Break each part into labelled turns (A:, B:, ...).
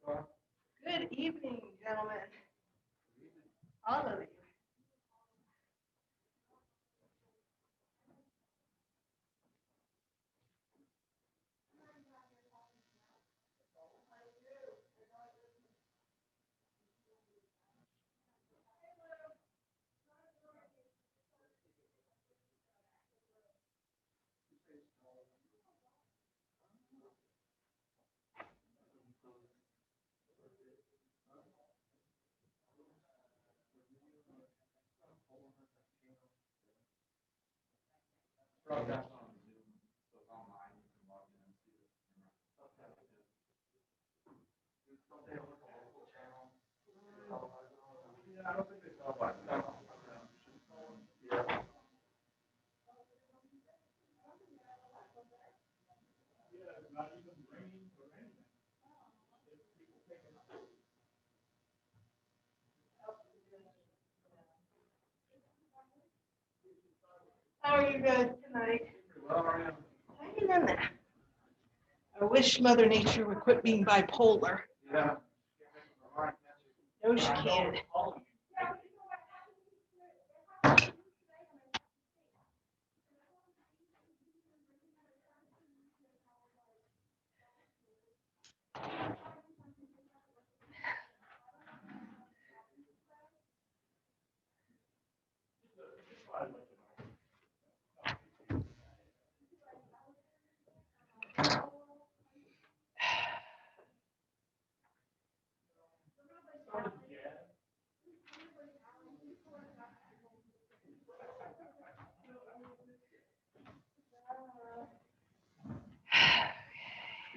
A: Good evening, gentlemen. All of you. How are you guys tonight? Hanging in there. I wish Mother Nature would quit being bipolar.
B: Yeah.
A: No, she can't.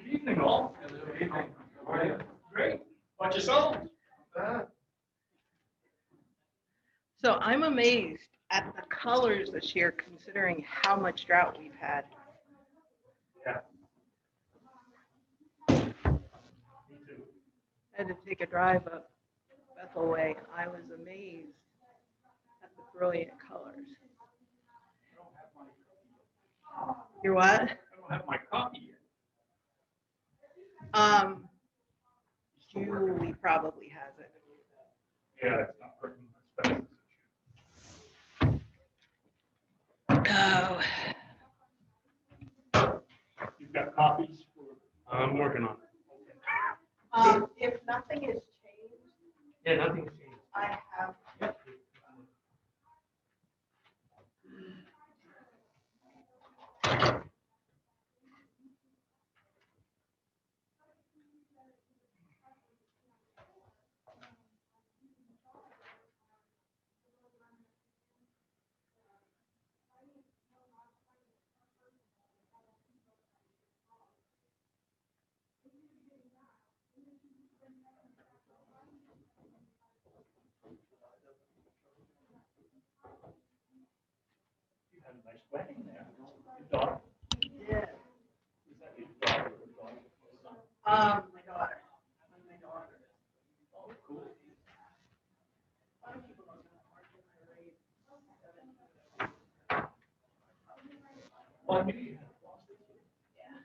B: Good evening, all. Good evening. How are you? Great. Watch yourself.
A: So I'm amazed at the colors this year, considering how much drought we've had.
B: Yeah.
A: I had to take a drive up Bethel Way. I was amazed at the brilliant colors. You're what?
B: I don't have my copy yet.
A: Julie probably has it.
B: Yeah, it's not working.
A: Oh.
B: You've got copies? I'm working on it.
A: If nothing has changed,
B: Yeah, nothing's changed.
A: I have.
B: You had a nice wedding there. Your daughter?
A: Yeah.
B: Is that your daughter?
A: My daughter. My daughter.
B: Oh, cool.
A: A lot of people don't know March in my race.
B: Well, I knew you had Boston.
A: Yeah.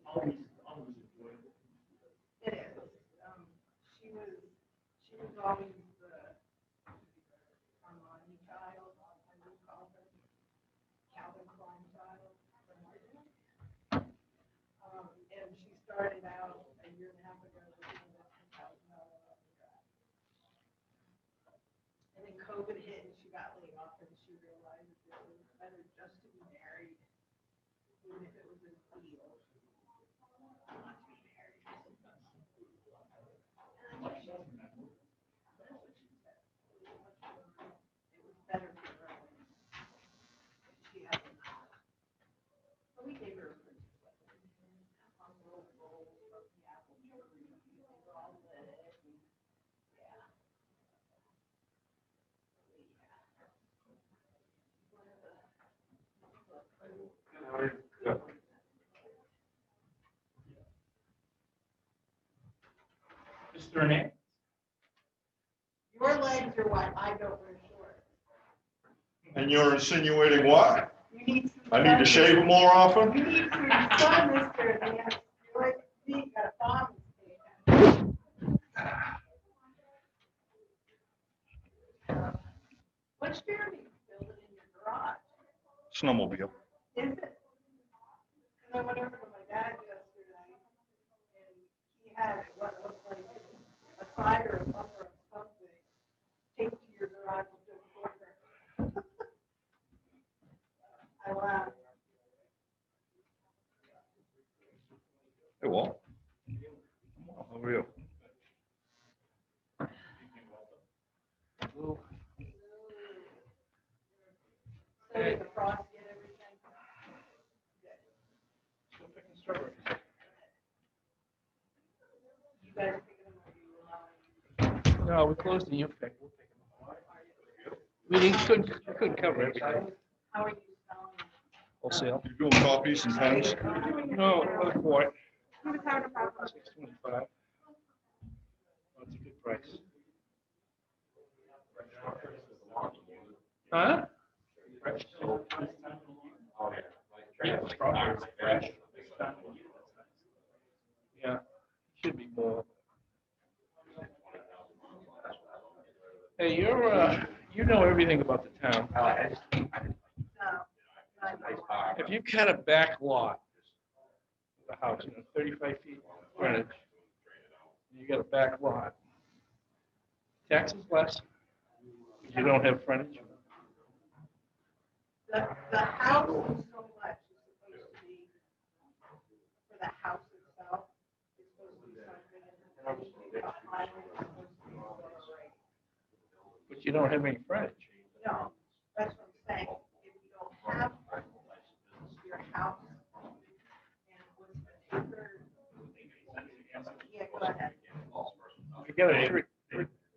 B: Always enjoyable.
A: It is. She was always the Armani child, I would call her. Calvin Klein child. And she started out a year and a half ago with $10,000 off the draft. And then COVID hit and she got laid off and she realized that it was better just to be married, even if it was a deal. Not to be married. And that's what she said. It was better for her. She had a so we gave her a pretty on the little roll from the apple tree. They were all lit. Yeah.
B: Mr. Renee?
A: Your legs are what I don't wear shorts.
C: And you're insinuating what?
A: You need some
C: I need to shave more often?
A: You need for your son, Mr. Nancy. You're like me, got a bomb in What's Jeremy building in your garage?
C: Snowmobile.
A: Is it? And I went over to my dad yesterday, and he had what looked like a side or a bumper or something taped to your garage with a corner. I laughed.
C: Hey, Walt. How are you?
A: So did the frost get everything?
B: Still picking strawberries.
A: You guys picking them or you allowing?
B: No, we closed the U-Pick. We'll pick them. We couldn't cover everything.
A: How are you selling?
B: Wholesale.
C: You doing copies and pens?
B: No, another quart.
A: Who's having a problem?
B: $6.25. That's a good price. Huh? Yeah, should be more. Hey, you know everything about the town. If you cut a back lot, the house, 35 feet frontage, you got a back lot, taxes less, because you don't have frontage.
A: The house is so much is supposed to be, for the house itself, it's supposed to be something, and the highway is supposed to be lower rate.
B: But you don't have any frontage.
A: No, that's what I'm saying, if you don't have your house, and what's the acre? Yeah, go ahead.
B: You got a tree.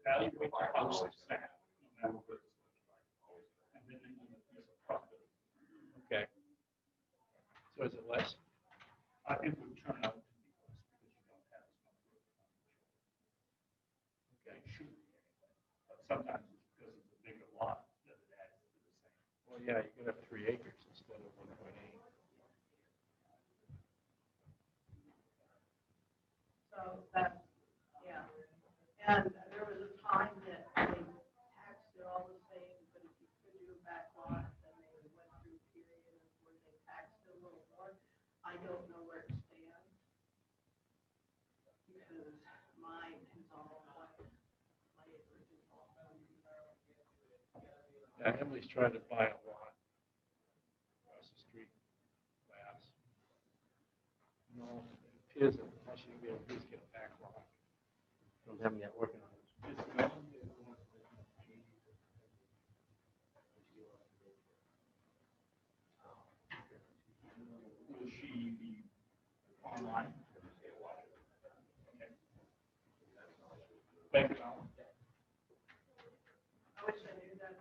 B: Evaluate the house as that. Okay. So is it less?
D: It would turn out to be less because you don't have as much work on the
B: Okay.
D: shoot. But sometimes it's because it's a bigger lot that it adds to the same.
B: Well, yeah, you could have 3 acres instead of 1.8.
A: So that's, yeah, and there was a time that they taxed it all the same, but if you could do a back lot, then they went through a period where they taxed it a little more. I don't know where it stands, because mine is all like, my acreage is all.
B: Yeah, Emily's trying to buy a lot across the street, last. No, it appears that she can be able to get a back lot. Don't have me yet working on it.
D: Will she be online? Thank you.
A: I wish I knew that.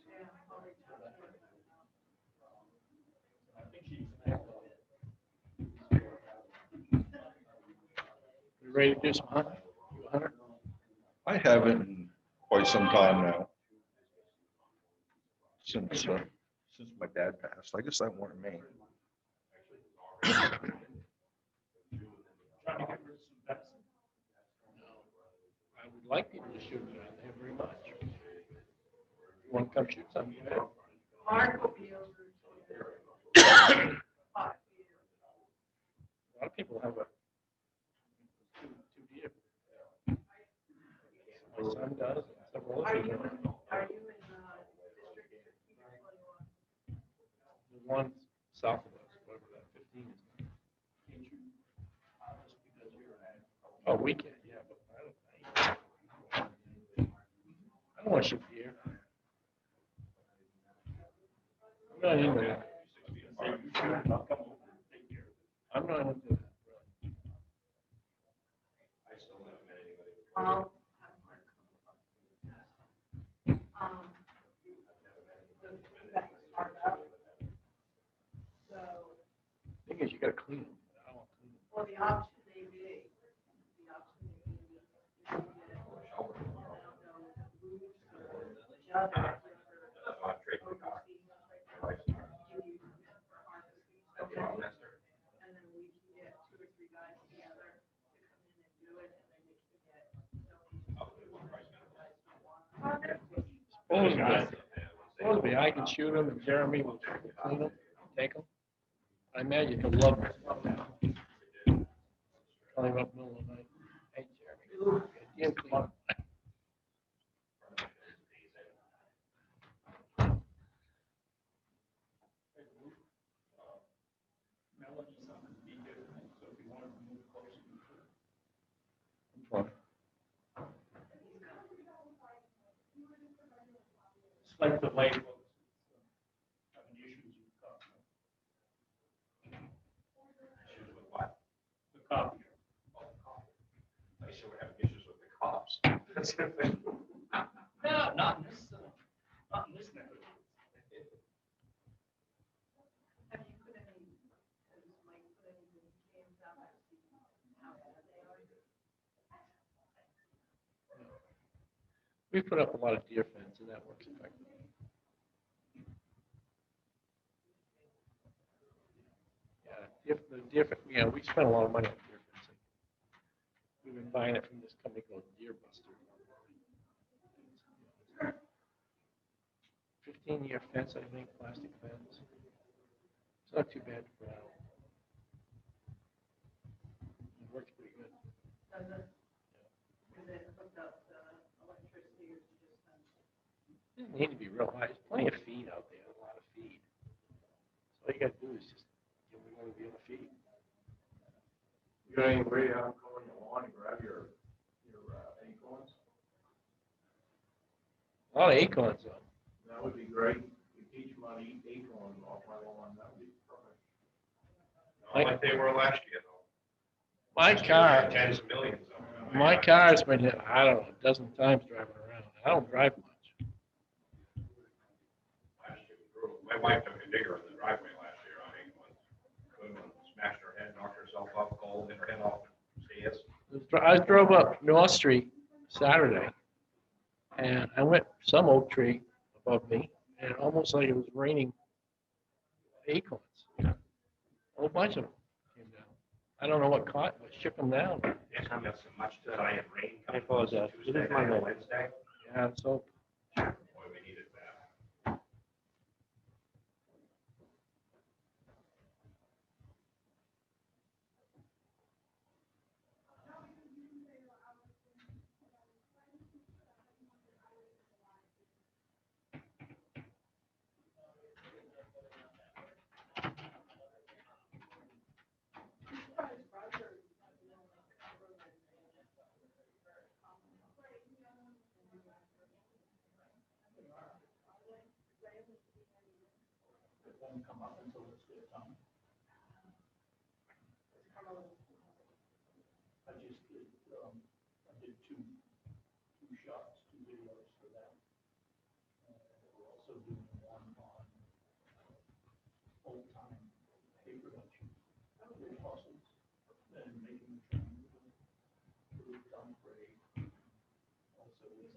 A: Yeah, I'll reach out to her.
D: I think she's.
B: You ready to do some hunting? You a hunter?
C: I haven't in quite some time now. Since my dad passed. I guess that weren't me.
D: Trying to get rid of some medicine.
B: I would like people to shoot me on there very much. You want to come shoot something?
A: Mark will be over.
B: A lot of people have two deer. My son does, and several
A: Are
B: other
A: you,
B: people.
A: are you in, District 15 or 21?
B: The one south of us, whatever that 15 is. Oh, weekend, yeah, but I don't want to shoot deer. I'm not into that. I'm not into that.
A: Um, so,
B: Thing is, you gotta clean them. I don't want to clean them.
A: well, the option may be, the option may be, I don't know other. And then we can get 2 or 3 guys together to come in and do it, and then they can get
B: Supposedly, I can shoot them and Jeremy will clean them, take them. I imagine he'll love them. Call him up in the middle of the night. Hey, Jeremy. You can clean 'em."
D: Melody's on the speaker tonight, so if you want to move closer, you could.
B: Fine.
D: It's like the light was having issues with the copy.
E: Issues with what?
D: The copy.
E: I said we're having issues with the cops. That's the thing.
D: No, not in this, not in this neighborhood.
A: Have you put any, has Mike put any cams out to see how bad they are?
B: We put up a lot of deer fence and that works effectively. Yeah, we spent a lot of money on deer fencing. We've been buying it from this company called Deer Buster. 15-year fence, I think, plastic fence. It's not too bad to put out. It works pretty good.
A: Does it? Is it hooked up to electricity or is it just?
B: It doesn't need to be real high. There's plenty of feed out there, a lot of feed. So all you gotta do is just give them one to be able to feed.
C: You got any way out going along and grab your acorns?
B: A lot of acorns though.
C: That would be great. We teach them how to eat acorns off my lawn, that would be perfect.
E: Not like they were last year, though.
B: My
E: Last year, we had
B: car,
E: Tens of millions of them.
B: my car's been hit, I don't know, a dozen times driving around. I don't drive much.
E: Last year, my wife took a digger in the driveway last year on acorns. Good one. Smashed her head, knocked herself up, cold, hit her head off stairs.
B: I drove up North Street Saturday and I went some oak tree above me and almost like it was raining acorns. A whole bunch of them came down. I don't know what caught, but shook them down.
E: Yes, we got some much giant rain
B: I
E: coming
B: apologize.
E: Tuesday,
B: It is Monday.
E: Wednesday.
B: Yeah, so
E: Boy, we needed that.
D: It won't come up until it's good time. I just did, I did two shots, 2 videos for that. We're also doing one on old time hay production. Fossils and making the triangle. Dump grade. Also with,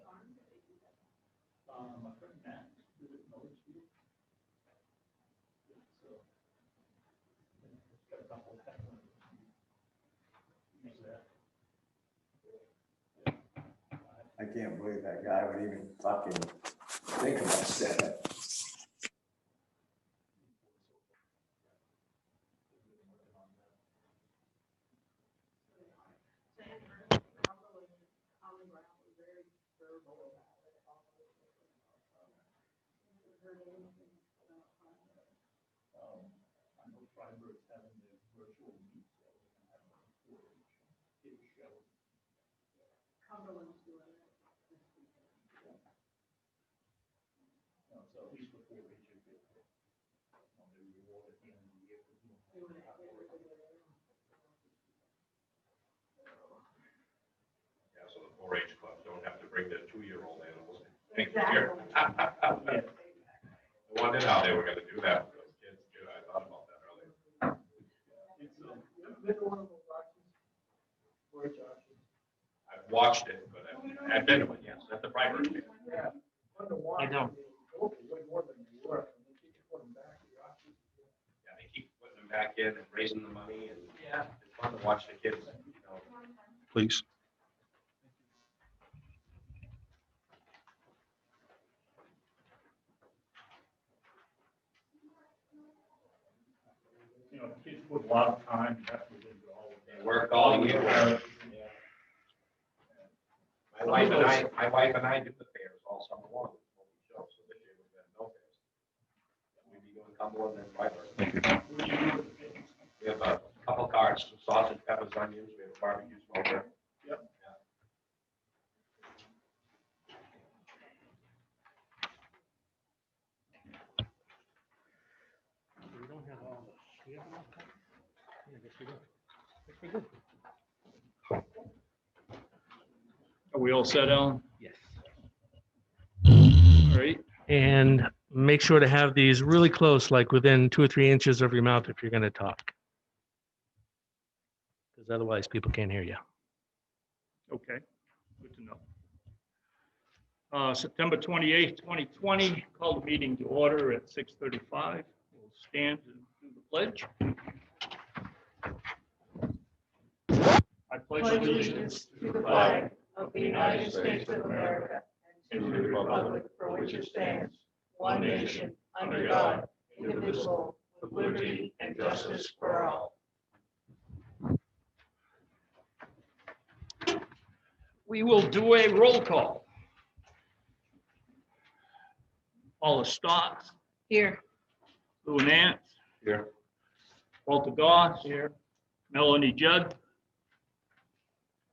D: my friend Matt did it in Millersville. It's got a couple of techniques. Use that.
F: I can't believe that guy would even fucking think about that.
D: I know Freiburg's having their virtual meet, so we're gonna have a 4-H kid show.
A: Cumberland's doing it this weekend.
D: So at least the 4-H is good. They reward at the end of the year for doing
A: Doing it
D: that.
A: every day.
E: Yeah, so the 4-H clubs don't have to bring their 2-year-old animals. Thank you,
A: Exactly.
E: dear. I wondered how they were gonna do that with those kids, too. I thought about that earlier.
D: It's,
B: been to one of those auctions? Where it's auctions?
E: I've watched it, but I've been to it, yes, at the Freiburg.
B: Yeah.
D: I know. Way more than they were, and they keep putting them back to the auction.
E: Yeah, they keep putting them back in and raising the money, and
D: Yeah.
E: it's fun to watch the kids, you know.
G: Please.
D: You know, kids put a lot of time and effort into all of
E: They
D: that.
E: work all year. My wife and I do the fairs all summer long. So this year we've got no fairs. We'd be doing Cumberland and Rybrook. We have a couple carts, sausage, peppers, onions, we have a barbecue smoker.
D: Yep.
B: We don't have all this. We have enough time? Yeah, I guess we do. I think we're good. Are we all set, Alan?
H: Yes.
B: All right.
H: And make sure to have these really close, like within 2 or 3 inches of your mouth if you're going to talk. Because otherwise people can't hear you.
B: Okay, good to know. September 28th, 2020, call the meeting to order at 6:35. We'll stand and do the pledge. I pledge allegiance to the flag
A: of the United States of America and to the republic for which it stands, one nation, under God, indivisible, with liberty and justice for all.
B: We will do a roll call. Paula Stotts.
A: Here.
B: Lou Nance.
G: Here.
B: Walter Goss. Here. Melanie Judd.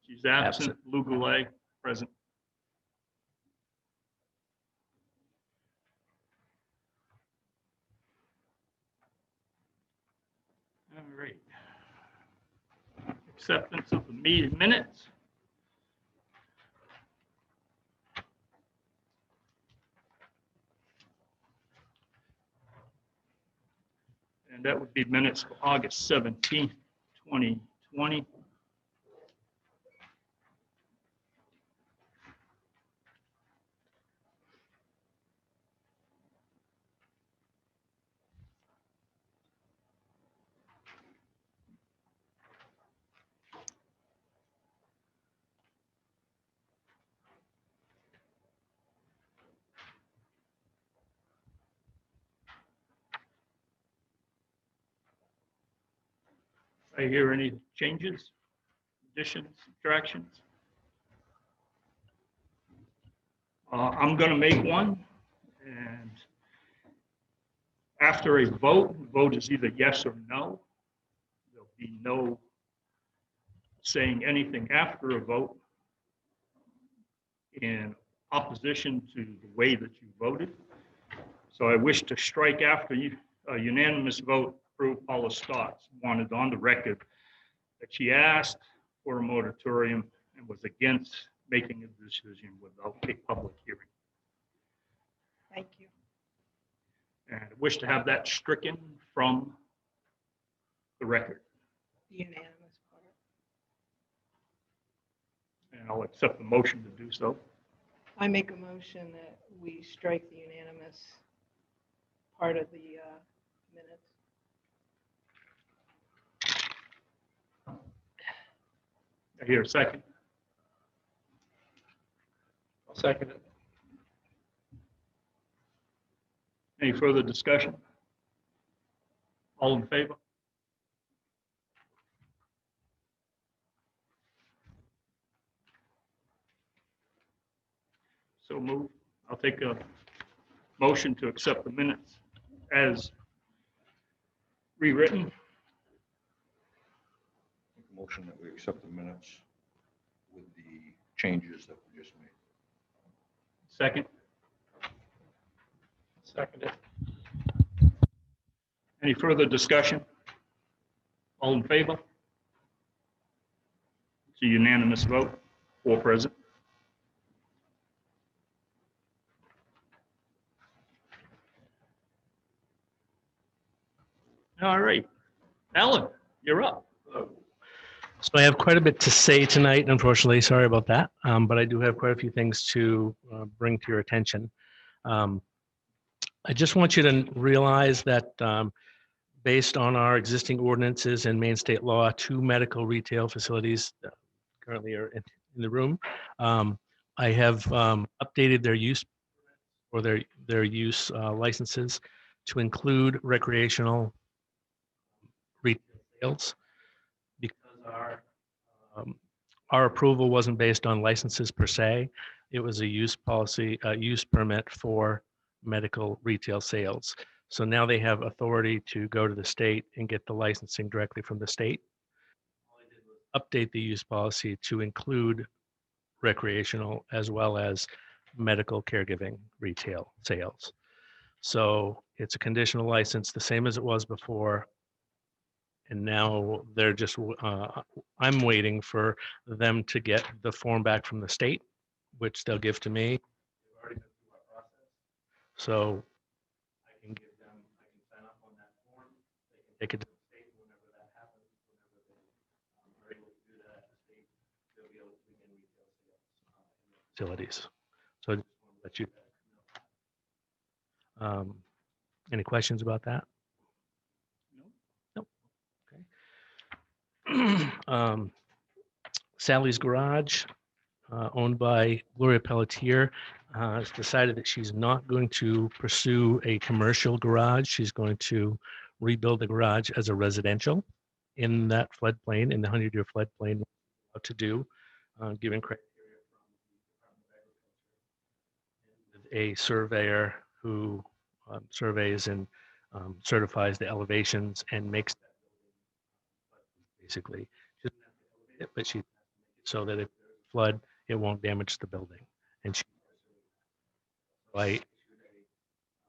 B: She's absent. Lou Goulet, present. All right. Acceptance of the meeting minutes. And that would be minutes for August 17th, 2020. I hear any changes, additions, subtractions? I'm going to make one, and after a vote, the vote is either yes or no. There'll be no saying anything after a vote in opposition to the way that you voted. So I wish to strike after a unanimous vote through Paula Stotts wanted on the record that she asked for a moratorium and was against making a decision without a public hearing.
A: Thank you.
B: And I wish to have that stricken from the record.
A: The unanimous part.
B: And I'll accept the motion to do so.
A: I make a motion that we strike the unanimous part of the minutes.
B: I hear a second.
C: I'll second it.
B: Any further discussion? All in favor? So move. I'll take a motion to accept the minutes as rewritten.
G: Make a motion that we accept the minutes with the changes that we just made.
B: Second.
C: Second it.
B: Any further discussion? All in favor? It's a unanimous vote, 4 present. All right. Alan, you're up.
H: So I have quite a bit to say tonight, unfortunately. Sorry about that. But I do have quite a few things to bring to your attention. I just want you to realize that based on our existing ordinances and Maine state law, 2 medical retail facilities currently are in the room. I have updated their use or their use licenses to include recreational retail sales because our approval wasn't based on licenses per se. It was a use policy, use permit for medical retail sales. So now they have authority to go to the state and get the licensing directly from the state. All I did was update the use policy to include recreational as well as medical caregiving retail sales. So it's a conditional license, the same as it was before. And now they're just, I'm waiting for them to get the form back from the state, which they'll give to me. They've already been through our process. So I can give them, I can sign up on that form. They can take it to the state whenever that happens, whenever they are able to do that at the state, they'll be able to begin retail sales in their facilities. So I just want to let you know. Any questions about that? No. Okay. Sally's Garage, owned by Gloria Pelletier, has decided that she's not going to pursue a commercial garage. She's going to rebuild the garage as a residential in that floodplain, in the 100-year floodplain, what to do, given criteria from the Department of Agriculture, a surveyor who surveys and certifies the elevations and makes that building basically. She doesn't have to elevate it, but she has to make it so that if there's a flood, it won't damage the building. And she, so I issued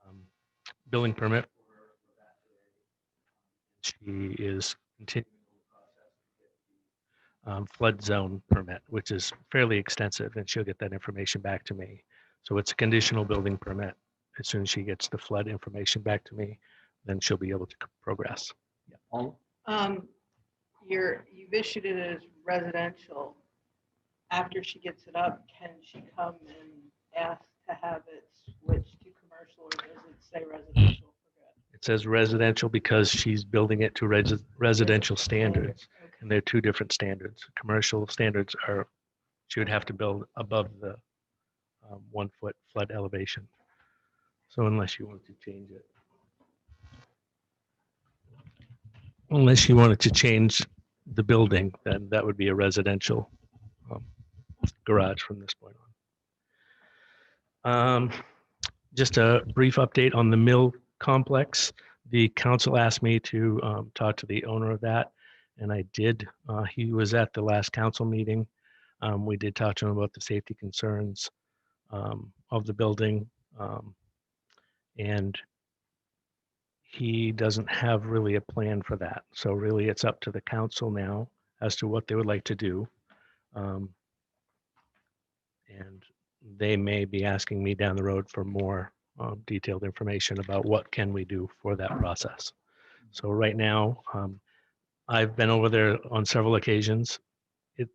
H: a building permit for her for that today. She is continuing the process to get the flood zone permit, which is fairly extensive, and she'll get that information back to me. So it's a conditional building permit. As soon as she gets the flood information back to me, then she'll be able to progress. Yeah. Paula?
A: You've issued it as residential. After she gets it up, can she come and ask to have it switched to commercial, or does it say residential for good?
H: It says residential because she's building it to residential standards,
A: Okay.
H: and they're 2 different standards. Commercial standards are, she would have to build above the 1 foot flood elevation. So unless you wanted to change it. Unless you wanted to change the building, then that would be a residential garage from this point on. Just a brief update on the mill complex. The council asked me to talk to the owner of that, and I did. He was at the last council meeting. We did talk to him about the safety concerns of the building, and he doesn't have really a plan for that. So really it's up to the council now as to what they would like to do. And they may be asking me down the road for more detailed information about what can we do for that process. So right now, I've been over there on several occasions.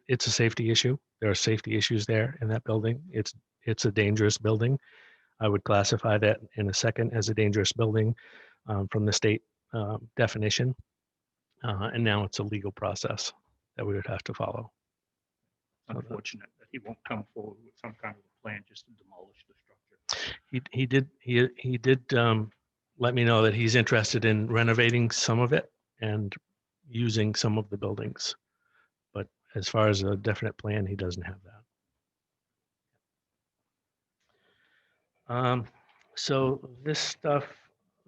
H: It's a safety issue. There are safety issues there in that building. It's a dangerous building. I would classify that in a second as a dangerous building from the state definition. And now it's a legal process that we would have to follow.
D: Unfortunate that he won't come forward with some kind of a plan just to demolish the structure.
H: He did let me know that he's interested in renovating some of it and using some of the buildings. But as far as a definite plan, he doesn't have that. So this stuff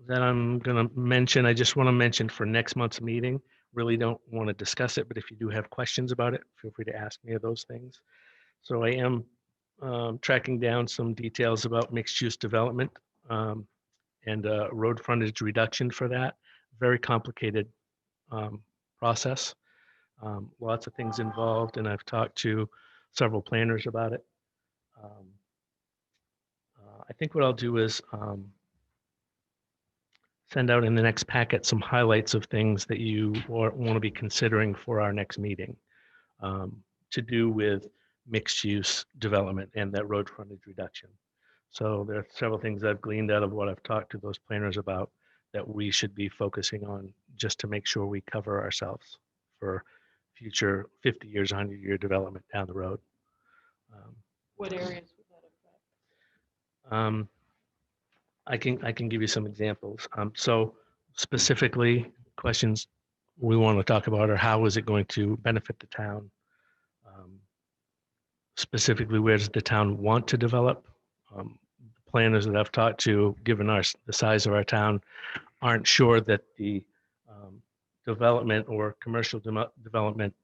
H: that I'm going to mention, I just want to mention for next month's meeting. Really don't want to discuss it, but if you do have questions about it, feel free to ask me of those things. So I am tracking down some details about mixed-use development and road frontage reduction for that. Very complicated process. Lots of things involved, and I've talked to several planners about it. I think what I'll do is send out in the next packet some highlights of things that you want to be considering for our next meeting to do with mixed use development and that road frontage reduction. So there are several things I've gleaned out of what I've talked to those planners about that we should be focusing on just to make sure we cover ourselves for future 50 years, 100-year development down the road.
A: What areas would that affect?
H: I can give you some examples. So specifically, questions we want to talk about are how is it going to benefit the town? Specifically, where does the town want to develop? Planners that I've talked to, given the size of our town, aren't sure that the development or commercial development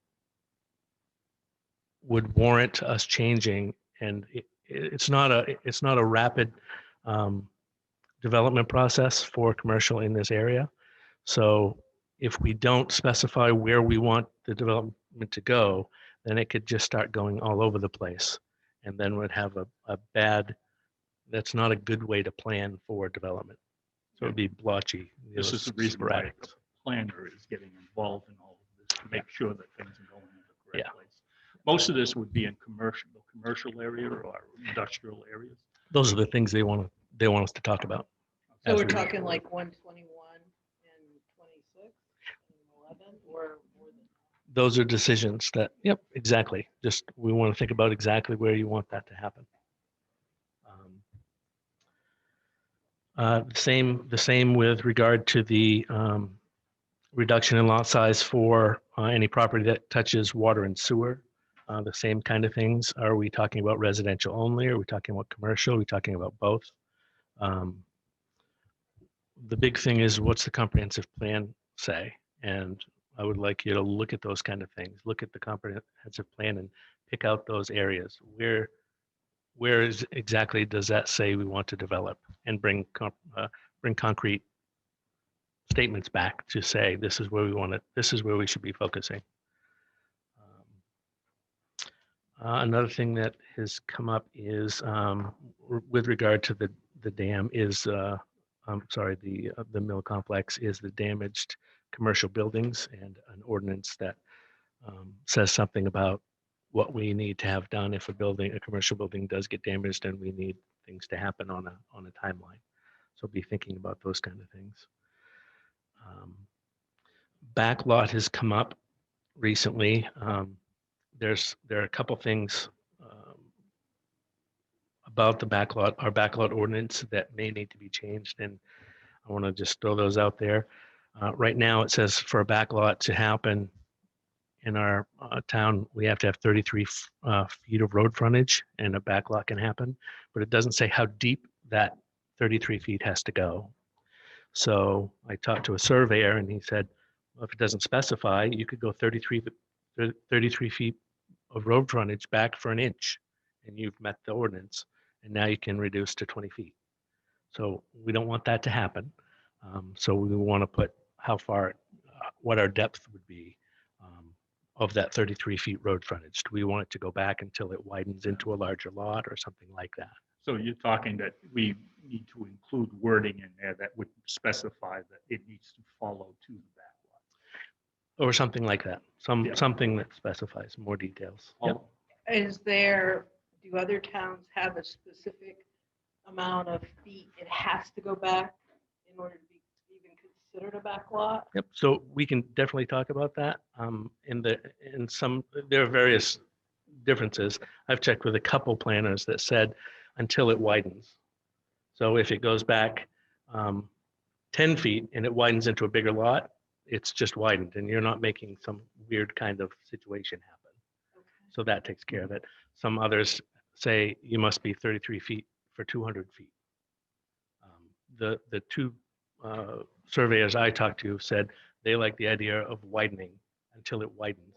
H: would warrant us changing. And it's not a rapid development process for commercial in this area. So if we don't specify where we want the development to go, then it could just start going all over the place. And then we'd have a bad, that's not a good way to plan for development. So it'd be blotchy.
D: This is the reason why the planner is getting involved in all of this, to make sure that things are going in the correct place. Most of this would be in commercial area or industrial areas.
H: Those are the things they want us to talk about.
A: So we're talking like 121 and 26 and 11 or more than that?
H: Those are decisions that, yep, exactly. Just, we want to think about exactly where you want that to happen. The same with regard to the reduction in lot size for any property that touches water and sewer. The same kind of things. Are we talking about residential only? Are we talking about commercial? Are we talking about both? The big thing is, what's the comprehensive plan say? And I would like you to look at those kind of things. Look at the comprehensive plan and pick out those areas. Where is exactly does that say we want to develop, and bring concrete statements back to say this is where we want it. This is where we should be focusing. Another thing that has come up is with regard to the dam is I'm sorry, the mill complex is the damaged commercial buildings, and an ordinance that says something about what we need to have done if a commercial building does get damaged, and we need things to happen on a timeline. So be thinking about those kind of things. Backlot has come up recently. There are a couple things about our backlot ordinance that may need to be changed, and I want to just throw those out there. Right now, it says for a backlot to happen in our town, we have to have 33 feet of road frontage, and a backlot can happen, but it doesn't say how deep that 33 feet has to go. So I talked to a surveyor, and he said, well, if it doesn't specify, you could go 33 feet of road frontage back for an inch, and you've met the ordinance, and now you can reduce to 20 feet. So we don't want that to happen. So we want to put how far, what our depth would be of that 33 feet road frontage. Do we want it to go back until it widens into a larger lot or something like that?
D: So you're talking that we need to include wording in there that would specify that it needs to follow to the backlot.
H: Or something like that. Something that specifies more details. Yep.
A: Do other towns have a specific amount of feet it has to go back in order to be even considered a backlot?
H: Yep. So we can definitely talk about that. There are various differences. I've checked with a couple planners that said until it widens. So if it goes back 10 feet and it widens into a bigger lot, it's just widened, and you're not making some weird kind of situation happen.
A: Okay.
H: So that takes care of it. Some others say you must be 33 feet for 200 feet. The two surveyors I talked to said they like the idea of widening until it widens.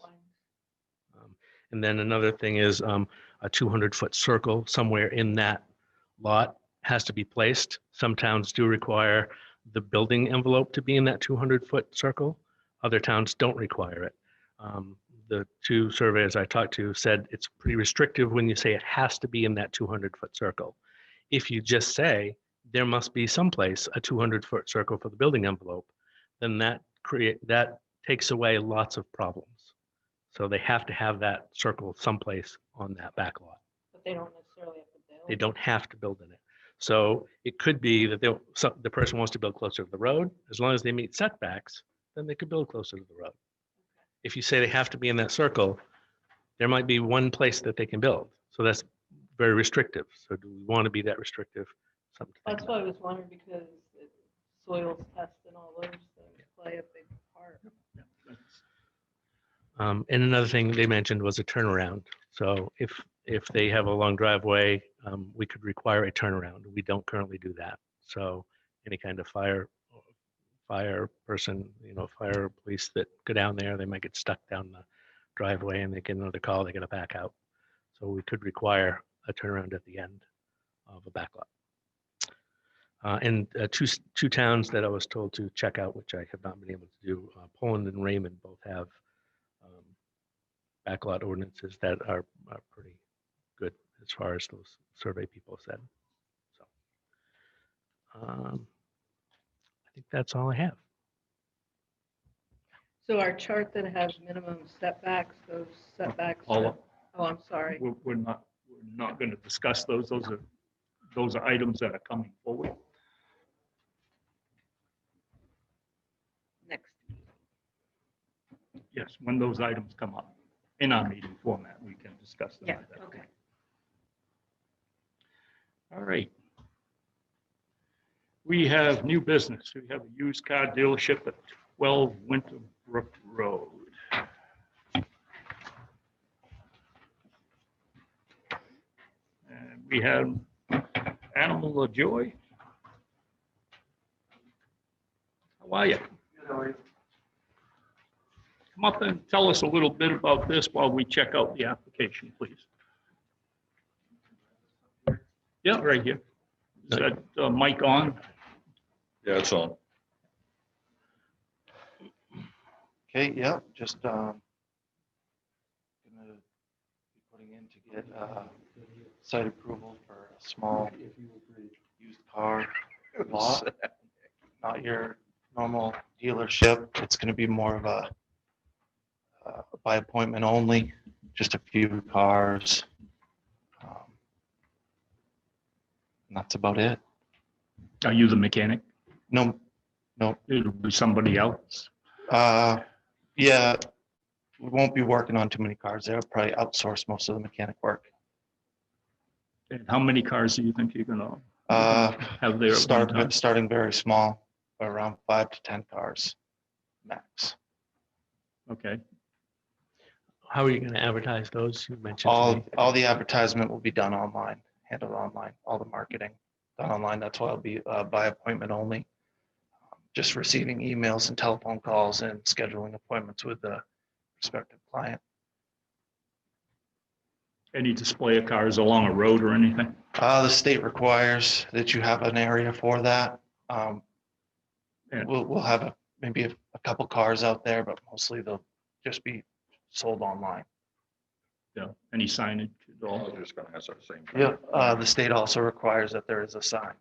H: And then another thing is a 200-foot circle somewhere in that lot has to be placed. Some towns do require the building envelope to be in that 200-foot circle. Other towns don't require it. The two surveyors I talked to said it's pretty restrictive when you say it has to be in that 200-foot circle. If you just say there must be someplace a 200-foot circle for the building envelope, then that takes away lots of problems. So they have to have that circle someplace on that back lot.
A: But they don't necessarily have to build?
H: They don't have to build in it. So it could be that the person wants to build closer to the road. As long as they meet setbacks, then they could build closer to the road. If you say they have to be in that circle, there might be one place that they can build. So that's very restrictive. So do we want to be that restrictive? Something to think
A: That's
H: about.
A: why I was wondering, because soils test and all those things play a big part.
H: And another thing they mentioned was a turnaround. So if they have a long driveway, we could require a turnaround. We don't currently do that. So any kind of fire person, fire police that go down there, they might get stuck down the driveway and they get another call, they got to back out. So we could require a turnaround at the end of a backlot. And two towns that I was told to check out, which I have not been able to do, Poland and Raymond both have backlot ordinances that are pretty good as far as those survey people said. So I think that's all I have.
A: So our chart that has minimum setbacks, those setbacks.
D: Paula,
A: Oh, I'm sorry.
D: we're not going to discuss those. Those are items that are coming forward.
A: Next.
D: Yes, when those items come up in our meeting format, we can discuss them.
A: Yeah,
D: at that
A: okay.
D: point. All right. We have new business. We have a used car dealership at 12 Winterbrook Road. And we have Animal of Joy. How are you? Come up and tell us a little bit about this while we check out the application, please. Yeah, right here. Is that mic on?
G: Yeah, it's on.
I: Okay, yeah, just gonna be putting in to get site approval for a small used car lot. Not your normal dealership. It's gonna be more of a by appointment only, just a few cars. And that's about it.
D: Are you the mechanic?
I: No,
D: It'll be somebody else.
I: yeah, we won't be working on too many cars. They'll probably outsource most of the mechanic work.
D: And how many cars do you think you're gonna have there at one time?
I: Starting very small, around 5 to 10 cars max.
D: Okay,
H: How are you going to advertise those? You mentioned to me.
I: All the advertisement will be done online, handled online, all the marketing done online. That's why it'll be by appointment only. Just receiving emails and telephone calls and scheduling appointments with the prospective client.
D: any display of cars along a road or anything?
I: The state requires that you have an area for that.
D: Yeah.
I: We'll have maybe a couple cars out there, but mostly they'll just be sold online.
D: Yeah, any signage at
G: I
D: all?
G: was just gonna ask that same.
I: Yeah, the state also requires that there is a sign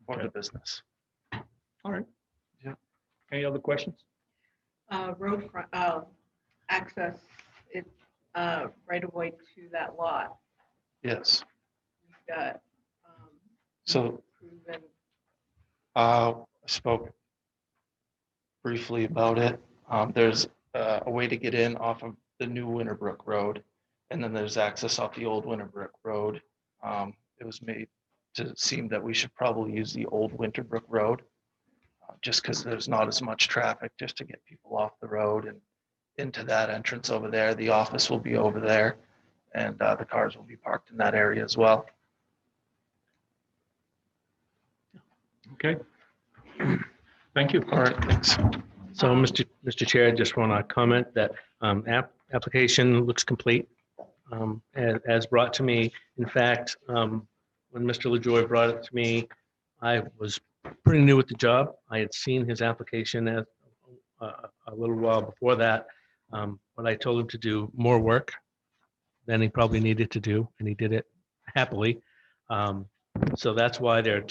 I: for
D: Okay.
I: the business.
D: All right.
I: Yeah.
D: Any other questions?
A: Road front, access, it, right of way to that lot.
I: Yes,
A: We've got,
I: so
A: proven,
I: I spoke briefly about it. There's a way to get in off of the new Winterbrook Road, and then there's access off the old Winterbrook Road. It was made to seem that we should probably use the old Winterbrook Road, just because there's not as much traffic, just to get people off the road and into that entrance over there. The office will be over there, and the cars will be parked in that area as well.
D: Okay. Thank you.
I: All right, thanks.
H: So, Mr. Chair, I just want to comment that application looks complete as brought to me. In fact, when Mr. LaJoy brought it to me, I was pretty new at the job. I had seen his application a little while before that, but I told him to do more work than he probably needed to do, and he did it happily. So that's why there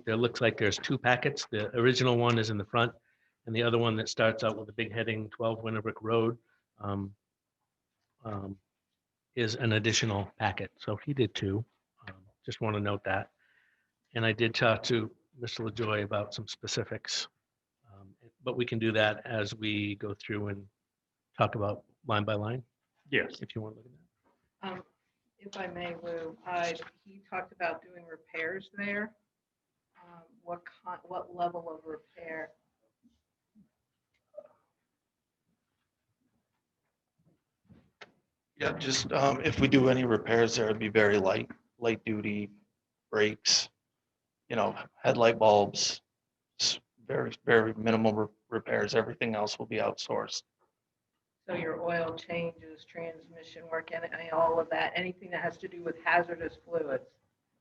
H: looks like there's two packets. The original one is in the front, and the other one that starts out with a big heading 12 Winterbrook Road is an additional packet. So he did too. Just want to note that. And I did talk to Mr. LaJoy about some specifics. But we can do that as we go through and talk about line by line,
B: Yes.
H: if you want to look at that.
A: If I may, Lou, he talked about doing repairs there. What level of repair?
I: Yeah, just if we do any repairs there, it'd be very light duty brakes, headlight bulbs, very, very minimal repairs. Everything else will be outsourced.
A: So your oil changes, transmission work, and all of that, anything that has to do with hazardous fluids?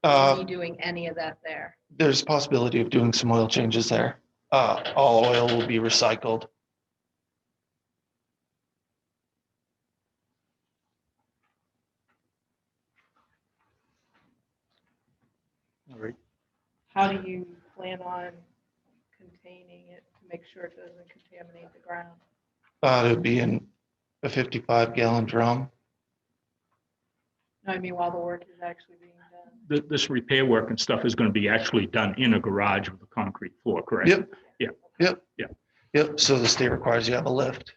A: Are you doing any of that there?
I: There's a possibility of doing some oil changes there. All oil will be recycled.
B: All right.
A: How do you plan on containing it to make sure it doesn't contaminate the ground?
I: It would be in a 55-gallon drum.
A: No, I mean, while the work is actually being done.
J: This repair work and stuff is going to be actually done in a garage with a concrete floor, correct?
I: Yep. So the state requires you have a lift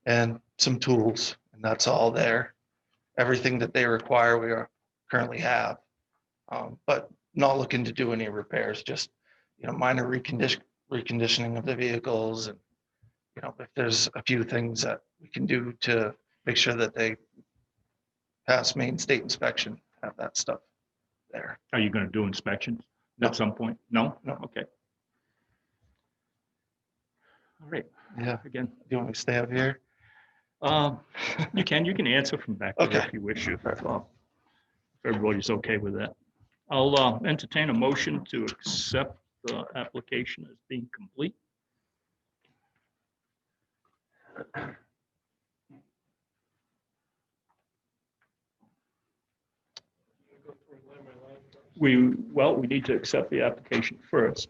I: and some tools, and that's all there. Everything that they require, we currently have, but not looking to do any repairs, just, minor reconditioning of the vehicles. And, if there's a few things that we can do to make sure that they pass Maine state inspection, have that stuff there.
J: Are you going to do inspections
I: No.
J: at some point? No?
I: No.
J: Okay. All right.
I: Yeah.
J: Again,
I: Do you want me to stay up here?
J: you can answer from back there
I: Okay.
J: if you wish, if everybody's okay with that. I'll entertain a motion to accept the application as being complete. We need to accept the application first,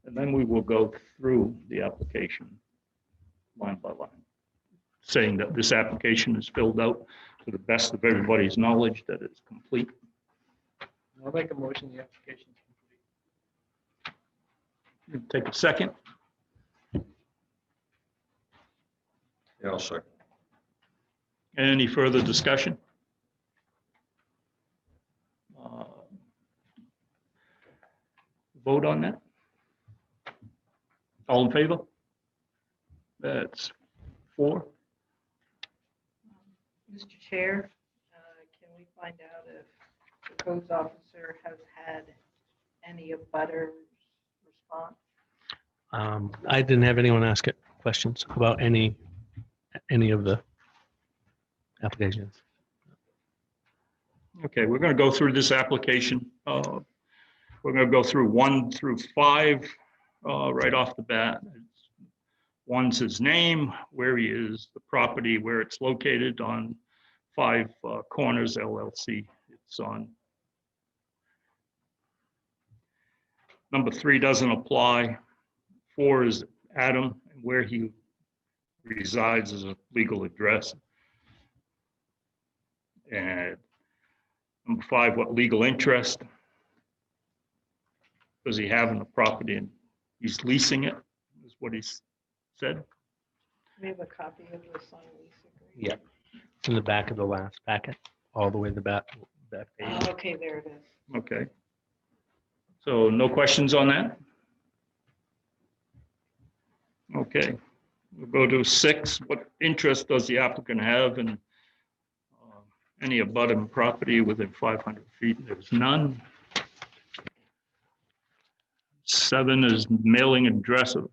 J: and then we will go through the application line by line, saying that this application is filled out to the best of everybody's knowledge, that it's complete.
B: I'll make a motion, the application is complete.
J: Take a second.
G: Yeah, I'll second.
J: Any further discussion? Vote on that? All in favor? That's 4.
A: Mr. Chair, can we find out if the codes officer has had any abutters response?
H: I didn't have anyone ask it questions about any of the applications.
J: Okay, we're going to go through this application. We're going to go through 1 through 5 right off the bat. One's his name, where he is, the property, where it's located on 5 Corners LLC. It's on. Number 3 doesn't apply. 4 is Adam, and where he resides is a legal address. And number 5, what legal interest does he have in the property? And he's leasing it, is what he's said.
A: We have a copy of the signed lease agreement.
H: Yeah, it's in the back of the last packet, all the way to the back page.
A: Oh, okay, there it is.
J: Okay. So no questions on that? Okay. We'll go to 6. What interest does the applicant have in any abutting property within 500 feet? There's none. 7 is mailing address of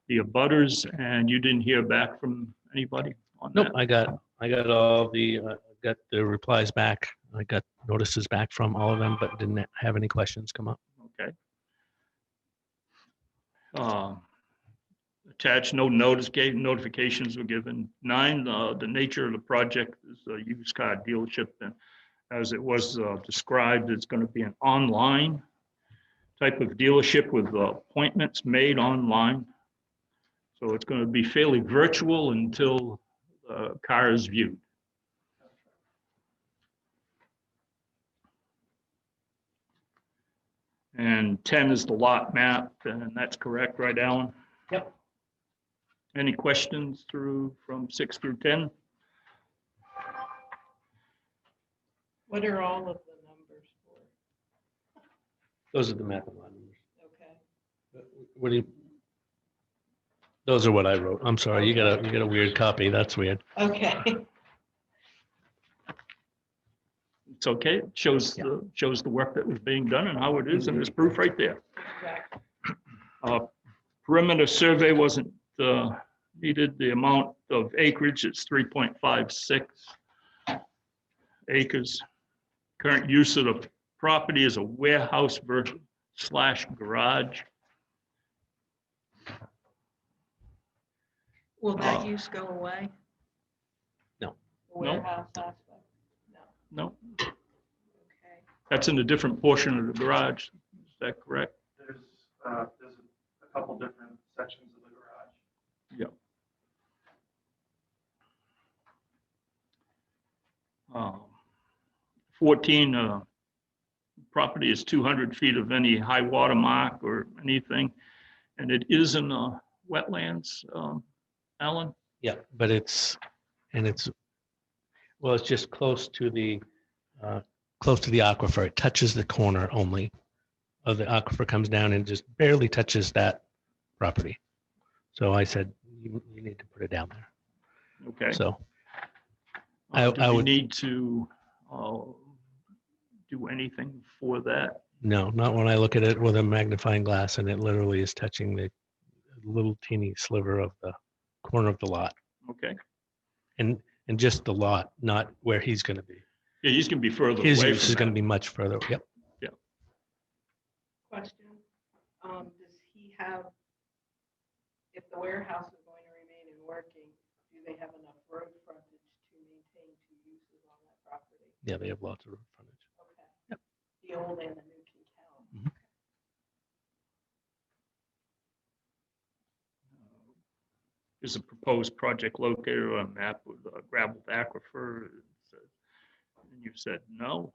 J: the abutters, and you didn't hear back from anybody on that?
H: Nope, I got all the, got the replies back. I got notices back from all of them, but didn't have any questions come up.
J: Okay. Attached, no notifications were given. 9, the nature of the project is a used car dealership, and as it was described, it's going to be an online type of dealership with appointments made online. So it's going to be fairly virtual until the car is viewed. And 10 is the lot map, and that's correct, right, Alan?
H: Yep.
J: Any questions from 6 through 10?
A: What are all of the numbers for?
H: Those are the map and lot numbers.
A: Okay.
H: What do you? Those are what I wrote. I'm sorry, you got a weird copy. That's weird.
A: Okay.
J: It's okay. It shows the work that was being done and how it is, and there's proof right there.
A: Exactly.
J: Perimeter survey wasn't needed. The amount of acreage is 3.56 acres. Current use of the property is a warehouse / garage.
A: Will that use go away?
H: No.
A: The warehouse aspect? No.
J: No,
A: Okay.
J: that's in a different portion of the garage. Is that correct?
I: There's a couple different sections of the garage.
J: Yep. 14, property is 200 feet of any high water mark or anything. And it is in wetlands, Alan?
H: Yeah, but it's just close to the aquifer. It touches the corner only of the aquifer, comes down and just barely touches that property. So I said, you need to put it down there.
J: Okay.
H: So
J: Do
H: I
J: we
H: would-
J: need to do anything for that?
H: no, not when I look at it with a magnifying glass and it literally is touching the little teeny sliver of the corner of the lot.
J: Okay.
H: And just the lot, not where he's going to be.
J: Yeah, he's going to be further
H: His
J: away
H: use
J: from
H: is going to
J: that.
H: be much further. Yep.
A: Question, does he have, if the warehouse is going to remain and working, do they have enough road frontage to maintain two uses on that property?
H: Yeah, they have lots of road frontage.
A: Okay.
H: Yep.
A: The old and the new can count.
H: Mhm.
J: Is a proposed project located on a map with a gravel aquifer? And you said no.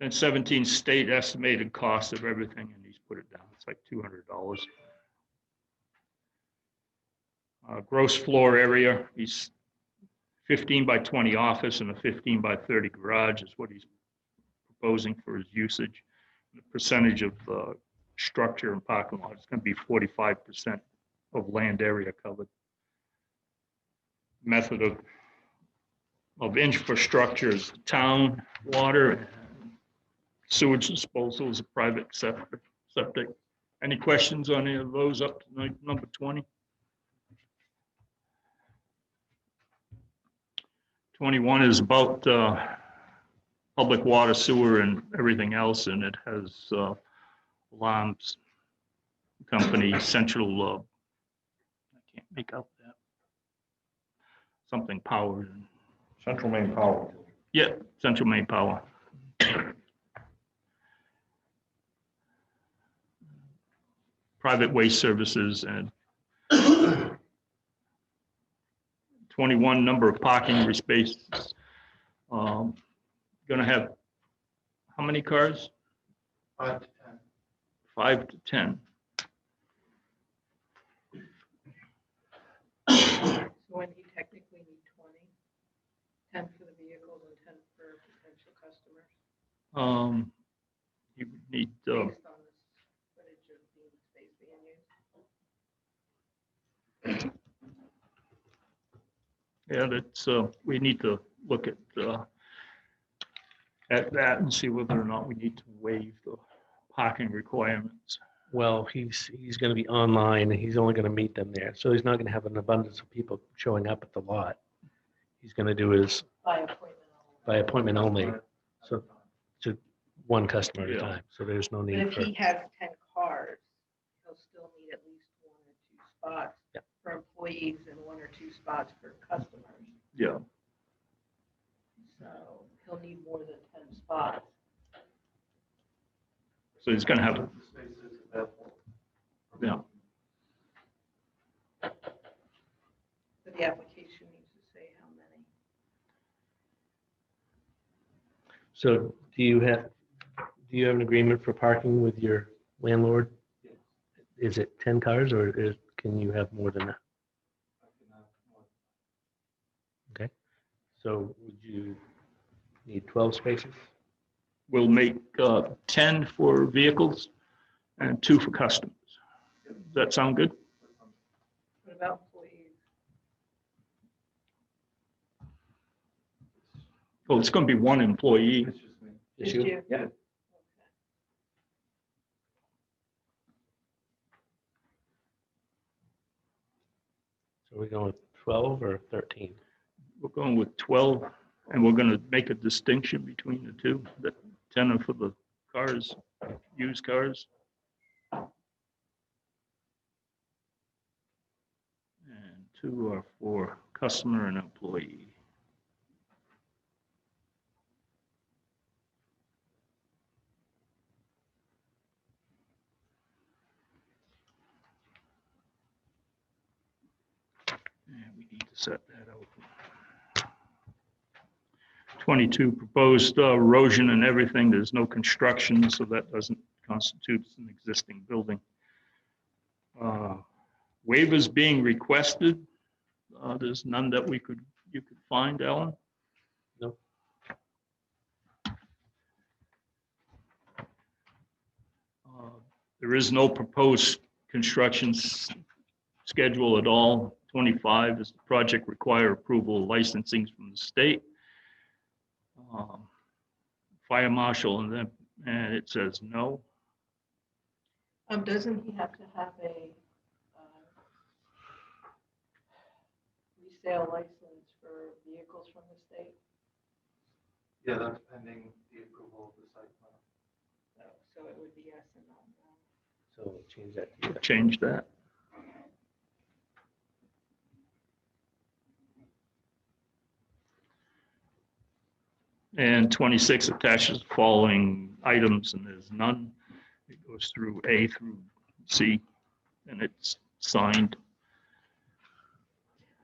J: Then 17 state estimated cost of everything, and he's put it down. It's like $200. Gross floor area, he's 15 by 20 office and a 15 by 30 garage is what he's proposing for his usage. The percentage of structure and parking lot is going to be 45% of land area covered. Method of infrastructure is town, water, sewage disposal is a private septic. Any questions on any of those up to number 20? 21 is about public water, sewer, and everything else, and it has alarms company, central, I can't make out that. Something power.
G: Central Main Power.
J: Yeah, central main power. Private waste services and 21 number of parking spaces. Going to have how many cars?
I: 5 to 10.
J: 5 to 10.
A: So when he technically need 20, 10 for the vehicles and 10 for potential customers,
J: You would need,
A: based on the footage of the space being used.
J: yeah, that's, we need to look at that and see whether or not we need to waive the parking requirements.
H: Well, he's going to be online and he's only going to meet them there. So he's not going to have an abundance of people showing up at the lot. He's going to do his
A: By appointment only.
H: by appointment only. So to one customer at a
J: Yeah.
H: time. So there's no
A: But
H: need
A: if
H: for,
A: he has 10 cars, he'll still need at least 1 or 2 spots
H: Yep.
A: for employees and 1 or 2 spots for customers.
J: Yeah,
A: So he'll need more than 10 spots.
J: so he's going to have,
I: The spaces available.
J: yeah,
A: But the application needs to say how many.
H: so do Do you have an agreement for parking with your landlord? Is it 10 cars or can you have more than that? Okay. So would you need 12 spaces?
J: We'll make 10 for vehicles and 2 for customers. Does that sound good?
A: What about employees?
J: Well, it's going to be 1 employee.
H: Just
A: Just
H: you?
A: you?
J: Yeah.
H: So we're going with 12 or 13?
J: We're going with 12, and we're going to make a distinction between the 2. That 10 are for the cars, used cars. And 2 are for customer and employee. And we need to set that out. 22, proposed erosion and everything. There's no construction, so that doesn't constitute an existing building. Waivers being requested. There's none that you could find, Alan?
H: No.
J: There is no proposed construction schedule at all. 25 is the project require approval of licensing from the state. Fire marshal and it says no.
A: Doesn't he have to have a resale license for vehicles from the state?
I: Yeah, that's pending the approval of the site plan.
A: So it would be yes and no.
H: So change that. to yes.
J: Change that. And 26 attaches the following items, and there's none. It goes through A through C, and it's signed.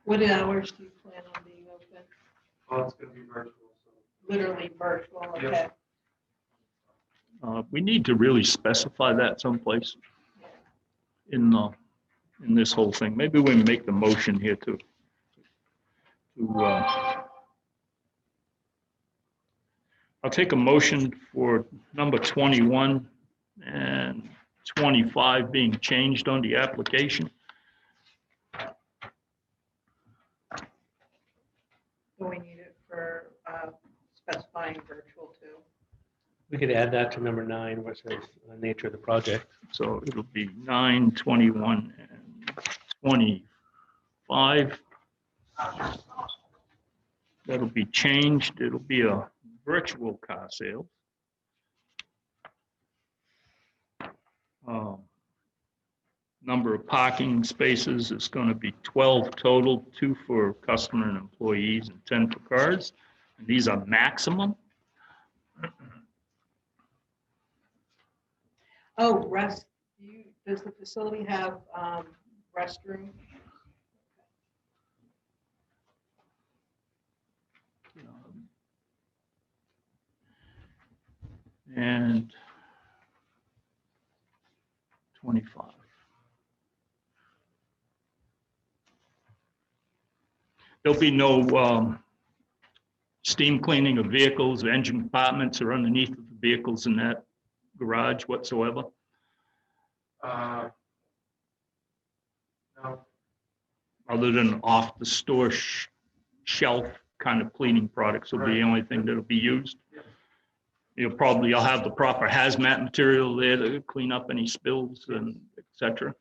A: What hours do you plan on being open?
I: Well, it's gonna be virtual, so.
A: Literally virtual, okay.
I: Yep.
J: We need to really specify that someplace in this whole thing. Maybe we make the motion here to I'll take a motion for number 21 and 25 being changed on the application.
A: So we need it for specifying virtual too.
H: We could add that to number 9, where it says the nature of the project.
J: So it'll be 9, 21, and 25. That'll be changed. It'll be a virtual car sale. Number of parking spaces is going to be 12 total, 2 for customer and employees and 10 for cars. And these are maximum.
A: Oh, does the facility have restroom?
J: And 25. There'll be no steam cleaning of vehicles, engine compartments or underneath of the vehicles in that garage whatsoever.
I: No.
J: Other than off the store shelf kind of cleaning products will be the only thing that'll be used. You'll have the proper hazmat material there to clean up any spills and et cetera.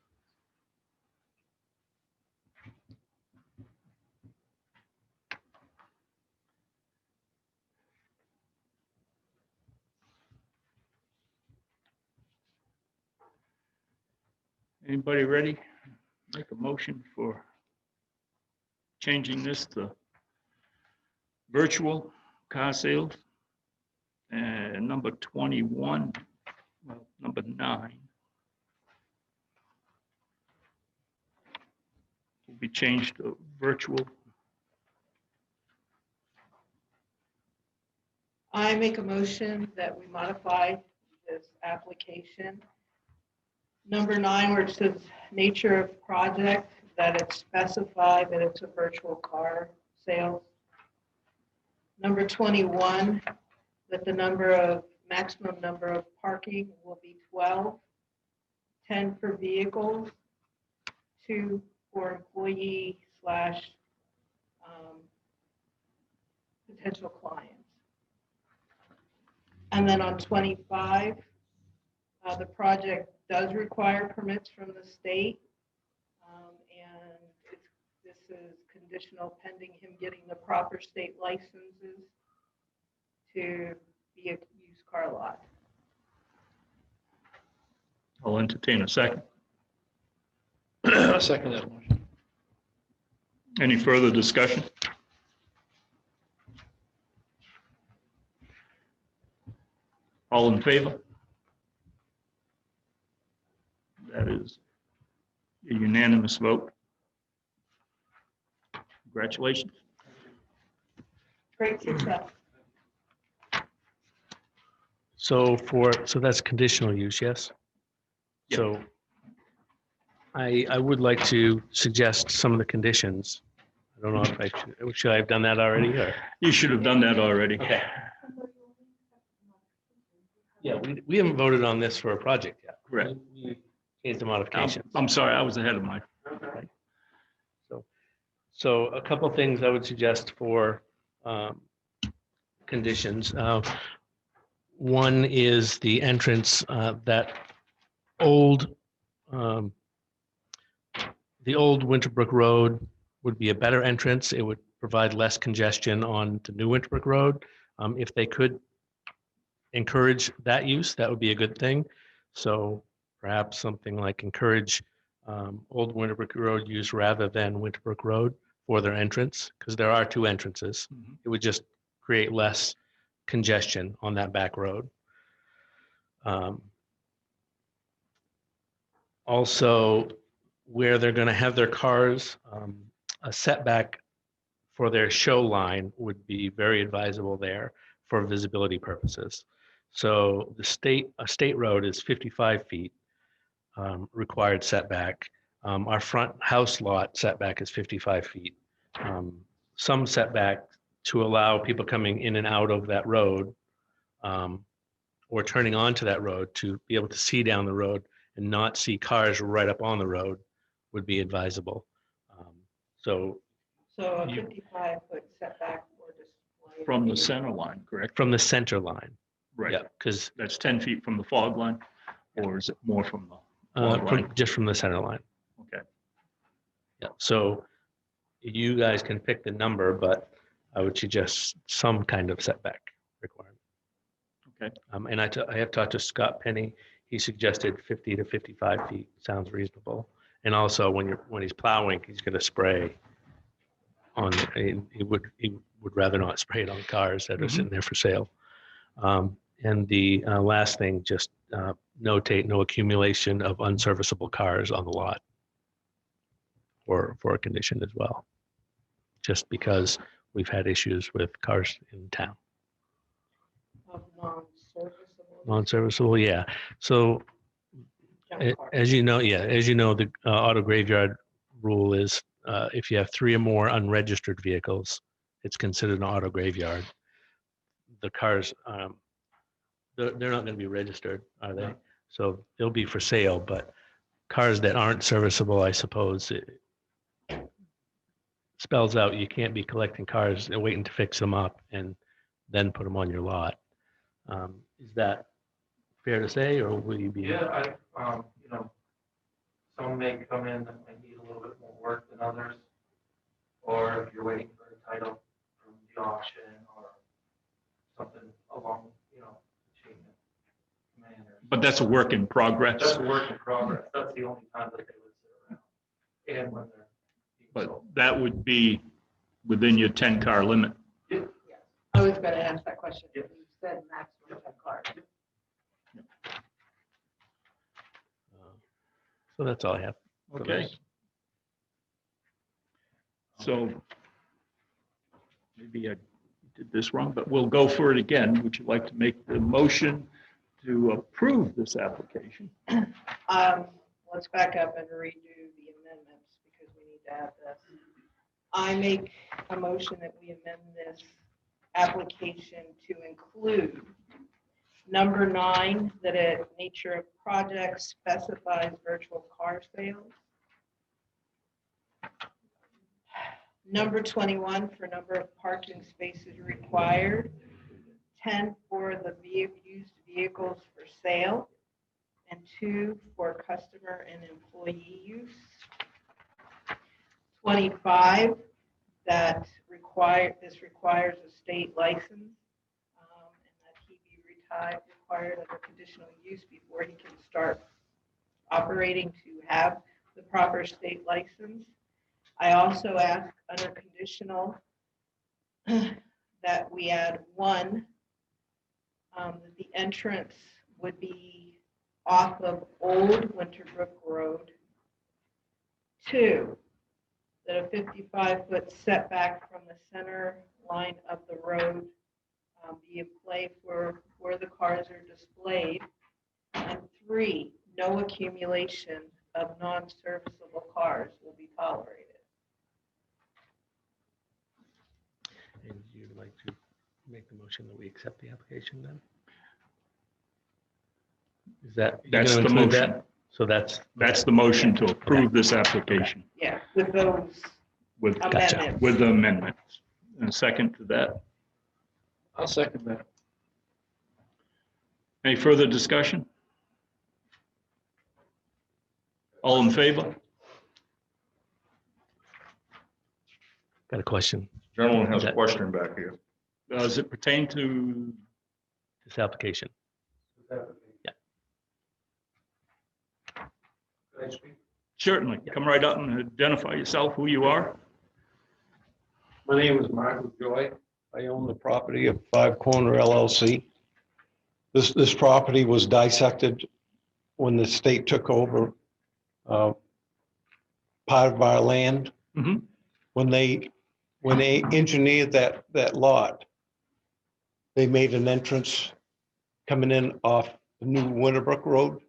J: Anybody ready? Make a motion for changing this to virtual car sales. And number 21, well, number 9 will be changed to virtual.
A: I make a motion that we modify this application. Number 9, where it says nature of project, that it's specified that it's a virtual car sales. Number 21, that the maximum number of parking will be 12, 10 for vehicles, 2 for employee slash potential clients. And then on 25, the project does require permits from the state. And this is conditional pending him getting the proper state licenses to be a used car lot.
J: I'll entertain a second.
B: I'll second that motion.
J: Any further discussion? All in favor? That is a unanimous vote. Congratulations.
A: Great success.
H: So that's conditional use, yes?
J: Yeah.
H: So I would like to suggest some of the conditions. I don't know if should I have done that already or?
J: You should have done that already.
H: Okay. Yeah, we haven't voted on this for a project yet.
J: Correct.
H: We changed the modifications.
J: I'm sorry, I was ahead of my.
H: So a couple things I would suggest for conditions. One is the entrance, the old Winterbrook Road would be a better entrance. It would provide less congestion on the new Winterbrook Road. If they could encourage that use, that would be a good thing. So perhaps something like encourage old Winterbrook Road use rather than Winterbrook Road for their entrance, because there are 2 entrances. It would just create less congestion on that back road. Also, where they're going to have their cars, a setback for their show line would be very advisable there for visibility purposes. So a state road is 55 feet required setback. Our front house lot setback is 55 feet. Some setback to allow people coming in and out of that road or turning onto that road to be able to see down the road and not see cars right up on the road would be advisable. So
A: a 55-foot setback or display.
J: From the center line, correct?
H: from the center line,
J: Right.
H: yeah, because
J: That's 10 feet from the fog line, or is it more from the fog line?
H: just from the center line.
J: Okay.
H: Yeah, so you guys can pick the number, but I would suggest some kind of setback requirement.
J: Okay.
H: And I have talked to Scott Penny. He suggested 50 to 55 feet sounds reasonable. And also when he's plowing, he's going to spray on. He would rather not spray it on cars that are sitting there for sale. And the last thing, just notate no accumulation of unserviceable cars on the lot for a condition as well, just because we've had issues with cars in town.
A: Of non-serviceable.
H: Non-serviceable, yeah. So
A: junk cars.
H: as you know, the auto graveyard rule is if you have 3 or more unregistered vehicles, it's considered an auto graveyard. The cars, they're not going to be registered, are they? So they'll be for sale, but cars that aren't serviceable, I suppose, it spells out you can't be collecting cars and waiting to fix them up and then put them on your lot. Is that fair to say, or will you be?
I: Yeah, some may come in that might need a little bit more work than others. Or if you're waiting for a title from the auction or something along, chain of command.
J: But that's a work in progress.
I: That's a work in progress. That's the only time that they would sit around. And when they're being
J: But
I: sold.
J: that would be within your 10-car limit.
A: Yes. I was going to ask that question. You said maximum 10 cars.
H: So that's all I have. for
J: Okay.
H: those.
J: So maybe I did this wrong, but we'll go for it again. Would you like to make the motion to approve this application.
A: Let's back up and redo the amendments because we need to add this. I make a motion that we amend this application to include number 9, that a nature of project specifies virtual car sales. Number 21 for number of parking spaces required. 10 for the used vehicles for sale. And 2 for customer and employee use. 25 that this requires a state license, and that he be required under conditional use before he can start operating to have the proper state license. I also ask under conditional that we add 1, that the entrance would be off of Old Winterbrook Road. 2, that a 55-foot setback from the center line of the road be in play for where the cars are displayed. And 3, no accumulation of non-serviceable cars will be tolerated.
H: And you'd like to make the motion that we accept the application then? Is that? you're
J: That's
H: gonna
J: the
H: include
J: motion.
H: that? So
J: That's the motion to approve this application
A: Yeah, with those
J: with,
A: amendments.
J: with the amendments. And a second to that.
B: I'll second that.
J: Any further discussion? All in favor?
H: got a question.
G: Gentleman has a
H: That-
G: question back here.
J: Does it pertain to,
H: This application.
J: certainly, come right up and identify yourself, who you are.
C: My name is Michael Joy. I own the property of Five Corner LLC. This property was dissected when the state took over part of our land.
J: Mhm.
C: When they engineered that lot, they made an entrance coming in off the new Winterbrook Road.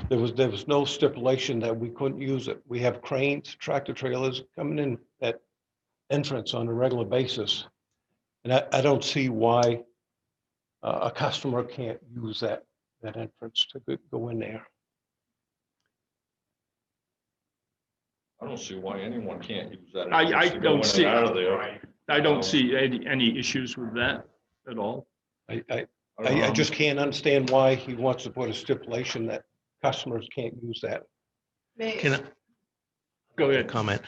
C: There was no stipulation that we couldn't use it. We have cranes, tractor trailers coming in that entrance on a regular basis. And I don't see why a customer can't use that entrance to go in there.
G: I don't see why anyone can't use that.
J: I
G: entrance to go
J: don't
G: in and
J: see-
G: Out of there.
J: I don't see any issues with that at all.
C: I just can't understand why he wants to put a stipulation that customers can't use that.
H: Can I
J: Go ahead.
H: comment?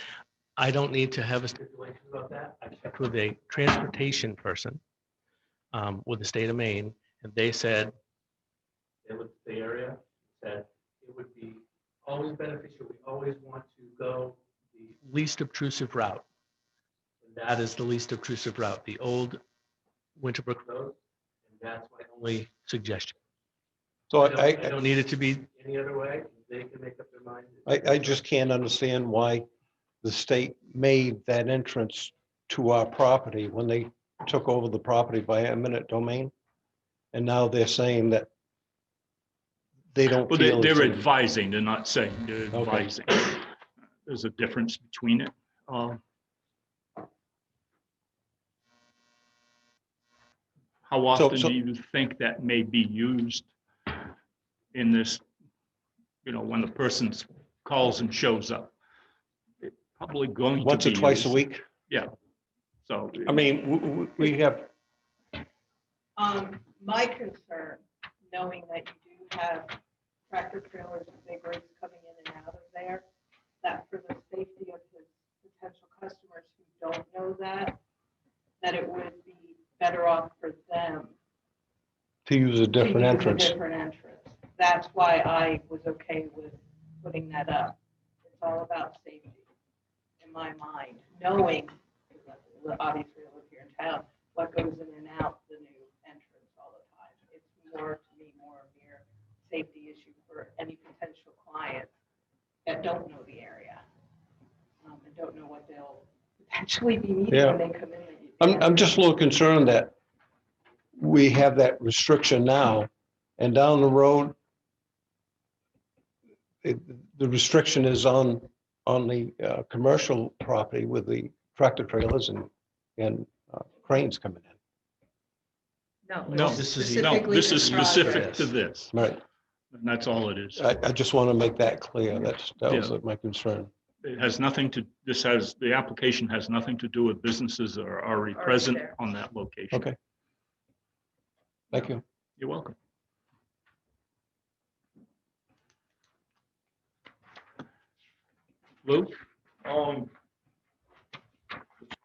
H: I don't need to have a stipulation about that. I checked with a transportation person with the state of Maine, and they said they looked at the area, said it would be always beneficial. We always want to go the least obtrusive route. And that is the least obtrusive route, the old Winterbrook Road. And that's my only suggestion.
C: So
H: I don't need it to be any other way. They can make up their mind.
C: I just can't understand why the state made that entrance to our property when they took over the property by eminent domain. And now they're saying that they don't
J: Well,
C: feel.
J: they're
C: it's-
J: advising, they're not saying, they're advising. There's a difference between it. How often
C: so-
J: do you think that may be used in this, when the person calls and shows up? It's probably going to be
C: Once or twice a
J: used.
C: week.
J: So,
C: I mean, we have,
A: My concern, knowing that you do have tractor trailers and big rigs coming in and out of there, that for the safety of his potential customers who don't know that it would be better off for them
C: to use a
A: to
C: different
A: use a
C: entrance.
A: different entrance. That's why I was okay with putting that up. It's all about safety in my mind, knowing, obviously I live here in town, what goes in and out the new entrance all the time. It's more, to me, more a mere safety issue for any potential client that don't know the area and don't know what they'll potentially be needing when they come in.
C: I'm just a little concerned that we have that restriction now, And down the road, the restriction is on the commercial property with the tractor trailers and cranes coming in.
H: No,
A: it's
H: this is-
A: specifically
J: No, this is specific
A: project.
J: to this,
C: Right.
J: and that's all it is.
C: I just want to make that clear. That was my concern.
J: It has nothing to, the application has nothing to do with businesses that are already
A: Already
J: present
A: there.
J: on that location.
C: Okay. Thank you.
J: You're welcome. Lou?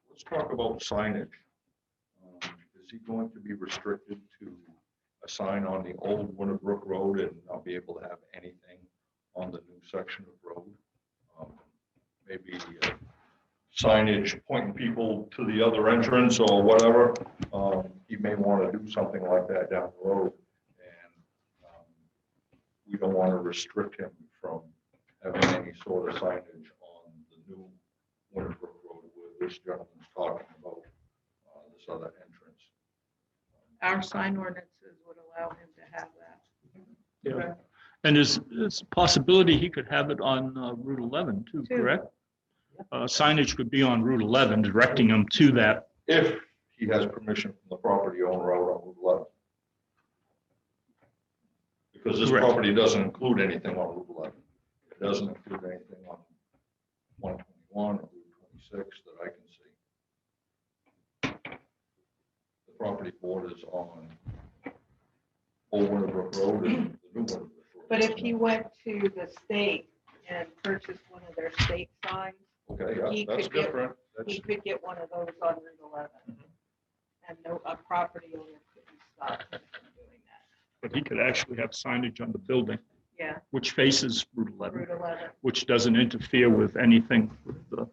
G: Let's talk about signage. Is he going to be restricted to a sign on the old Winterbrook Road and not be able to have anything on the new section of road? Maybe signage pointing people to the other entrance or whatever. He may want to do something like that down the road. And we don't want to restrict him from having any sort of signage on the new Winterbrook Road where this gentleman's talking about this other entrance.
A: Our sign ordinances would allow him to have that.
J: Yeah. And there's a possibility he could have it on Route 11 too,
A: Too.
J: correct? Signage could be on Route 11, directing them to that.
G: If he has permission from the property owner out on Route 11. Because this
J: Correct.
G: property doesn't include anything on Route 11. It doesn't include anything on 121 or Route 26 that I can see. The property borders on Old Winterbrook Road and the new Winterbrook Road.
A: But if he went to the state and purchased one of their state signs,
G: Okay, yeah,
A: he
G: that's
A: could get-
G: different.
A: he
G: That's,
A: could get one of those on Route 11. And a property owner couldn't stop him from doing that.
J: But he could actually have signage on the building,
A: Yeah,
J: which faces Route 11,
A: Route 11.
J: which doesn't interfere with anything that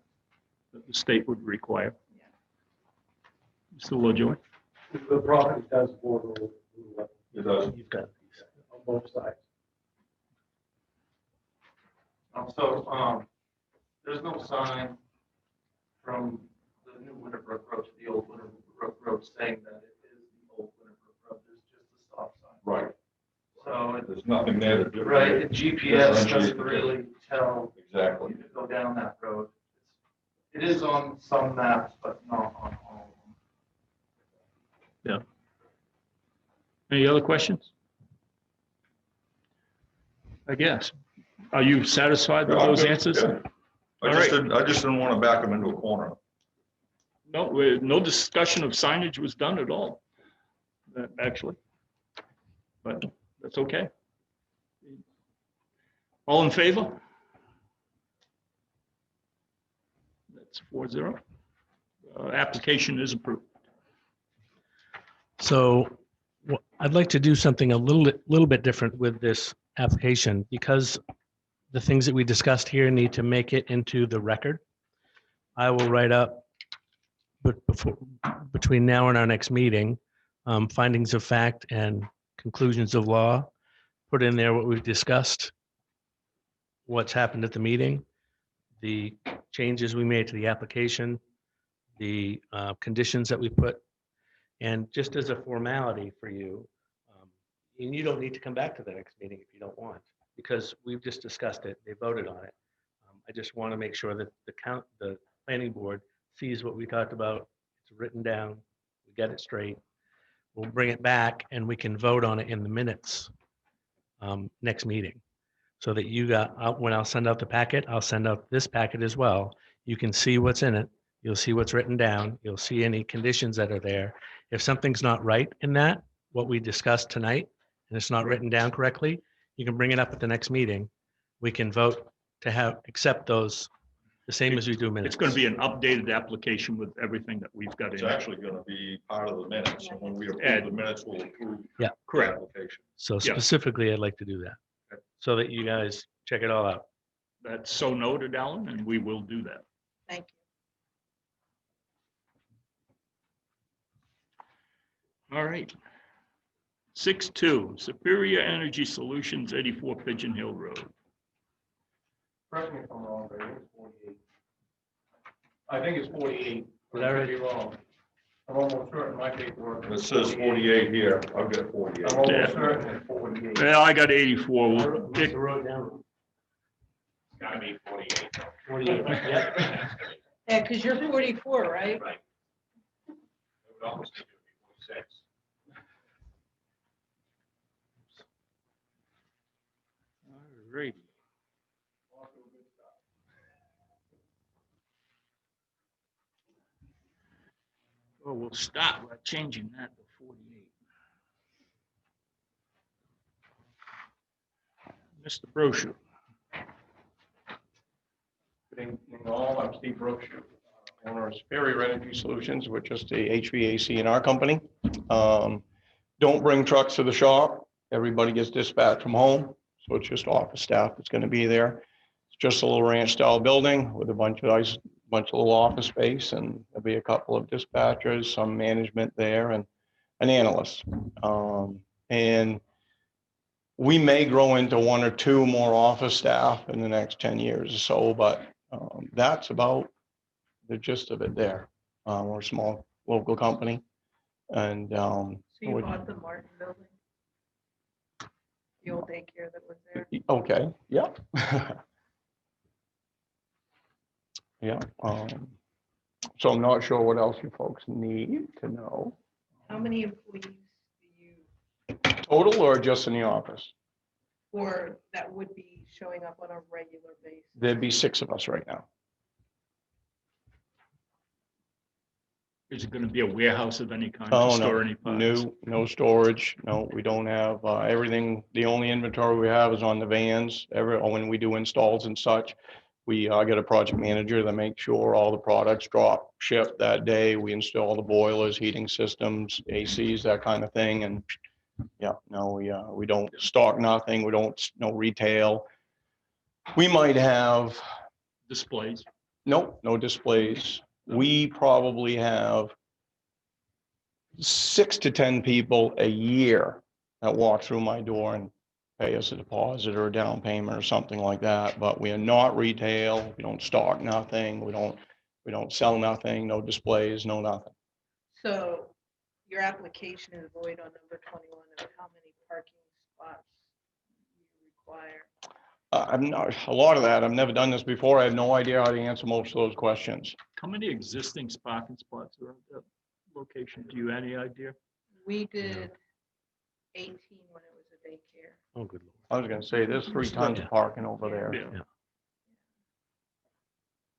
J: the state would require.
A: Yeah.
J: Mr. LaJoy?
D: The property does border with
G: it does.
H: You've got
D: on both sides.
I: There's no sign from the new Winterbrook Road to the old Winterbrook Road saying that it is the old Winterbrook Road. There's just a stop sign.
G: Right.
I: So,
G: There's nothing there to do.
I: right, the GPS doesn't
G: Differentiate.
I: really tell
G: Exactly.
I: you to go down that road. It is on some maps, but not on all of them.
J: Any other questions? I guess. Are you satisfied with
G: Yeah, I'm
J: those
G: good.
J: answers?
G: Yeah.
J: All right.
G: I just didn't want to back him into a corner.
J: No, no discussion of signage was done at all, actually. But that's okay. All in favor? That's 4-0. Application is approved.
H: So I'd like to do something a little bit different with this application because the things that we discussed here need to make it into the record. I will write up, but between now and our next meeting, findings of fact and conclusions of law, put in there what we've discussed, what's happened at the meeting, the changes we made to the application, the conditions that we put, and just as a formality for you, and you don't need to come back to the next meeting if you don't want, because we've just discussed it, they voted on it. I just want to make sure that the planning board sees what we talked about, it's written down, we get it straight. We'll bring it back and we can vote on it in the minutes next meeting. So that you when I'll send out the packet, I'll send out this packet as well. You can see what's in it. You'll see what's written down. You'll see any conditions that are there. If something's not right in that, what we discussed tonight, and it's not written down correctly, you can bring it up at the next meeting. We can vote to accept those the same as we do minutes.
J: It's going to be an updated application with everything that we've got
G: It's
J: in it.
G: actually going to be part of the minutes. And when we
J: Ed.
G: approve the minutes, we'll approve.
H: Yeah.
G: the
J: Correct.
G: Application.
H: So
J: Yeah.
H: specifically, I'd like to do that so that you guys check it all out.
J: That's so noted, Alan, and we will do that.
A: Thank you.
J: All right. 6-2, Superior Energy Solutions, 84 Pigeon Hill Road.
D: Correct me if I'm wrong, but I think it's 48. I think it's 48, but
H: Is that
D: I could be wrong. I'm almost certain my paperwork.
G: It says 48 here. I've got 48.
D: I'm almost
J: Yeah.
D: certain it's 48.
B: 48.
J: Yeah, I got 84.
B: I
J: We'll
B: wrote
J: pick-
B: the road down.
E: It's gotta be 48.
B: 48, yeah.
A: Yeah, because you're 44, right?
E: Right. It would almost be 46.
J: All righty. Well, we'll start by changing that to 48. Mr. Brochu.
C: Good evening all, I'm Steve Brochu, owner of Superior Energy Solutions, we're just a HVAC in our company. Don't bring trucks to the shop, everybody gets dispatched from home, so it's just office staff that's gonna be there. It's just a little ranch style building with a bunch of little office space, and there'll be a couple of dispatchers, some management there, and an analyst. And we may grow into one or two more office staff in the next 10 years or so, but that's about the gist of it there. We're a small local company, and
A: So you bought the Martin building? The old daycare that was there?
C: okay, yeah. Yeah, so I'm not sure what else you folks need to know.
A: How many employees do you,
C: Total or just in the office?
A: or that would be showing up on a regular basis?
C: There'd be 6 of us right now.
J: Is it going to be a warehouse of any kind
C: Oh,
J: to store any parts?
C: No storage. No, we don't have everything. The only inventory we have is on the vans. When we do installs and such, we get a project manager that makes sure all the products drop, ship that day. We install the boilers, heating systems, ACs, that kind of thing. And yeah, no, we don't stock nothing. We don't, no retail. We might have,
J: Displays.
C: nope, no displays. We probably have 6 to 10 people a year that walk through my door and pay us a deposit or a down payment or something like that. But we are not retail. We don't stock nothing. We don't sell nothing, no displays, no nothing.
A: So your application is void on number 21 of how many parking spots you require?
C: I'm not, a lot of that, I've never done this before. I have no idea how to answer most of those questions.
J: How many existing parking spots are at that location? Do you have any idea?
A: We did 18 when it was a daycare.
H: Oh, good Lord.
C: I was gonna say, there's 3 tons of parking over there.
J: Yeah.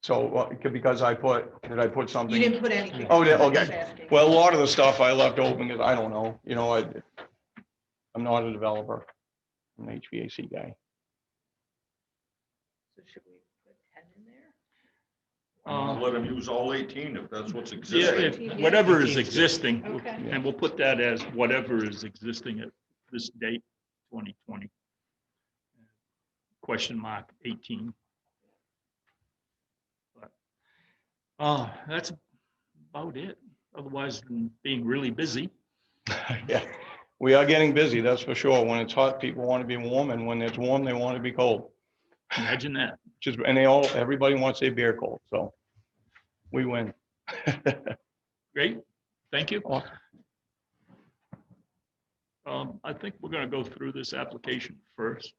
C: So, because did I put something?
A: You didn't put anything.
C: Oh, yeah,
A: I'm just
C: okay.
A: asking.
C: Well, a lot of the stuff I left open because I don't know, I'm not a developer. I'm an HVAC guy.
A: So should we put 10 in there?
G: Let them use all 18 if that's what's
J: Yeah,
G: existing.
J: if whatever is existing,
A: Okay.
J: and we'll put that as whatever is existing at this date, 2020. Question mark 18. But, that's about it. Otherwise than being really busy.
C: Yeah, we are getting busy, that's for sure. When it's hot, people want to be warm, and when it's warm, they want to be cold.
J: Imagine that.
C: And everybody wants their beer cold, so we win.
J: Great. Thank you.
C: Awesome.
J: I think we're going to go through this application first.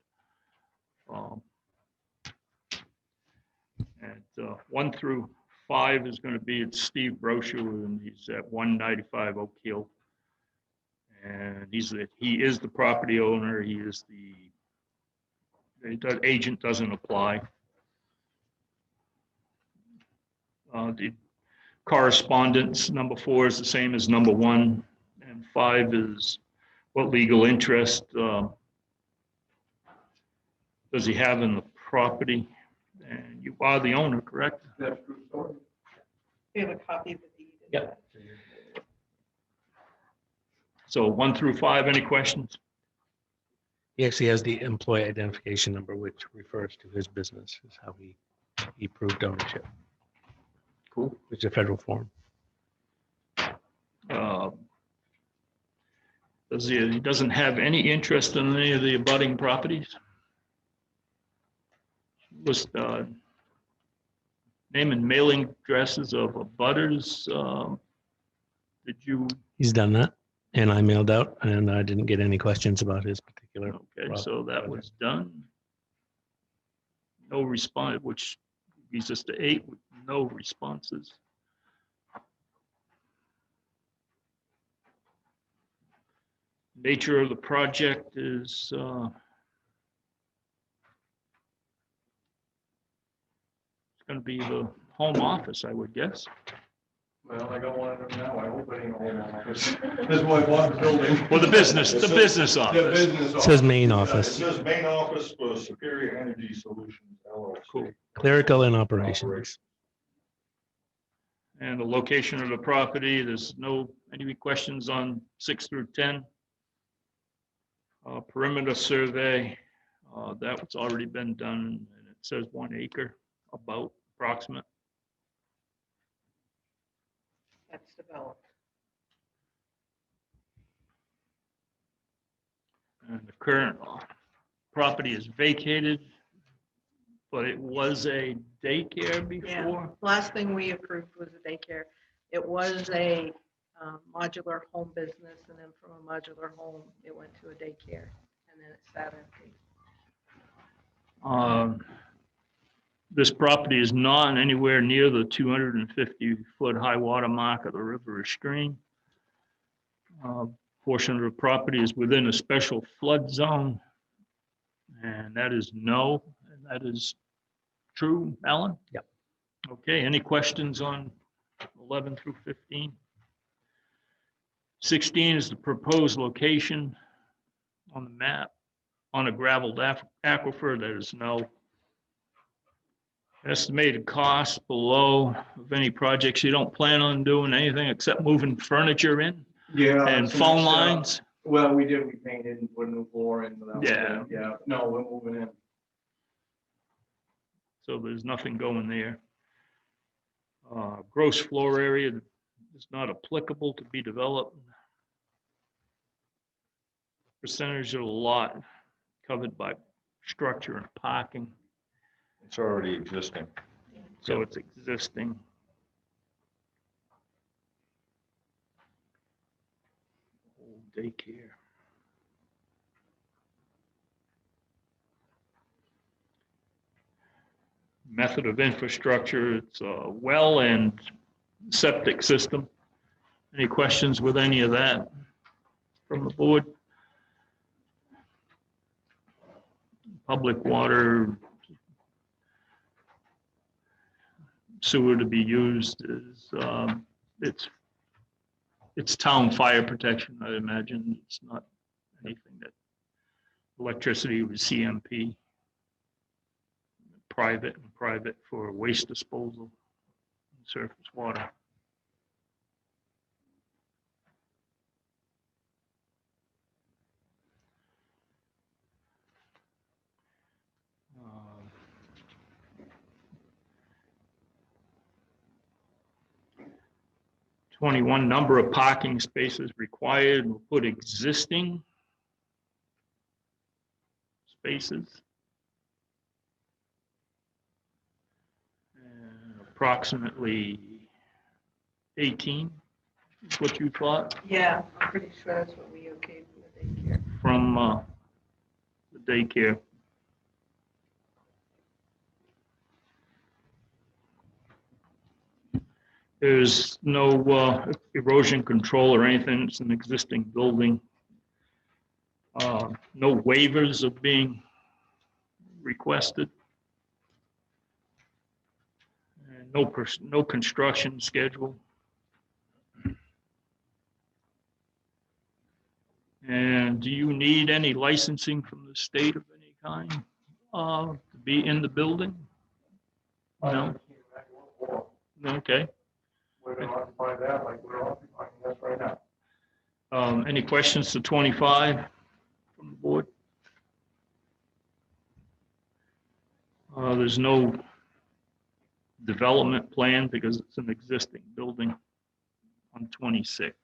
J: And 1 through 5 is going to be at Steve Brochu, and he's at 195 Oak Hill. And he is the property owner. He is the agent doesn't apply. The correspondence, number 4 is the same as number 1, and 5 is what legal interest does he have in the property? And you are the owner, correct?
C: That's true story.
A: We have a copy of the deed.
H: Yep.
J: So 1 through 5, any questions?
H: He actually has the employee identification number, which refers to his business, is how he proved ownership.
J: Cool.
H: It's a federal form.
J: He doesn't have any interest in any of the abutting properties? List name and mailing addresses of abutters. Did you?
H: He's done that, and I mailed out, and I didn't get any questions about his particular particular.
J: Okay, so that was done. No response, which leads us to 8 with no responses. Nature of the project is it's going to be the home office, I would guess.
G: Well, I got one of them now. I hope it ain't a home office. This is why I bought the building.
J: Well, the business
G: The
J: office.
G: business office.
H: Says main
G: Yeah,
H: office.
G: It says main office for Superior Energy Solutions LLC.
J: Cool.
H: Clerical and operations.
J: And the location of the property, there's any questions on 6 through 10? Perimeter survey, that's already been done, and it says 1 acre, about approximate.
A: That's developed.
J: And the current property is vacated, but it was a daycare
A: Yeah,
J: before.
A: last thing we approved was a daycare. It was a modular home business, and then from a modular home, it went to a daycare, and then it sat empty.
J: This property is not anywhere near the 250-foot high water mark of the river or stream. Portion of the property is within a special flood zone, and that is no, and that is true, Alan?
H: Yep.
J: Okay, any questions on 11 through 15? 16 is the proposed location on the map on a gravelled aquifer. There is no estimated cost below of any projects. You don't plan on doing anything except moving furniture in
G: Yeah.
J: and phone lines?
G: Well, we did, we painted and put a new floor in. But that was
J: Yeah.
G: it. Yeah, no, we're moving in.
J: So there's nothing going there. Gross floor area is not applicable to be developed. Percentage of the lot covered by structure and parking,
G: It's already existing.
J: so it's existing. Old daycare. Method of infrastructure, it's a well and septic system. Any questions with any of that from the board? Public water, sewer to be used is, it's town fire protection, I imagine. It's not anything that, electricity with CMP. Private for waste disposal, and surface water. Um, 21 number of parking spaces required. We'll put existing spaces. And approximately 18 is what you thought
A: Yeah, I'm pretty sure that's what we okayed for the daycare.
J: from the daycare. There's no erosion control or anything. It's an existing building. No waivers are being requested. And no construction schedule. And do you need any licensing from the state of any kind to be in the building? No? Okay.
G: We're gonna occupy that like we're occupying this right now.
J: Any questions to 25 from the board? There's no development plan because it's an existing building on 26.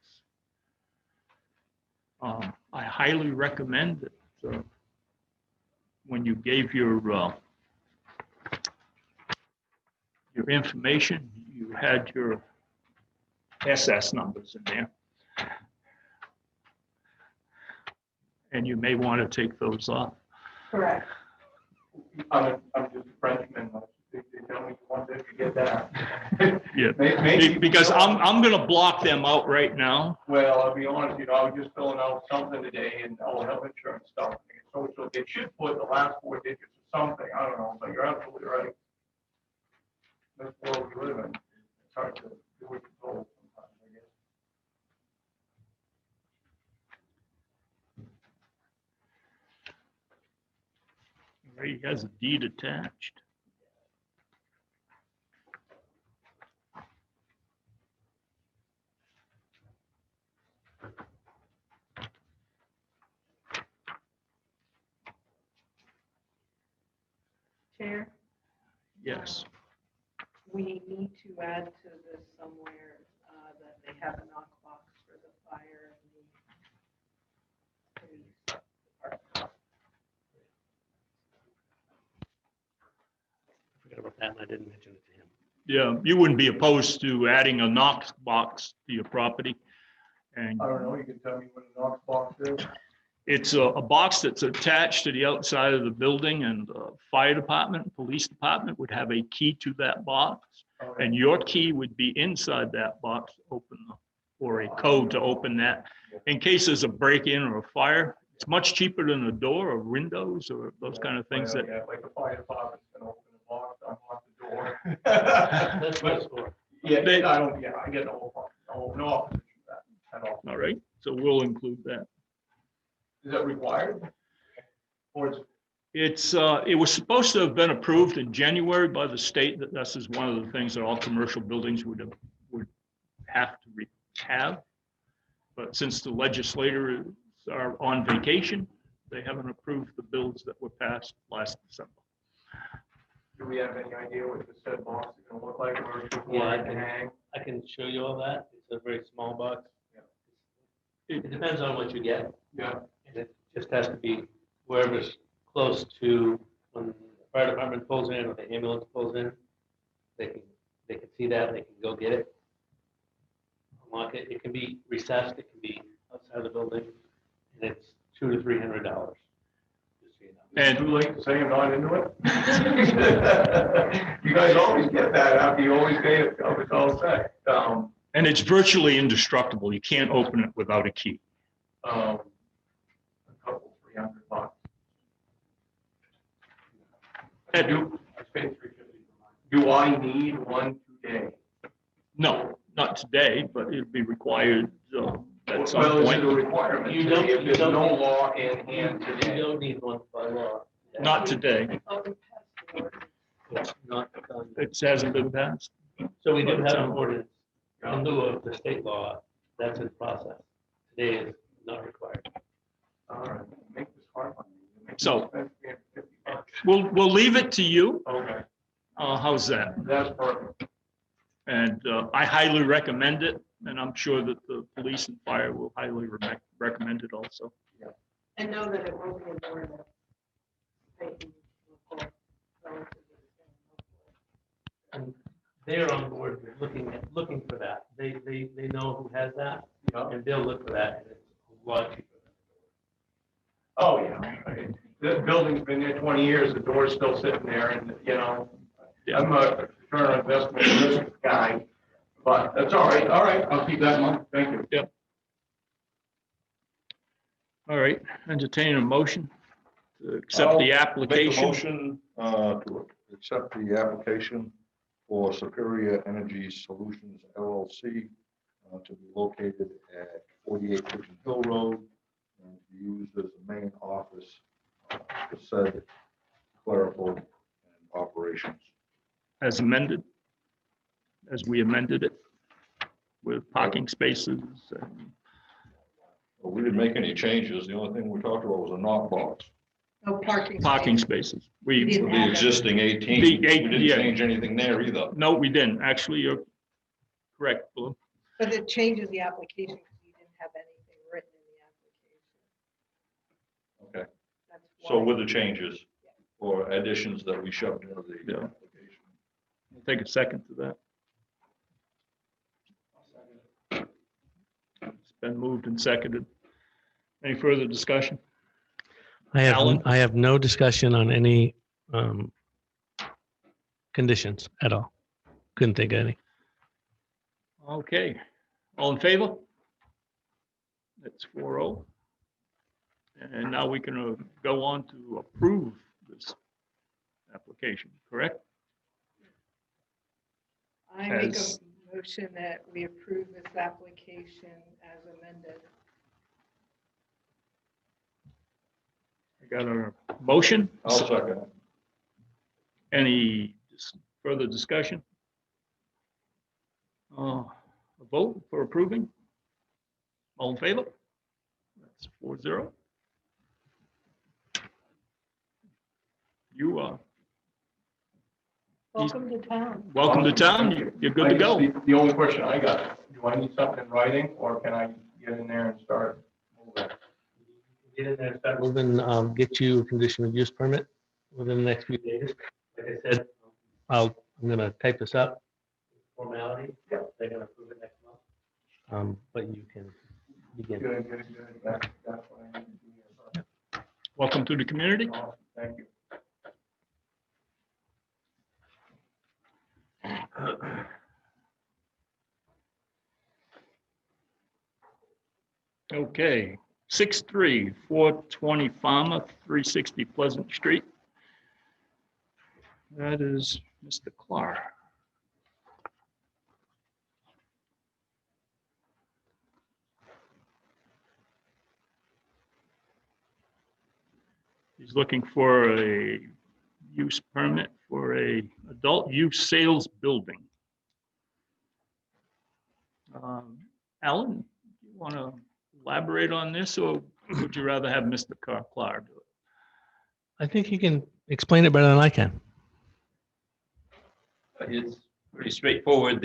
J: I highly recommend that when you gave your information, you had your SS numbers in there. and you may want to take those off.
A: Correct.
B: I'm just a Frenchman. They tell me one day to get that.
J: Yeah,
B: Maybe,
J: because I'm going to block them out right now.
B: well, I'll be honest, I was just filling out something today and all health insurance stuff. So it should put the last 4 digits or something, I don't know, but you're absolutely right. This world we live in, it's hard to do what you're told sometimes, I guess.
J: He has a deed attached.
A: Chair,
J: Yes.
A: we need to add to this somewhere, that they have a knock box for the fire and the police department.
H: I forgot about that and I didn't mention it to him.
J: Yeah, you wouldn't be opposed to adding a Knox box to your property. And
B: I don't know, you can tell me what a Knox box is?
J: it's a box that's attached to the outside of the building, and the fire department, police department would have a key to that box.
B: Okay.
J: And your key would be inside that box, or a code to open that. In case there's a break-in or a fire, it's much cheaper than a door or windows or those kind of things that,
B: Yeah, like the fire department's gonna open the box, unlock the door.
H: That's my score.
B: Yeah,
J: They-
B: I don't, yeah, I get no opposition to that at all.
J: all right, so we'll include that.
B: Is that required? Or is,
J: It was supposed to have been approved in January by the state, that this is one of the things that all commercial buildings would have to have. But since the legislators are on vacation, they haven't approved the bills that were passed last December.
B: do we have any idea what the said box is gonna look like, or is it
H: Yeah, I
B: going to
H: can-
B: hang?
H: I can show you all that. It's a very small box.
B: Yeah.
H: It depends on what you get.
B: Yeah,
H: And it just has to be wherever's close to when the fire department pulls in or the ambulance pulls in. They can see that, they can go get it. Unlock it. It can be recessed, it can be outside the building, and it's $200 to $300. Just so you know.
B: and too late to say I'm not into it? You guys always get that after you always say it, it's all set.
J: And it's virtually indestructible. You can't open it without a key.
B: A couple, $300.
J: And
B: I paid $350 for mine. Do I need one today?
J: no, not today, but it'd be required at some
B: Well, is it a
J: point.
B: requirement?
H: You don't-
B: If there's
H: you don't-
B: no law in hand
H: You
B: today.
H: don't need one by law.
J: Not today.
A: Open passport.
H: It's not done.
J: It hasn't been passed.
H: So we do have an ordinance in lieu of the state law that's in process. Today is not required.
B: All right, make this hard on me. Make me
J: So-
B: spend $350.
J: We'll leave it to you.
B: Okay,
J: How's that?
B: that's perfect.
J: And I highly recommend it, and I'm sure that the police and fire will highly recommend it also.
A: And know that it will be an ordinance. Taking report relative to the same.
H: And they're on board with looking for that. They know who has that,
B: Yeah.
H: and they'll look for that, and it's a lot cheaper.
B: Oh, yeah. The building's been there 20 years, the door's still sitting there, and, I'm a return on investment risk guy, but that's all right, I'll keep that in mind, thank you.
J: All right, entertain a motion to accept the
G: Make a
J: application.
G: motion to accept the application for Superior Energy Solutions LLC to be located at 48 Pigeon Hill Road and to be used as the main office for said clerical and operations.
J: As amended, as we amended it, with parking spaces. And
G: Well, we didn't make any changes. The only thing we talked about was a knock box.
A: No parking.
J: parking
A: space.
J: spaces.
A: We
J: We,
A: didn't
G: For
A: have
G: the
A: that.
G: existing 18,
J: The
G: we
J: eight-
G: didn't
J: yeah.
G: change anything there either.
J: no, we didn't. Actually, you're correct, Blue.
A: But it changes the application because you didn't have anything written in the application.
G: Okay,
A: That's
G: so
A: why.
G: with the changes or additions that we shoved into the
J: Yeah.
G: application.
J: I'll take a second to that. It's been moved and seconded. Any further discussion? Alan?
H: I have no discussion on any conditions at all. Couldn't think of any.
J: Okay, all in favor? That's 4-0. And now we can go on to approve this application, correct?
A: I make
J: As-
A: a motion that we approve this application as amended.
J: I got a motion.
G: I'll second it.
J: Any further discussion? A vote for approving? All in favor? That's 4-0. You are
A: Welcome to town.
J: welcome to town. You're good to go.
G: The only question I got, do I need something in writing or can I get in there and start moving?
H: Get in there, start moving, get you a conditional use permit within the next few days. Like I said, I'm gonna type this up. Formality. Yeah. They're gonna approve it next month. But you can begin.
G: Good. That's what I need to do here.
J: Welcome to the community.
G: Awesome. Thank you.
J: Okay, 63420 Farmer, 360 Pleasant Street. That is Mr. Clark. He's looking for a use permit for a adult use sales building. Alan, you want to elaborate on this, or would you rather have Mr. Clark do it?
H: I think you can explain it better than I can.
K: It's pretty straightforward.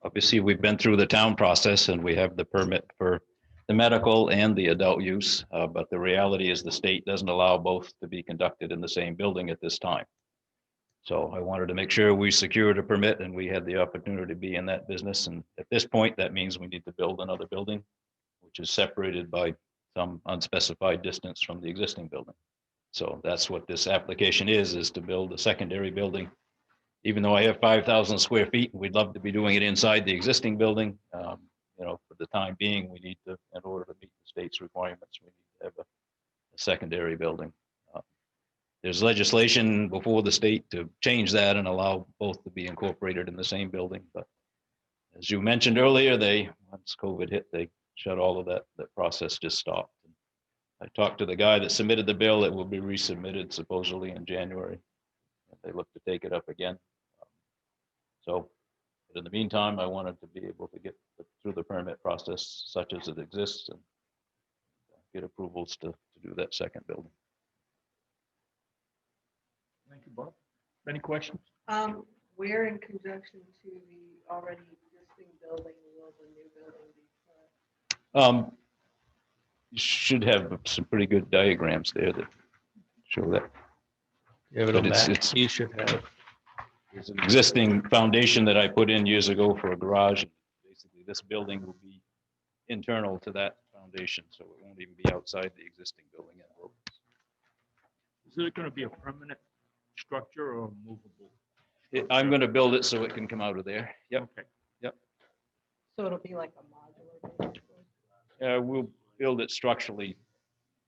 K: Obviously, we've been through the town process and we have the permit for the medical and the adult use. But the reality is the state doesn't allow both to be conducted in the same building at this time. So I wanted to make sure we secured a permit and we had the opportunity to be in that business. And at this point, that means we need to build another building, which is separated by some unspecified distance from the existing building. So that's what this application is to build a secondary building. Even though I have 5,000 square feet, we'd love to be doing it inside the existing building. For the time being, we need to, in order to meet the state's requirements, we need to have a secondary building. There's legislation before the state to change that and allow both to be incorporated in the same building. But as you mentioned earlier, once COVID hit, they shut all of that. That process just stopped. I talked to the guy that submitted the bill. It will be resubmitted supposedly in January. They look to take it up again. But in the meantime, I wanted to be able to get through the permit process such as it exists and get approvals to do that second building.
J: Thank you, Bob. Any questions?
A: Where in conjunction to the already existing building will the new building be put?
K: You should have some pretty good diagrams there that show that.
H: You have it
K: But
H: on back.
K: it's-
H: You should have.
K: There's an existing foundation that I put in years ago for a garage. Basically, this building will be internal to that foundation, so it won't even be outside the existing building.
J: Is it going to be a permanent structure or movable?
K: I'm going to build it so it can come out of there. Yep.
J: Okay.
A: So it'll be like a modular, basically?
K: We'll build it structurally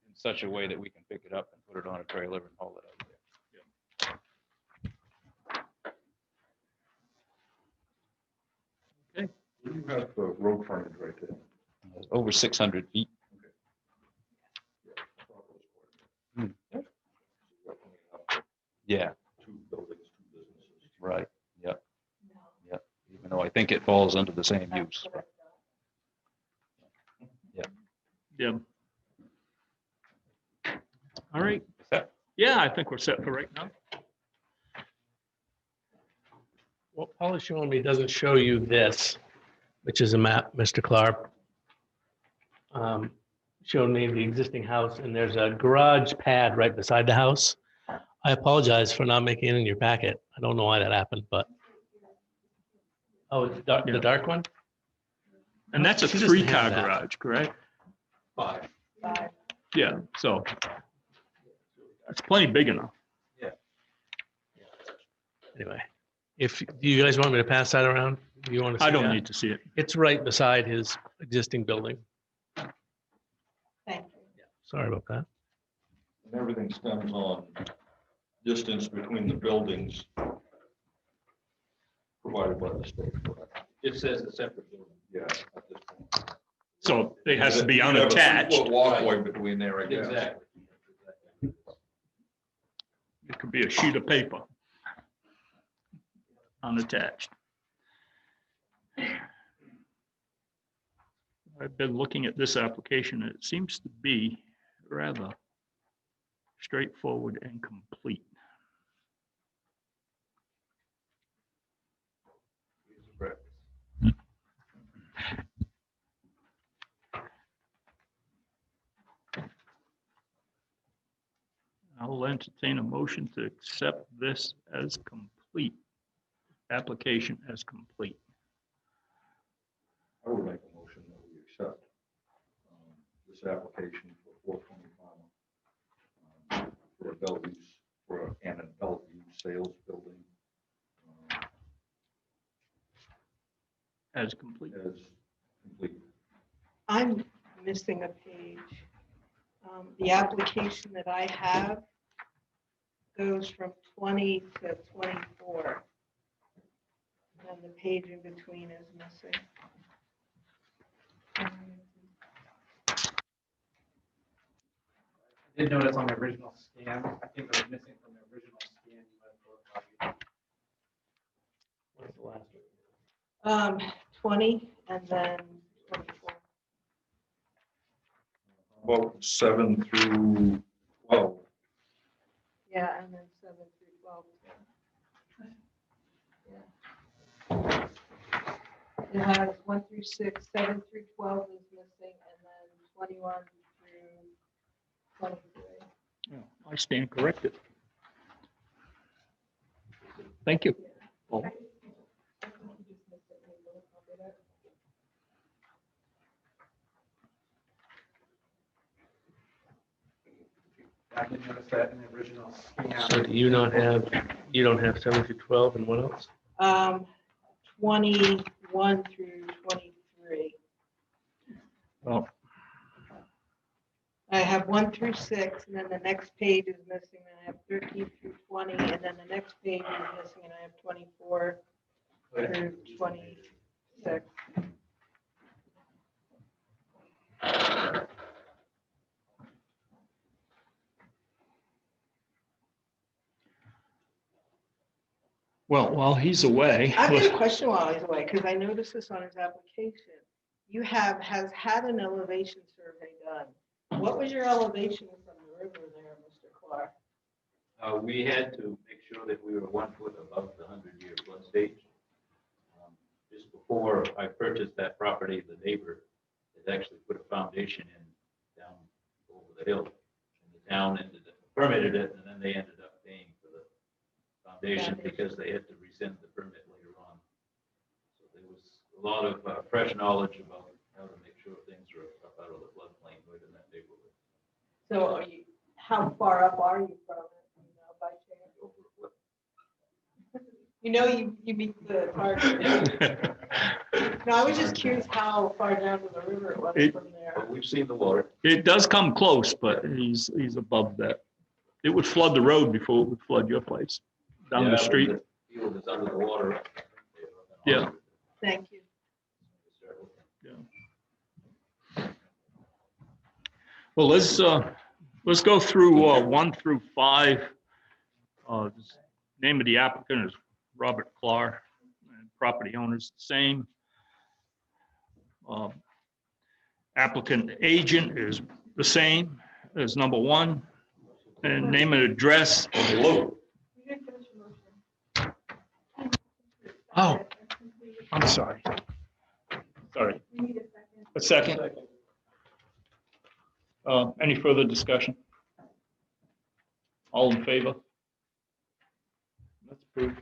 K: in such a way that we can pick it up and put it on a trailer and haul it out of there.
G: You have the road frontage right there.
K: Over 600 feet. Yeah,
G: Two buildings, two businesses.
K: right. Yep. Yep. Even though I think it falls under the same use.
J: Yeah. All right.
K: Set.
J: Yeah, I think we're set for right now.
H: What Paul is showing me doesn't show you this, which is a map, Mr. Clark. Showed me the existing house and there's a garage pad right beside the house. I apologize for not making it in your packet. I don't know why that happened, but. Oh, it's dark,
J: Yeah.
H: the dark one?
J: And that's a
H: She doesn't have
J: 3-car
H: that.
J: garage, correct?
H: 5.
A: Five.
J: Yeah, so It's plenty big enough.
H: Anyway, if, do you guys want me to pass that around? Do you want to see
J: I don't
H: that?
J: need to see it.
H: It's right beside his existing building.
A: Thank you.
H: Sorry about that.
G: And everything stems on distance between the buildings provided by the state.
E: It says a separate building.
G: Yeah. at this point.
J: So it has to be
G: You have a 3-foot
J: unattached.
G: Walkway between there, I guess.
E: Exactly.
J: It could be a sheet of paper. Unattached. I've been looking at this application, and it seems to be rather straightforward and complete. I'll entertain a motion to accept this as complete. Application as complete.
G: I would make a motion that we accept this application for 425 for adult use, for an adult use sales building
J: As complete.
G: as complete.
A: I'm missing a page. The application that I have goes from 20 to 24. And the page in between is missing.
L: I did notice on the original scan, I think it was missing from the original scan. You might have
H: What's the last one?
A: 20 and then 24.
G: About 7 through 12.
A: Yeah, and then 7 through 12. Yeah. It has 1 through 6, 7 through 12 is missing, and then 21 through 23.
J: Yeah, I stand corrected. Thank you. Paul.
L: I didn't notice that in the original scan.
H: So do you not have, you don't have 7 through 12 and what else?
A: 21 through 23.
J: Well,
A: I have 1 through 6, and then the next page is missing, and I have 13 through 20, and then the next page is missing, and I have 24 through 26.
J: well, while he's away,
A: I've got a question while he's away, because I noticed this on his application. You has had an elevation survey done. What was your elevation from the river there, Mr. Clark?
E: We had to make sure that we were 1 foot above the 100-year flood stage. Just before I purchased that property, the neighbor had actually put a foundation in down over the hill. And the town permitted it, and then they ended up paying for the foundation because they had to rescind the permit later on. So there was a lot of fresh knowledge about how to make sure things are up out of the floodplain right in that neighborhood.
A: So how far up are you from it, by chance?
E: Over what
A: You meet the target. No, I was just curious how far down to the river it was from there.
E: But we've seen the water.
J: it does come close, but he's above that. It would flood the road before it would flood your place, down
E: Yeah,
J: the
E: when
J: street.
E: the field is under the water.
J: Yeah.
A: Thank you.
J: Well, let's go through 1 through 5. Name of the applicant is Robert Clark, and property owner's the same. Applicant agent is the same as number 1, and name and address.
H: Oh, I'm sorry.
J: Sorry. A second. Any further discussion? All in favor? That's approved.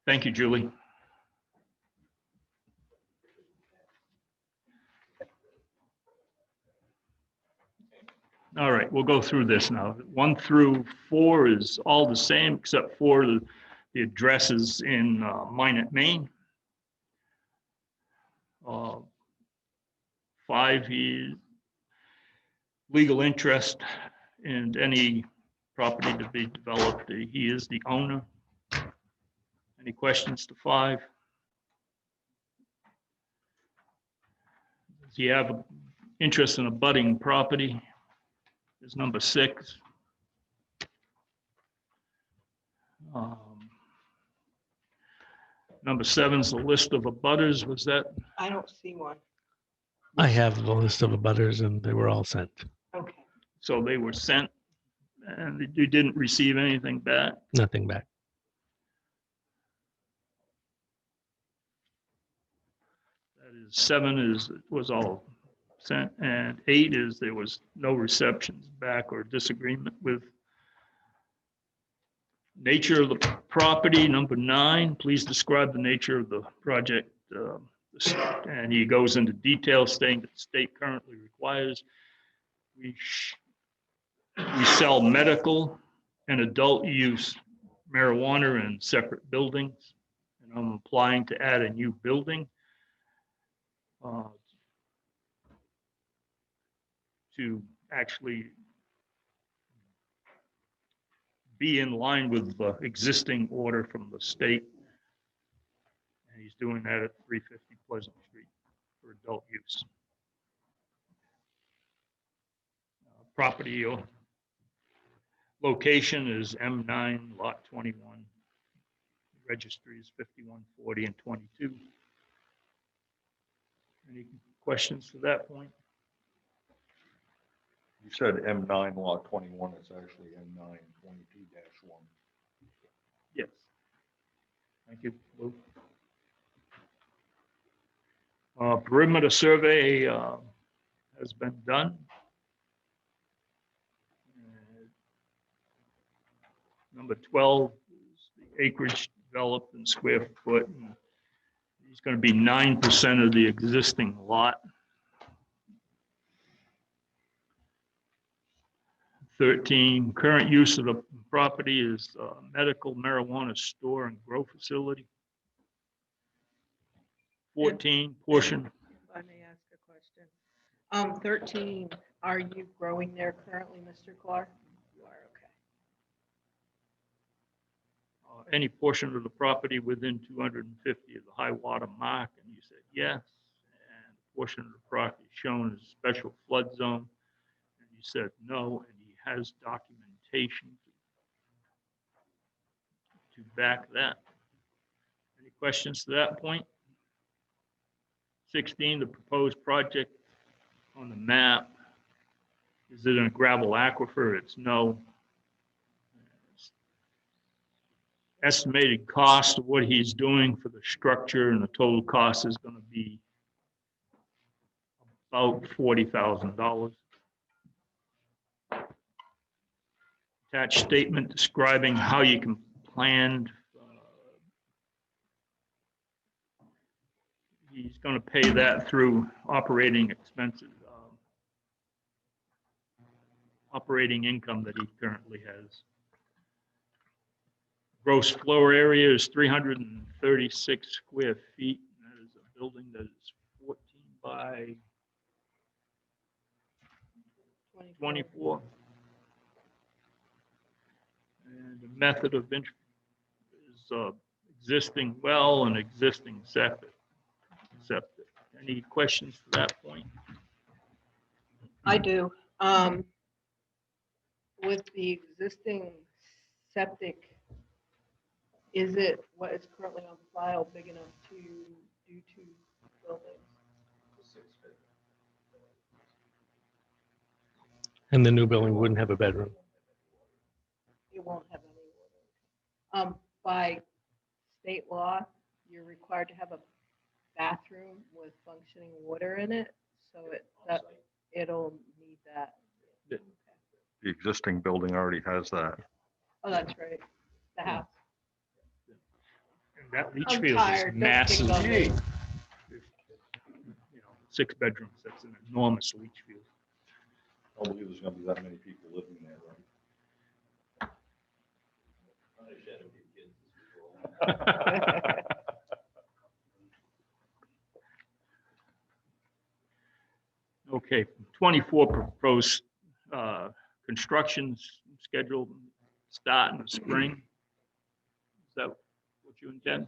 J: Thank you, Julie. All right, we'll go through this now. 1 through 4 is all the same, except for the addresses in Minot, Maine. 5 is legal interest in any property to be developed. He is the owner. Any questions to 5? Does he have an interest in a budding property? Is number 6. Number 7 is the list of abutters. Was that?
A: I don't see one.
H: I have the list of abutters and they were all sent.
A: Okay.
J: So they were sent and you didn't receive anything back?
H: Nothing back.
J: That is 7 was all sent, and 8 is there was no receptions back or disagreement with nature of the property. Number 9, please describe the nature of the project. And he goes into detail stating that the state currently requires we sell medical and adult use marijuana in separate buildings. And I'm applying to add a new building to actually be in line with the existing order from the state. And he's doing that at 350 Pleasant Street for adult use. Property location is M9, lot 21. Registry is 5140 and 22. Any questions to that point?
G: You said M9 lot 21, it's actually M9 22-1.
J: Yes. Thank you, Lou. Perimeter survey has been done. Number 12 is the acreage developed in square foot. And he's going to be 9% of the existing lot. 13, current use of the property is medical marijuana store and grow facility. 14, portion.
A: If I may ask a question. 13, are you growing there currently, Mr. Clark? You are, okay.
J: Any portion of the property within 250 of the high water mark, and you said yes. And a portion of the property shown as special flood zone, and you said no, and he has documentation to back that. Any questions to that point? 16, the proposed project on the map. Is it in a gravel aquifer? It's no. Estimated cost of what he's doing for the structure and the total cost is going to be about $40,000. Attached statement describing how you can plan. He's going to pay that through operating expenses, operating income that he currently has. Gross floor area is 336 square feet. That is a building that is 14 by 24. And the method of entry is existing well and existing septic. Any questions to that point?
A: I do. With the existing septic, is it what is currently on file big enough to do 2 buildings?
H: And the new building wouldn't have a bedroom.
A: It won't have any water. By state law, you're required to have a bathroom with functioning water in it, so it'll need that.
G: The existing building already has that.
A: Oh, that's right. The house.
J: And that leach
A: I'm
J: field
A: tired,
J: is
A: don't
J: massive.
A: think of it.
J: You know, 6 bedrooms. That's an enormous leach field.
G: I don't believe there's gonna be that many people living there, right?
J: Okay, 24 proposed constructions scheduled start in the spring. Is that what you intend?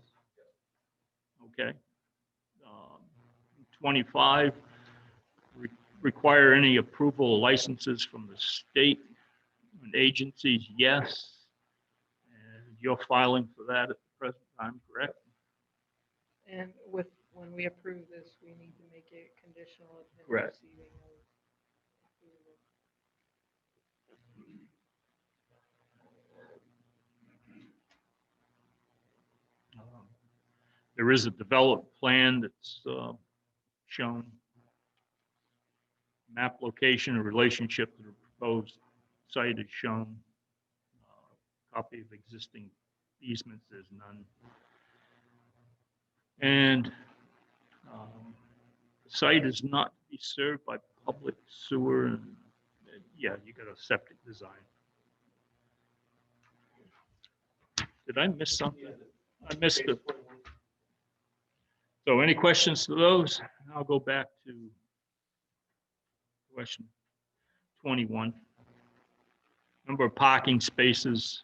J: Okay. 25, require any approval or licenses from the state and agencies? Yes. And you're filing for that at the present time, correct?
A: And when we approve this, we need to make it conditional of him
J: Correct.
A: receiving those approval.
J: There is a developed plan that's shown. Map location and relationship to the proposed site is shown. Copy of existing easements, there's none. And the site is not to be served by public sewer. And yeah, you got a septic design. Did I miss something? I missed it. So any questions to those? I'll go back to question 21. Number of parking spaces.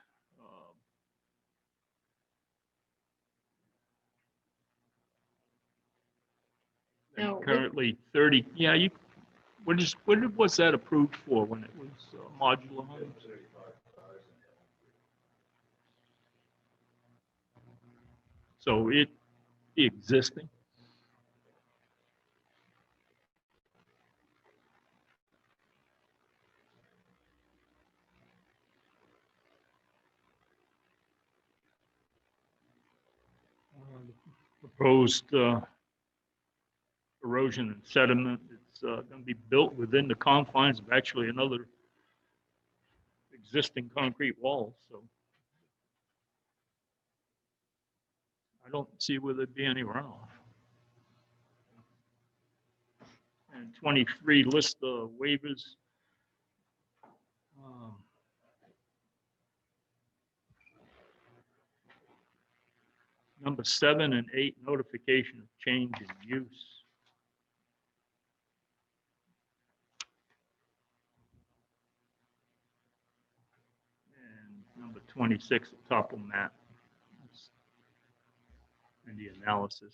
A: Now, what-
J: Currently 30, yeah, you, what was that approved for when it was modular homes? So it existing. Proposed erosion and sediment. It's going to be built within the confines of actually another existing concrete wall. So I don't see where there'd be any runoff. And 23, list the waivers. Number 7 and 8, notification of change in use. And number 26, the topo map. And the analysis,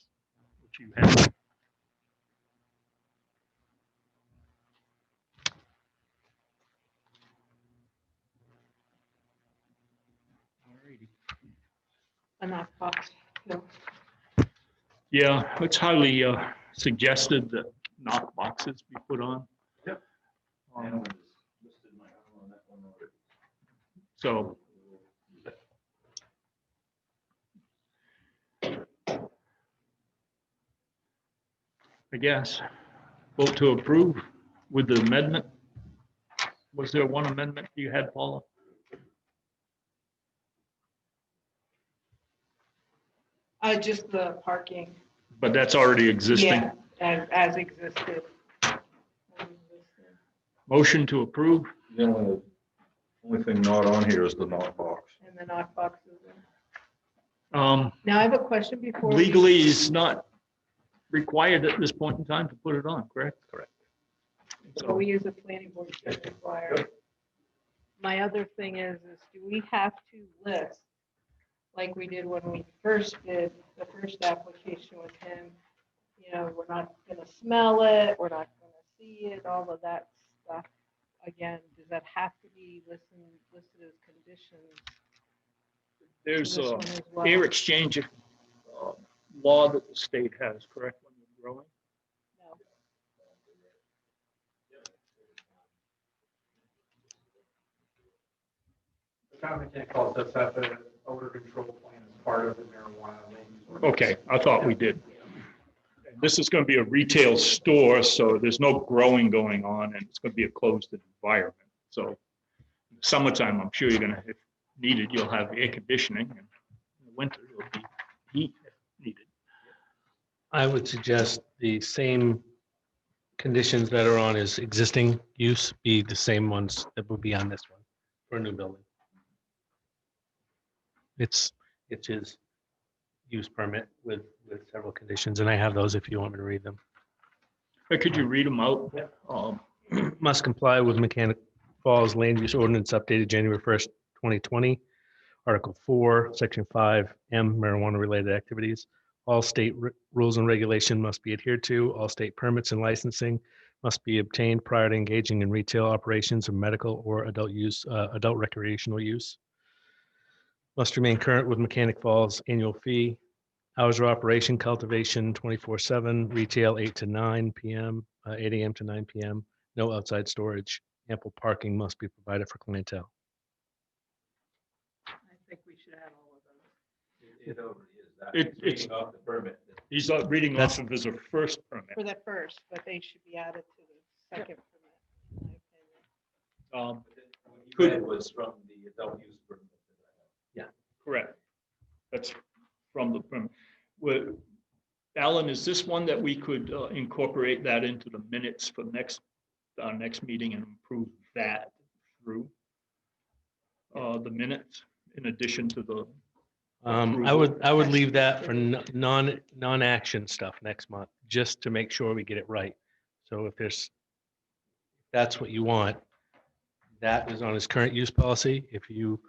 J: which you have. Alrighty.
A: Enough box. No.
J: Yeah, it's highly suggested that knock boxes be put on.
G: Yep.
J: So I guess vote to approve with the amendment. Was there one amendment you had, Paula?
A: Just the parking.
J: But that's already existing.
A: Yeah, as existed.
J: Motion to approve.
G: The only thing not on here is the knock box.
A: And the knock boxes.
J: Um,
A: Now I have a question before.
J: legally is not required at this point in time to put it on, correct? Correct.
A: So we use a planning board to require. My other thing is do we have to list, like we did when we first did the first application with him, you know, we're not gonna smell it, we're not gonna see it, all of that stuff. Again, does that have to be listed as conditions?
J: There's
A: This
J: a
A: one as well?
J: fair exchange of law that the state has, correct, when you're growing?
A: No.
L: The common chemical does have an odor control plan as part of the marijuana land use ordinance.
J: Okay, I thought we did. This is going to be a retail store, so there's no growing going on, and it's going to be a closed environment. So summertime, I'm sure you're going to, if needed, you'll have air conditioning, and in the winter, it'll be heat if needed.
H: I would suggest the same conditions that are on his existing use be the same ones that would be on this one for a new building. It's his use permit with several conditions, and I have those if you want me to read them.
J: Could you read them out?
H: Yeah.
J: Um,
H: Must comply with Mechanic Falls Land Use Ordinance updated January 1st, 2020. Article 4, Section 5, M, marijuana-related activities. All state rules and regulation must be adhered to. All state permits and licensing must be obtained prior to engaging in retail operations of medical or adult use, adult recreational use. Must remain current with Mechanic Falls annual fee. Hours of operation, cultivation 24/7, retail 8 to 9 p.m., 8 a.m. to 9 p.m. No outside storage. Ample parking must be provided for clientele.
A: I think we should add all of those.
E: It already is that.
J: It's-
E: Reading off the permit.
J: He's reading off of his first permit.
A: For the first, but they should be added to the second permit, in my opinion.
E: What you read was from the adult use permit.
J: Correct. That's from the permit. Alan, is this one that we could incorporate that into the minutes for our next meeting and improve that through the minutes in addition to the?
H: I would leave that for non-action stuff next month, just to make sure we get it right. So if that's what you want, that is on his current use policy. If you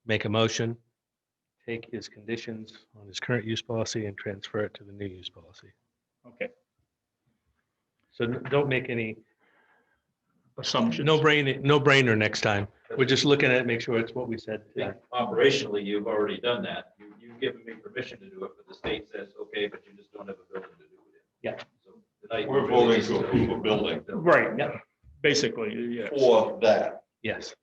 H: make a motion, take his conditions on his current use policy and transfer it to the new use policy.
J: Okay.
H: So don't make any
J: Assumptions.
H: no brainer next time. We're just looking at it, make sure it's what we said
E: Yeah,
H: today.
E: operationally, you've already done that. You've given me permission to do it, but the state says, okay, but you just don't have a building to do it in.
H: Yeah.
E: So tonight
G: We're
E: really
G: voting
E: is
G: to approve a building
J: Right.
H: Yeah.
J: Basically, yes.
G: for that.
H: Yes.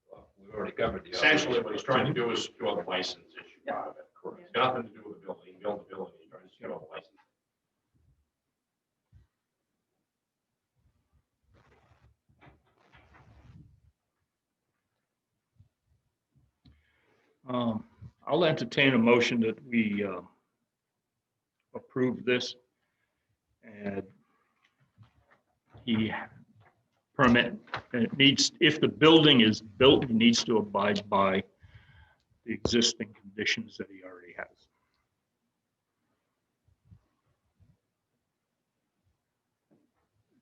E: Well, we've already covered the.
M: Essentially, what he's trying to do is secure the license issue out of it. Correct. It's got nothing to do with the building. He built the building, he's trying to secure the license.
J: I'll entertain a motion that we approve this. And he permit, and it needs, if the building is built, he needs to abide by the existing conditions that he already has.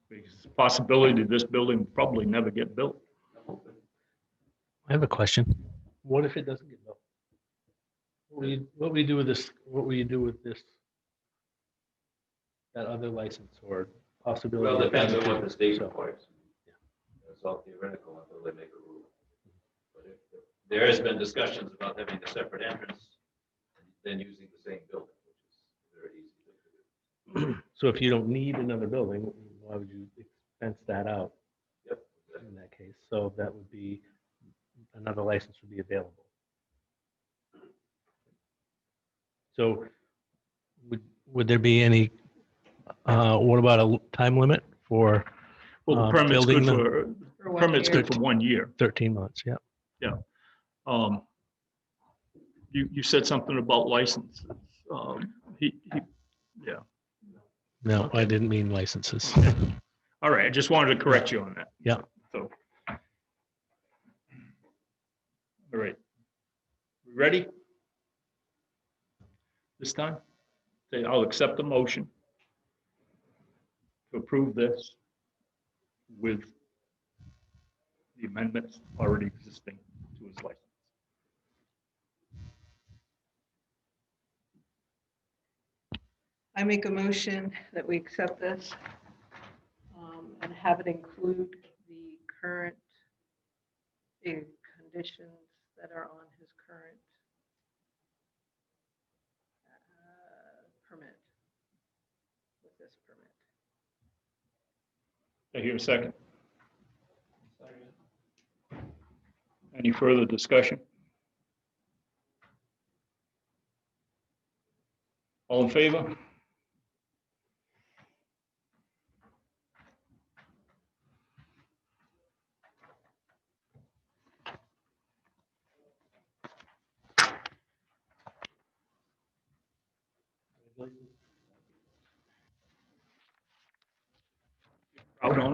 J: Because it's a possibility this building will probably never get built.
H: I have a question. What if it doesn't get built? What will you do with this? What will you do with this? That other license or possibility?
E: Well,
H: of
E: depends on
H: having
E: what
H: to-
E: the state
H: so,
E: requires. It's all theoretical until they make a rule. But if there has been discussions about having a separate entrance, then using the same building, which is a very easy thing to do.
H: So if you don't need another building, why would you expense that out
E: Yep.
H: in that case? So that would be, another license would be available. So would there be any, what about a time limit for
J: Well, the permit's
H: building
J: good
H: the-
J: for, permit's good for 1 year.
H: 13 months? Yeah.
J: You said something about licenses. Yeah.
H: No, I didn't mean licenses.
J: All right, I just wanted to correct you on that.
H: Yeah.
J: So. All right. We ready? This time? Say, I'll accept the motion to approve this with the amendments already existing to his license.
A: I make a motion that we accept this and have it include the current, the conditions that are on his current permit, with this permit.
J: I hear a second. Any further discussion? All in favor?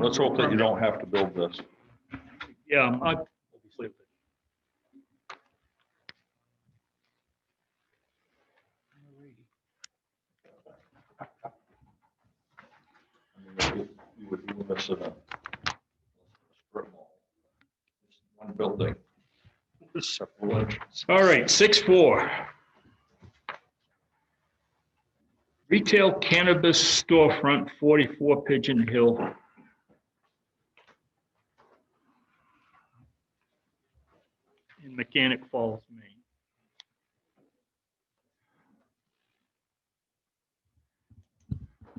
G: Let's hope that you don't have to build this.
J: Yeah,
G: You would do this in a strip mall. It's one building.
J: all right, 6.4. Retail cannabis storefront, 44 Pigeon Hill. In Mechanic Falls,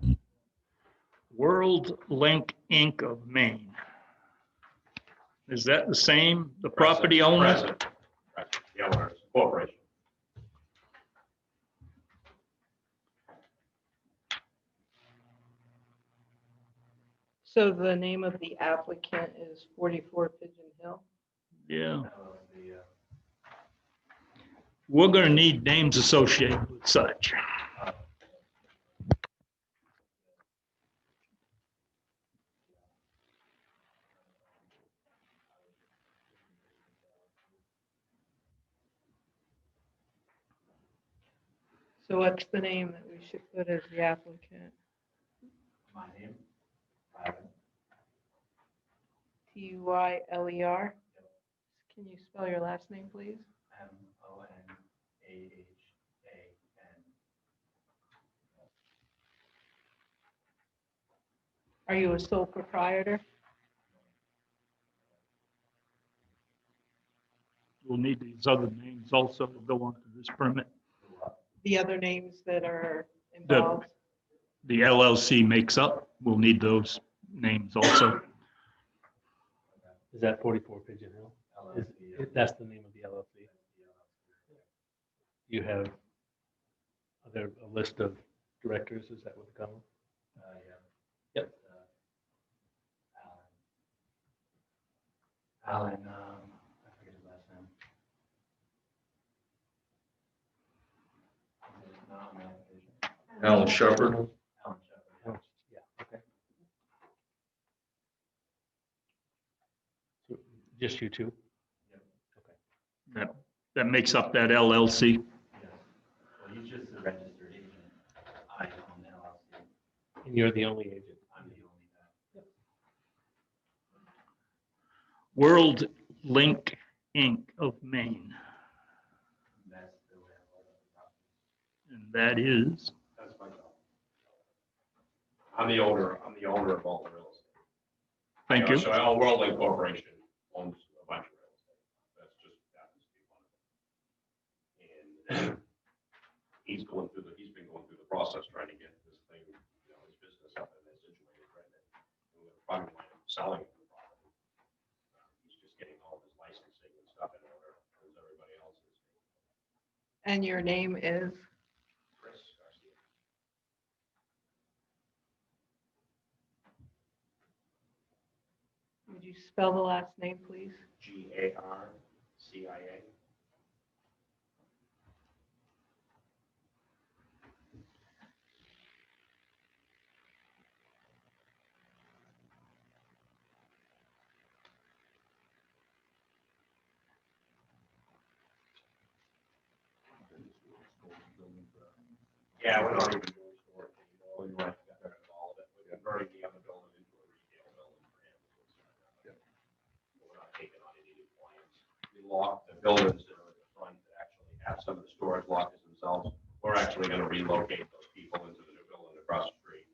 J: Maine. World Link Inc. of Maine. Is that the same, the property owner?
M: Present. The owner, corporation.
A: So the name of the applicant is 44 Pigeon Hill?
J: Yeah. We're gonna need names associated with such.
A: So what's the name that we should put as the applicant?
F: My name?
A: Tuyler? Can you spell your last name, please?
F: Monahn.
A: Are you a sole proprietor?
J: We'll need these other names also to go onto this permit.
A: The other names that are involved?
J: The LLC makes up, we'll need those names also.
H: Is that 44 Pigeon Hill? That's the name of the LLC. You have, are there a list of directors? Is that what the column? Yep.
F: Alan, I forget his last name. It's not on the application.
G: Alan Shepard.
F: Alan Shepard.
H: Yeah, okay. So just you two?
J: That makes up that LLC.
F: Yes. Well, he's just the registered agent. I own the LLC.
H: And you're the only agent?
F: I'm the only guy.
J: World Link Inc. of Maine.
F: That's the way I wrote it.
J: And that is,
M: That's myself. I'm the owner of all the real estate.
J: thank you.
M: So our World Link Corporation owns a bunch of real estate. That's just happens to be one of them. And he's been going through the process trying to get this thing, his business up and situated right now. We're probably wind up selling it. He's just getting all his licensing and stuff in order as everybody else is.
A: And your name is?
M: Chris Garcia.
A: Would you spell the last name, please?
M: Garcia. Yeah, we're not even doing storage anymore. We want to get rid of all of it. We're converting the other building into a retail building for him. We're not taking on any new clients. We lock the buildings that are in the front that actually have some of the storage lockers themselves. We're actually going to relocate those people into the new building across the street,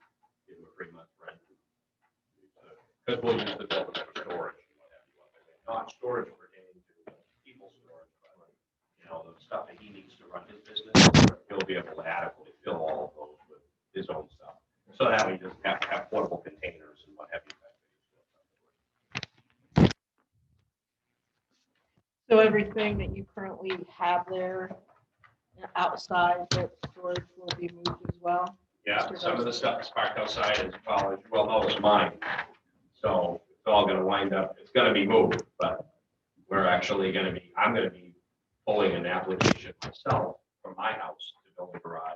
M: give them a 3-month rent. Because we'll use the building for storage and what have you. Not storage pertaining to people storage, but the stuff that he needs to run his business, he'll be able to adequately fill all of those with his own stuff. So that we just have to have portable containers and what have you.
A: So everything that you currently have there outside that storage will be moved as well?
M: Yeah, some of the stuff that's parked outside is, well, as you well know, is mine. So it's all gonna wind up, it's gonna be moved, but I'm gonna be pulling an application myself from my house to build a garage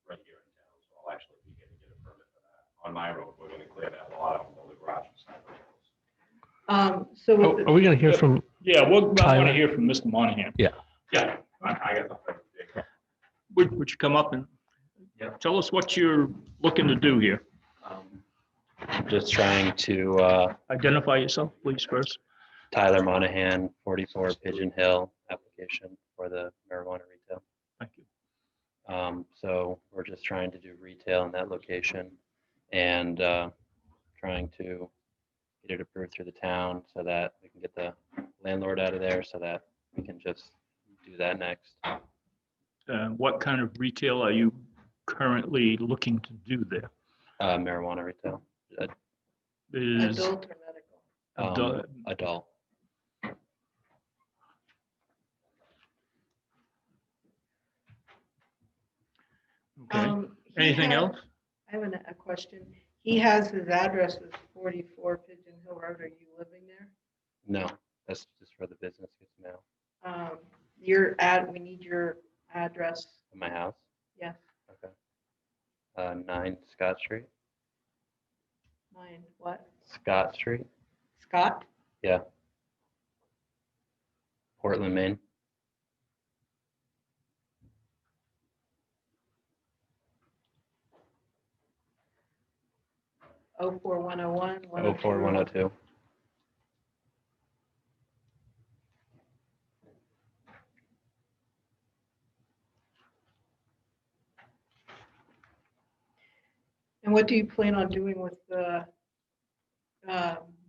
M: right here in town. So I'll actually be getting a permit for that on my road, we're gonna clear that lot out and build a garage beside it.
A: So
H: Oh,
A: with
H: are we going to hear from,
J: Yeah, I want
H: Tyler?
J: to hear from Mr. Monahan.
M: Yeah, I got the.
J: Would you come up and tell us what you're looking to do here?
N: I'm just trying to,
J: Identify yourself, please, first.
N: Tyler Monahan, 44 Pigeon Hill application for the marijuana retail.
J: Thank you.
N: So we're just trying to do retail in that location and trying to get it approved through the town so that we can get the landlord out of there so that we can just do that next.
J: What kind of retail are you currently looking to do there?
N: Marijuana retail.
J: Is
A: adult or medical?
N: Adult.
J: okay.
A: He
J: Anything
A: has-
J: else?
A: I have a question. He has his address as 44 Pigeon Hill Road. Are you living there?
N: No, that's just for the business gets mail.
A: We need your address.
N: In my house.
A: Yes,
N: Okay. 9 Scott Street.
A: 9 what?
N: Scott Street.
A: Scott?
N: Yeah. Portland, Maine.
A: Oh 4101.
N: 04102.
A: And what do you plan on doing with the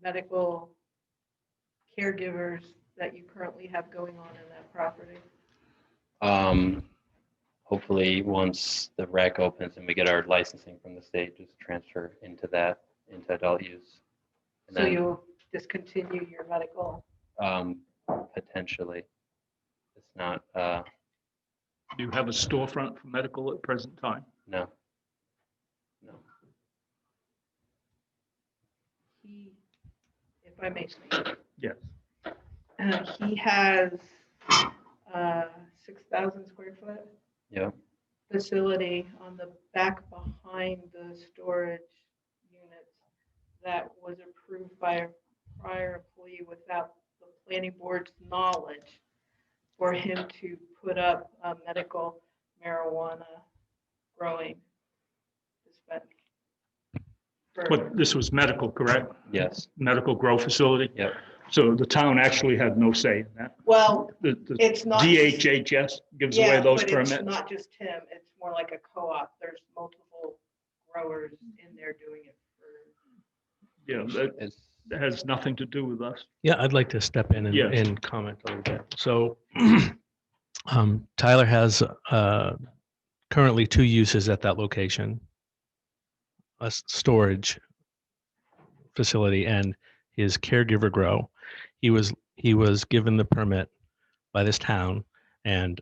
A: medical caregivers that you currently have going on in that property?
N: Hopefully, once the rec opens and we get our licensing from the state, just transfer into adult use. And
A: So
N: then,
A: you'll discontinue your medical?
N: potentially, it's not,
J: Do you have a storefront for medical at present time?
N: no. No.
A: He, if I may say,
J: Yes.
A: he has 6,000 square foot
N: Yeah.
A: facility on the back behind the storage units that was approved by a prior employee without the planning board's knowledge for him to put up a medical marijuana growing dispensary.
J: But this was medical, correct?
N: Yes.
J: Medical grow facility?
N: Yep.
J: So the town actually had no say in that?
A: Well,
J: The
A: it's not.
J: DHHS gives away
A: Yeah,
J: those
A: but it's
J: permits?
A: not just him. It's more like a co-op. There's multiple growers in there doing it for.
J: Yeah, that has nothing to do with us.
H: yeah, I'd like to step in
J: Yes.
H: and comment a little bit. So Tyler has currently 2 uses at that location. A storage facility and his caregiver grow. He was given the permit by this town, and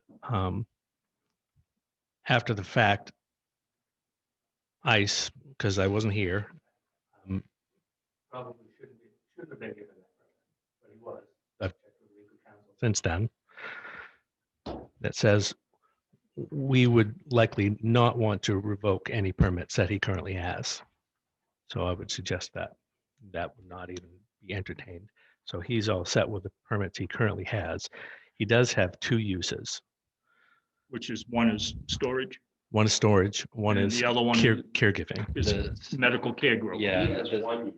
H: after the fact, ICE, because I wasn't here, probably shouldn't have been given that permit, but he was. I've checked with legal counsel since then. That says we would likely not want to revoke any permits that he currently has. So I would suggest that that would not even be entertained. So he's all set with the permits he currently has. He does have 2 uses.
J: Which is, one is storage,
H: One is storage, one
J: And
H: is
J: the other one
H: caregiving.
J: is
N: The-
J: medical care grow.
N: Yeah.
M: That's one use.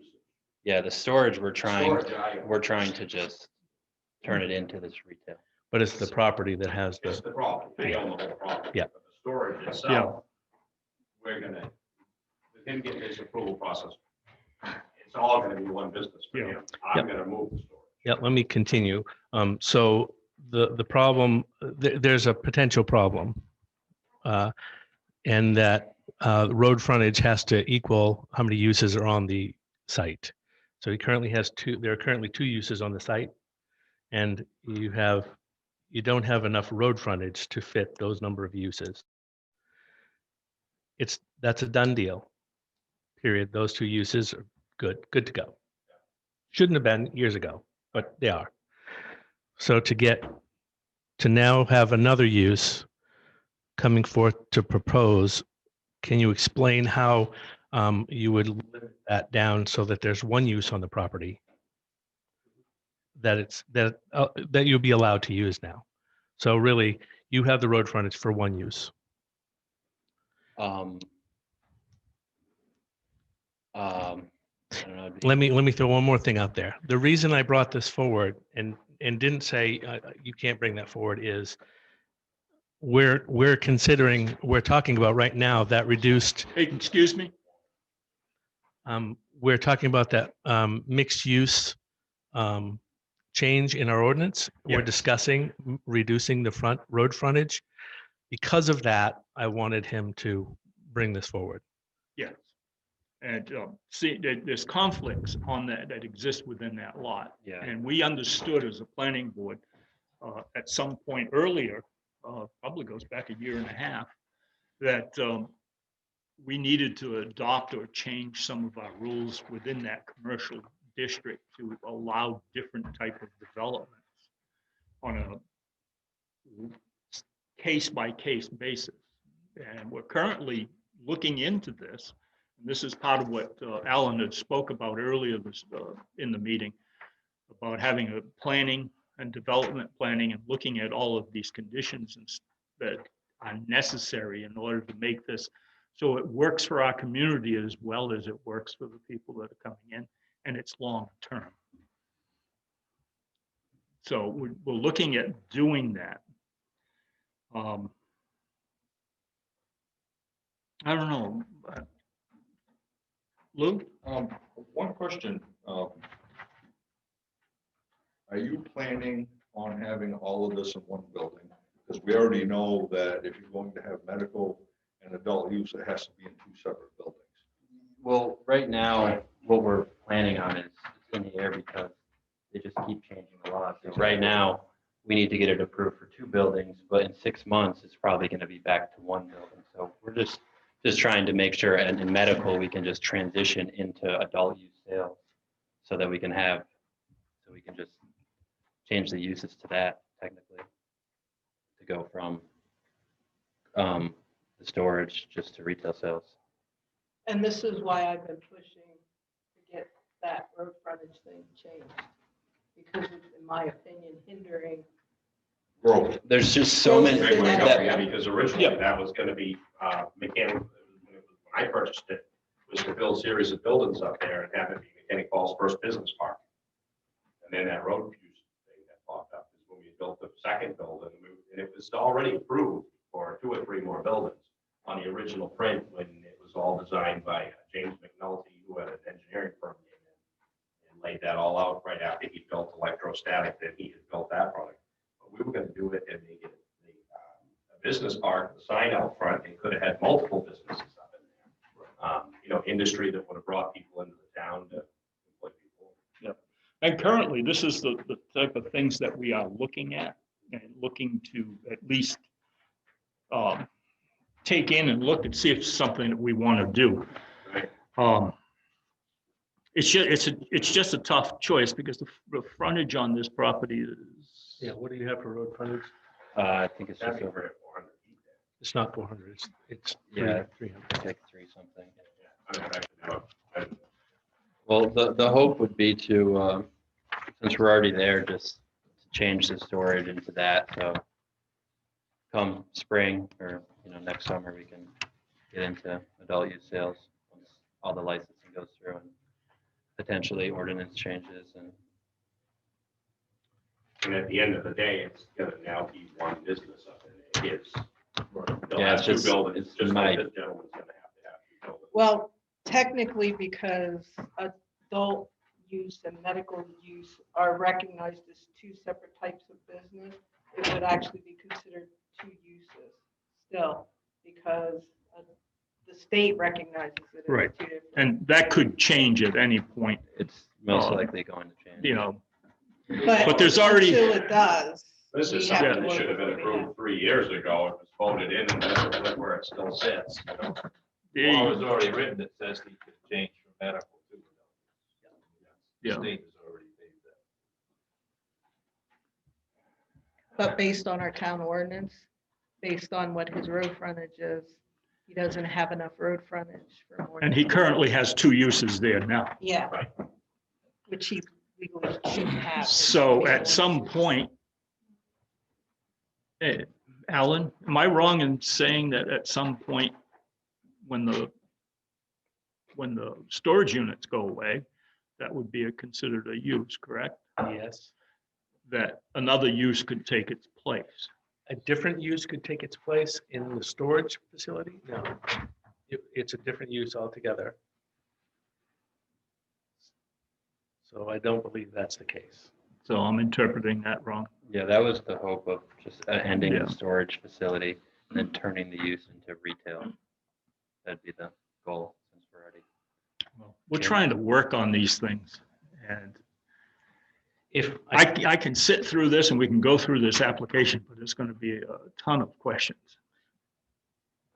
N: Yeah, the storage, we're trying
M: Storage,
N: to just turn it into this retail.
H: But it's the property that has
M: It's
H: the,
M: the problem. They own the whole property.
H: Yeah.
M: But the storage itself, we're gonna, with him getting his approval process, it's all gonna be one business for
J: Yeah.
M: him. I'm gonna move the storage.
H: yeah, let me continue. So the problem, there's a potential problem. And that road frontage has to equal how many uses are on the site. So he currently has 2, there are currently 2 uses on the site. And you don't have enough road frontage to fit those number of uses. That's a done deal. Period. Those 2 uses are good to go. Shouldn't have been years ago, but they are. So to now have another use coming forth to propose, can you explain how you would limit that down so that there's one use on the property that you'll be allowed to use now. So really, you have the road frontage for one use.
N: I don't know.
H: Let me throw one more thing out there. The reason I brought this forward and didn't say you can't bring that forward is we're talking about right now that reduced.
J: Hey, excuse me?
H: We're talking about that mixed use change in our ordinance. We're
J: Yes.
H: discussing reducing the front road frontage. Because of that, I wanted him to bring this forward.
J: Yes. And see, there's conflicts on that exist within that lot.
N: Yeah.
J: And we understood as a planning board at some point earlier, probably goes back a year and a half, that we needed to adopt or change some of our rules within that commercial district to allow different type of developments on a case-by-case basis. And we're currently looking into this. This is part of what Alan had spoke about earlier this, in the meeting, about having a planning and development planning and looking at all of these conditions that are necessary in order to make this so it works for our community as well as it works for the people that are coming in, and it's long term. So we're looking at doing that. I don't know. Lou?
G: One question. Are you planning on having all of this in one building? Because we already know that if you're going to have medical and adult use, it has to be in two separate buildings.
N: Well, right now, what we're planning on is in the air because they just keep changing a lot. So right now, we need to get it approved for two buildings, but in 6 months, it's probably going to be back to one building. So we're just trying to make sure, and in medical, we can just transition into adult use sales so that we can just change the uses to that technically, to go from the storage just to retail sales.
A: And this is why I've been pushing to get that road frontage thing changed. Because it's, in my opinion, hindering.
G: Growth.
N: There's just so many.
A: Growth is
M: Yeah, because originally that was gonna be mechanical, when I purchased it, was to build a series of buildings up there and have it be Mechanic Falls' first business park. And then that road use thing that popped up is when we built the second building, and it was already approved for 2 or 3 more buildings on the original print when it was all designed by James McNulty, who had an engineering firm came in and laid that all out right after he built electrostatic, then he had built that product. But we were gonna do it and make it a business park, the sign out front, and could have had multiple businesses up in there. You know, industry that would have brought people into the town to employ people.
J: Yep. And currently, this is the type of things that we are looking at and looking to at least take in and look and see if it's something that we want to do.
M: Right.
J: It's just a tough choice because the frontage on this property is.
H: Yeah, what do you have for road frontage?
N: I think it's
M: That'd
N: just
M: be
N: over.
M: great, 400 feet there.
H: It's not 400, it's
N: Yeah.
H: 300.
N: It's like 3 something.
M: I mean, I could do it.
N: Well, the hope would be to, since we're already there, just to change the storage into that. So come spring or, next summer, we can get into adult use sales once all the licensing goes through and potentially ordinance changes and.
M: And at the end of the day, it's gonna now be one business up in it. It's. They'll
N: Yeah,
M: have
N: it's
M: 2
N: just-
M: buildings,
N: it's
M: just
N: my-
M: like this gentleman's gonna have 2 buildings.
A: Well, technically, because adult use and medical use are recognized as 2 separate types of business, it would actually be considered 2 uses still, because the state recognizes it as 2
J: Right.
A: different.
J: And that could change at any point,
N: It's most likely going to change.
J: But there's already.
A: Until it does.
M: This
A: we
M: is
A: have
M: something
A: to
M: that
A: work
M: should have been
A: with it.
M: approved 3 years ago. It was voted in and that's where it still sits, you know.
J: Yeah.
E: Law is already written that says he could change from medical to adult.
J: Yeah.
E: The state has already made that.
A: But based on our town ordinance, based on what his road frontage is, he doesn't have enough road frontage for more.
J: And
A: than
J: he
A: one.
J: currently has 2 uses there now.
A: Yeah. Which he legally shouldn't have.
J: So at some point, Alan, am I wrong in saying that at some point, when the storage units go away, that would be considered a use, correct?
H: Yes.
J: That another use could take its place.
H: A different use could take its place in the storage facility? No. It's a different use altogether. So I don't believe that's the case.
J: So I'm interpreting that wrong.
N: Yeah, that was the hope of just ending
J: Yeah.
N: the storage facility and then turning the use into retail. That'd be the goal since we're already.
J: We're trying to work on these things. And
H: If
J: I can sit through this and we can go through this application, but it's going to be a ton of questions.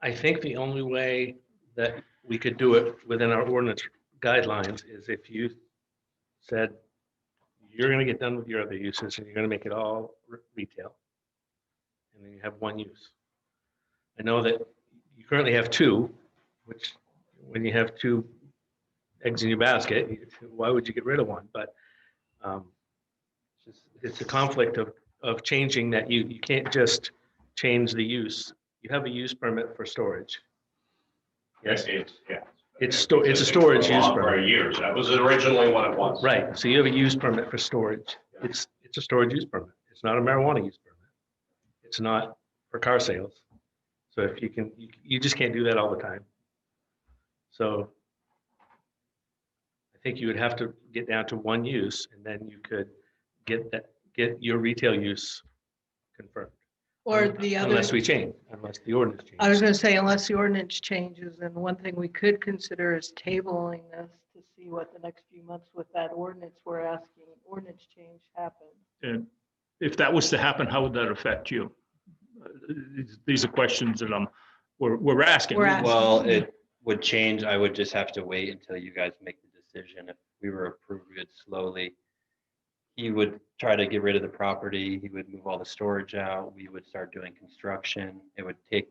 H: I think the only way that we could do it within our ordinance guidelines is if you said, you're gonna get done with your other uses and you're gonna make it all retail. And then you have one use. I know that you currently have 2, which when you have 2 eggs in your basket, why would you get rid of one? But it's a conflict of changing that. You can't just change the use. You have a use permit for storage. Yes, it's a storage use
M: For
H: permit.
M: years, that was originally what it was.
H: Right, so you have a use permit for storage. It's a storage use permit. It's not a marijuana use permit. It's not for car sales. So if you can, you just can't do that all the time. So I think you would have to get down to one use and then you could get your retail use confirmed.
A: Or the other.
H: Unless the ordinance changes.
A: I was gonna say, unless the ordinance changes, and one thing we could consider is tabling this to see what the next few months with that ordinance we're asking, ordinance change happens.
J: And if that was to happen, how would that affect you? These are questions that we're asking.
A: We're asking.
N: Well, it would change. I would just have to wait until you guys make the decision. If we were approved it slowly, he would try to get rid of the property. He would move all the storage out. We would start doing construction. It would take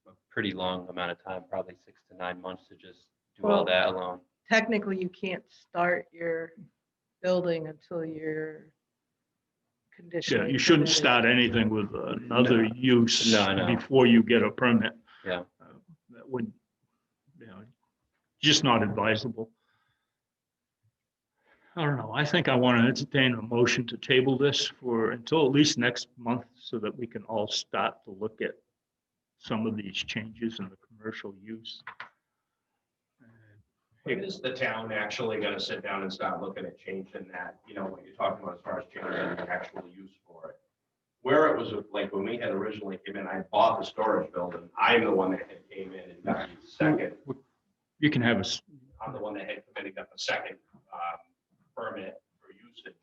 N: a pretty long amount of time, probably 6 to 9 months to just do all
A: Well,
N: that alone.
A: Technically, you can't start your building until your condition.
J: Yeah, you shouldn't start anything with another use
N: No.
J: before you get a permit.
N: Yeah.
J: That would, just not advisable. I don't know. I think I want to entertain a motion to table this for until at least next month so that we can all start to look at some of these changes in the commercial use.
M: When is the town actually gonna sit down and start looking at changing that, what you're talking about as far as changing the actual use for it? Where it was like when we had originally came in, I bought the storage building. I'm the one that had came in and got the second.
J: You can have
M: I'm the one that had come in and got the second permit for usage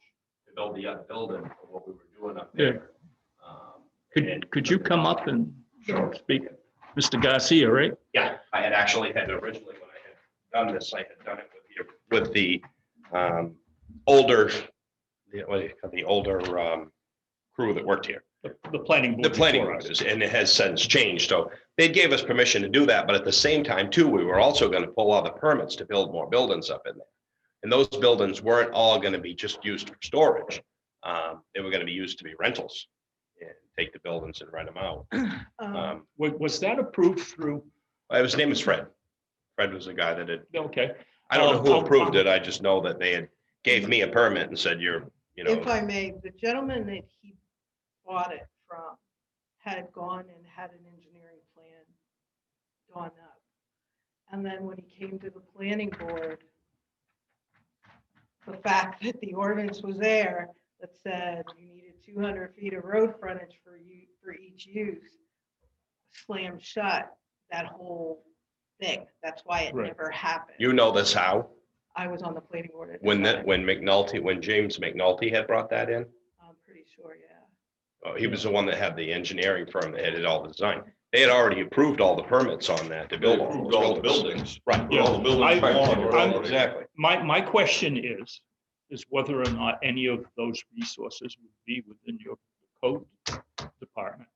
M: to build the other building for what we were doing up there.
J: Could you come up and
M: Sure.
J: speak? Mr. Garcia, right?
M: Yeah, I had actually had originally when I had done this, I had done it with the older, the older crew that worked here.
J: The planning board.
M: The planning
J: before
M: board
J: us.
M: is, and it has since changed. So they gave us permission to do that, but at the same time too, we were also going to pull all the permits to build more buildings up in there. And those buildings weren't all going to be just used for storage. They were going to be used to be rentals and take the buildings and rent them out.
J: Was that approved through?
M: His name is Fred. Fred was the guy that had,
J: Okay.
M: I don't know who approved it. I just know that they had gave me a permit and said,
A: If I may, the gentleman that he bought it from had gone and had an engineering plan drawn up. And then when he came to the planning board, the fact that the ordinance was there that said you needed 200 feet of road frontage for each use slammed shut that whole thing. That's why it
J: Right.
A: never happened.
M: you know this how?
A: I was on the planning board at the
M: When
A: time.
M: when James McNulty had brought that in,
A: I'm pretty sure, yeah.
M: he was the one that had the engineering firm that had it all designed. They had already approved all the permits on that to build
G: Approved
M: all
G: all
M: the
G: the
M: buildings.
G: buildings.
M: Right.
J: Yeah.
G: All the buildings.
J: I'm-
M: Exactly.
J: My question is whether or not any of those resources would be within your code department.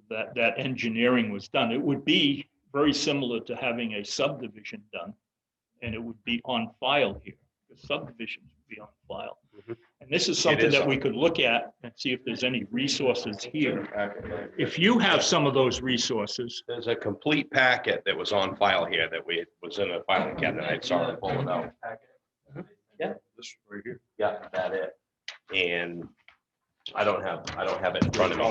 J: That engineering was done. It would be very similar to having a subdivision done, and it would be on file here. The subdivisions would be on file. And this is something
E: is
J: that we
E: on.
J: could look at and see if there's any resources here. If you have some of those resources,
E: There's a complete packet that was on file here that was in a filing cabinet. I saw it pull it out.
J: Yeah.
E: This right here. Yeah, that it. And I don't have it in front of me.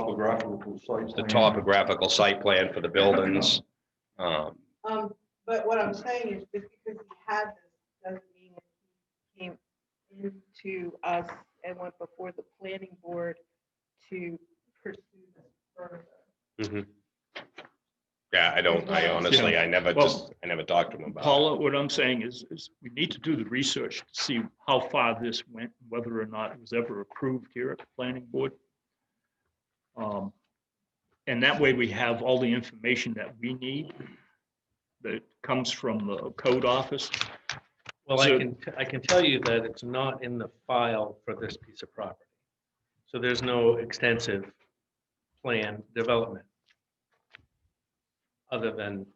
E: The topographical site plan for the buildings.
A: But what I'm saying is just because he had this doesn't mean that he came into us and went before the planning board to pursue this further.
E: Mhm. Yeah, I honestly, I never talked to him about it.
J: Paula, what I'm saying is we need to do the research to see how far this went, whether or not it was ever approved here at the planning board. And that way we have all the information that we need that comes from the code office.
H: Well,
J: So-
H: I can tell you that it's not in the file for this piece of property. So there's no extensive plan development. Other than,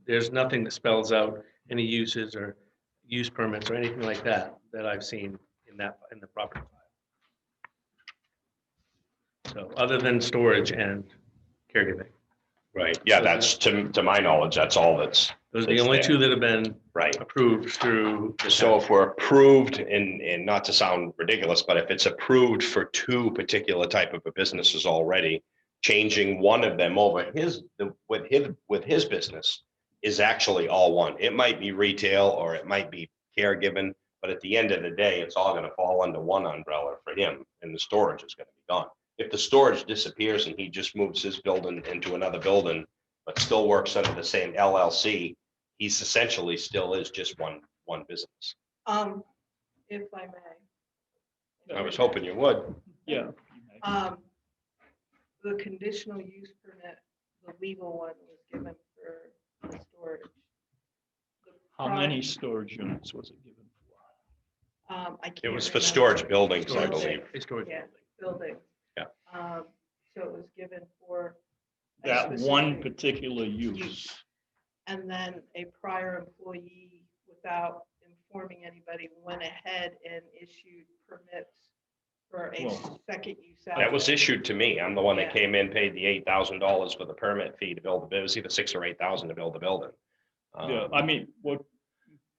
H: there's nothing that spells out any uses or use permits or anything like that that I've seen in the property file. So other than storage and caregiving.
E: Right, yeah, that's, to my knowledge, that's all that's.
H: Those are the only two that have been
E: Right.
H: approved through. the
E: So
H: town.
E: if we're approved, and not to sound ridiculous, but if it's approved for two particular type of businesses already, changing one of them over with his business is actually all one. It might be retail or it might be caregiving, but at the end of the day, it's all gonna fall under one umbrella for him, and the storage is gonna be gone. If the storage disappears and he just moves his building into another building, but still works under the same LLC, he's essentially still is just one business.
A: If I may.
E: I was hoping you would.
J: Yeah.
A: The conditional use permit, the legal one was given for the storage. The
J: How
A: prior-
J: many storage units was it given for?
A: I can't
E: It was for
A: remember.
E: storage buildings, I
A: Building.
E: believe.
H: A storage
A: Yeah,
H: building.
A: building.
E: Yeah.
A: So it was given for. a
J: That one
A: specific
J: particular use.
A: use. And then a prior employee, without informing anybody, went ahead and issued permits for a
J: Well,
A: second use.
E: That was issued to me. I'm the one that
A: Yeah.
E: came in, paid the $8,000 for the permit fee to build the, it was either 6,000 or 8,000 to build the building.
J: Yeah, I mean, what,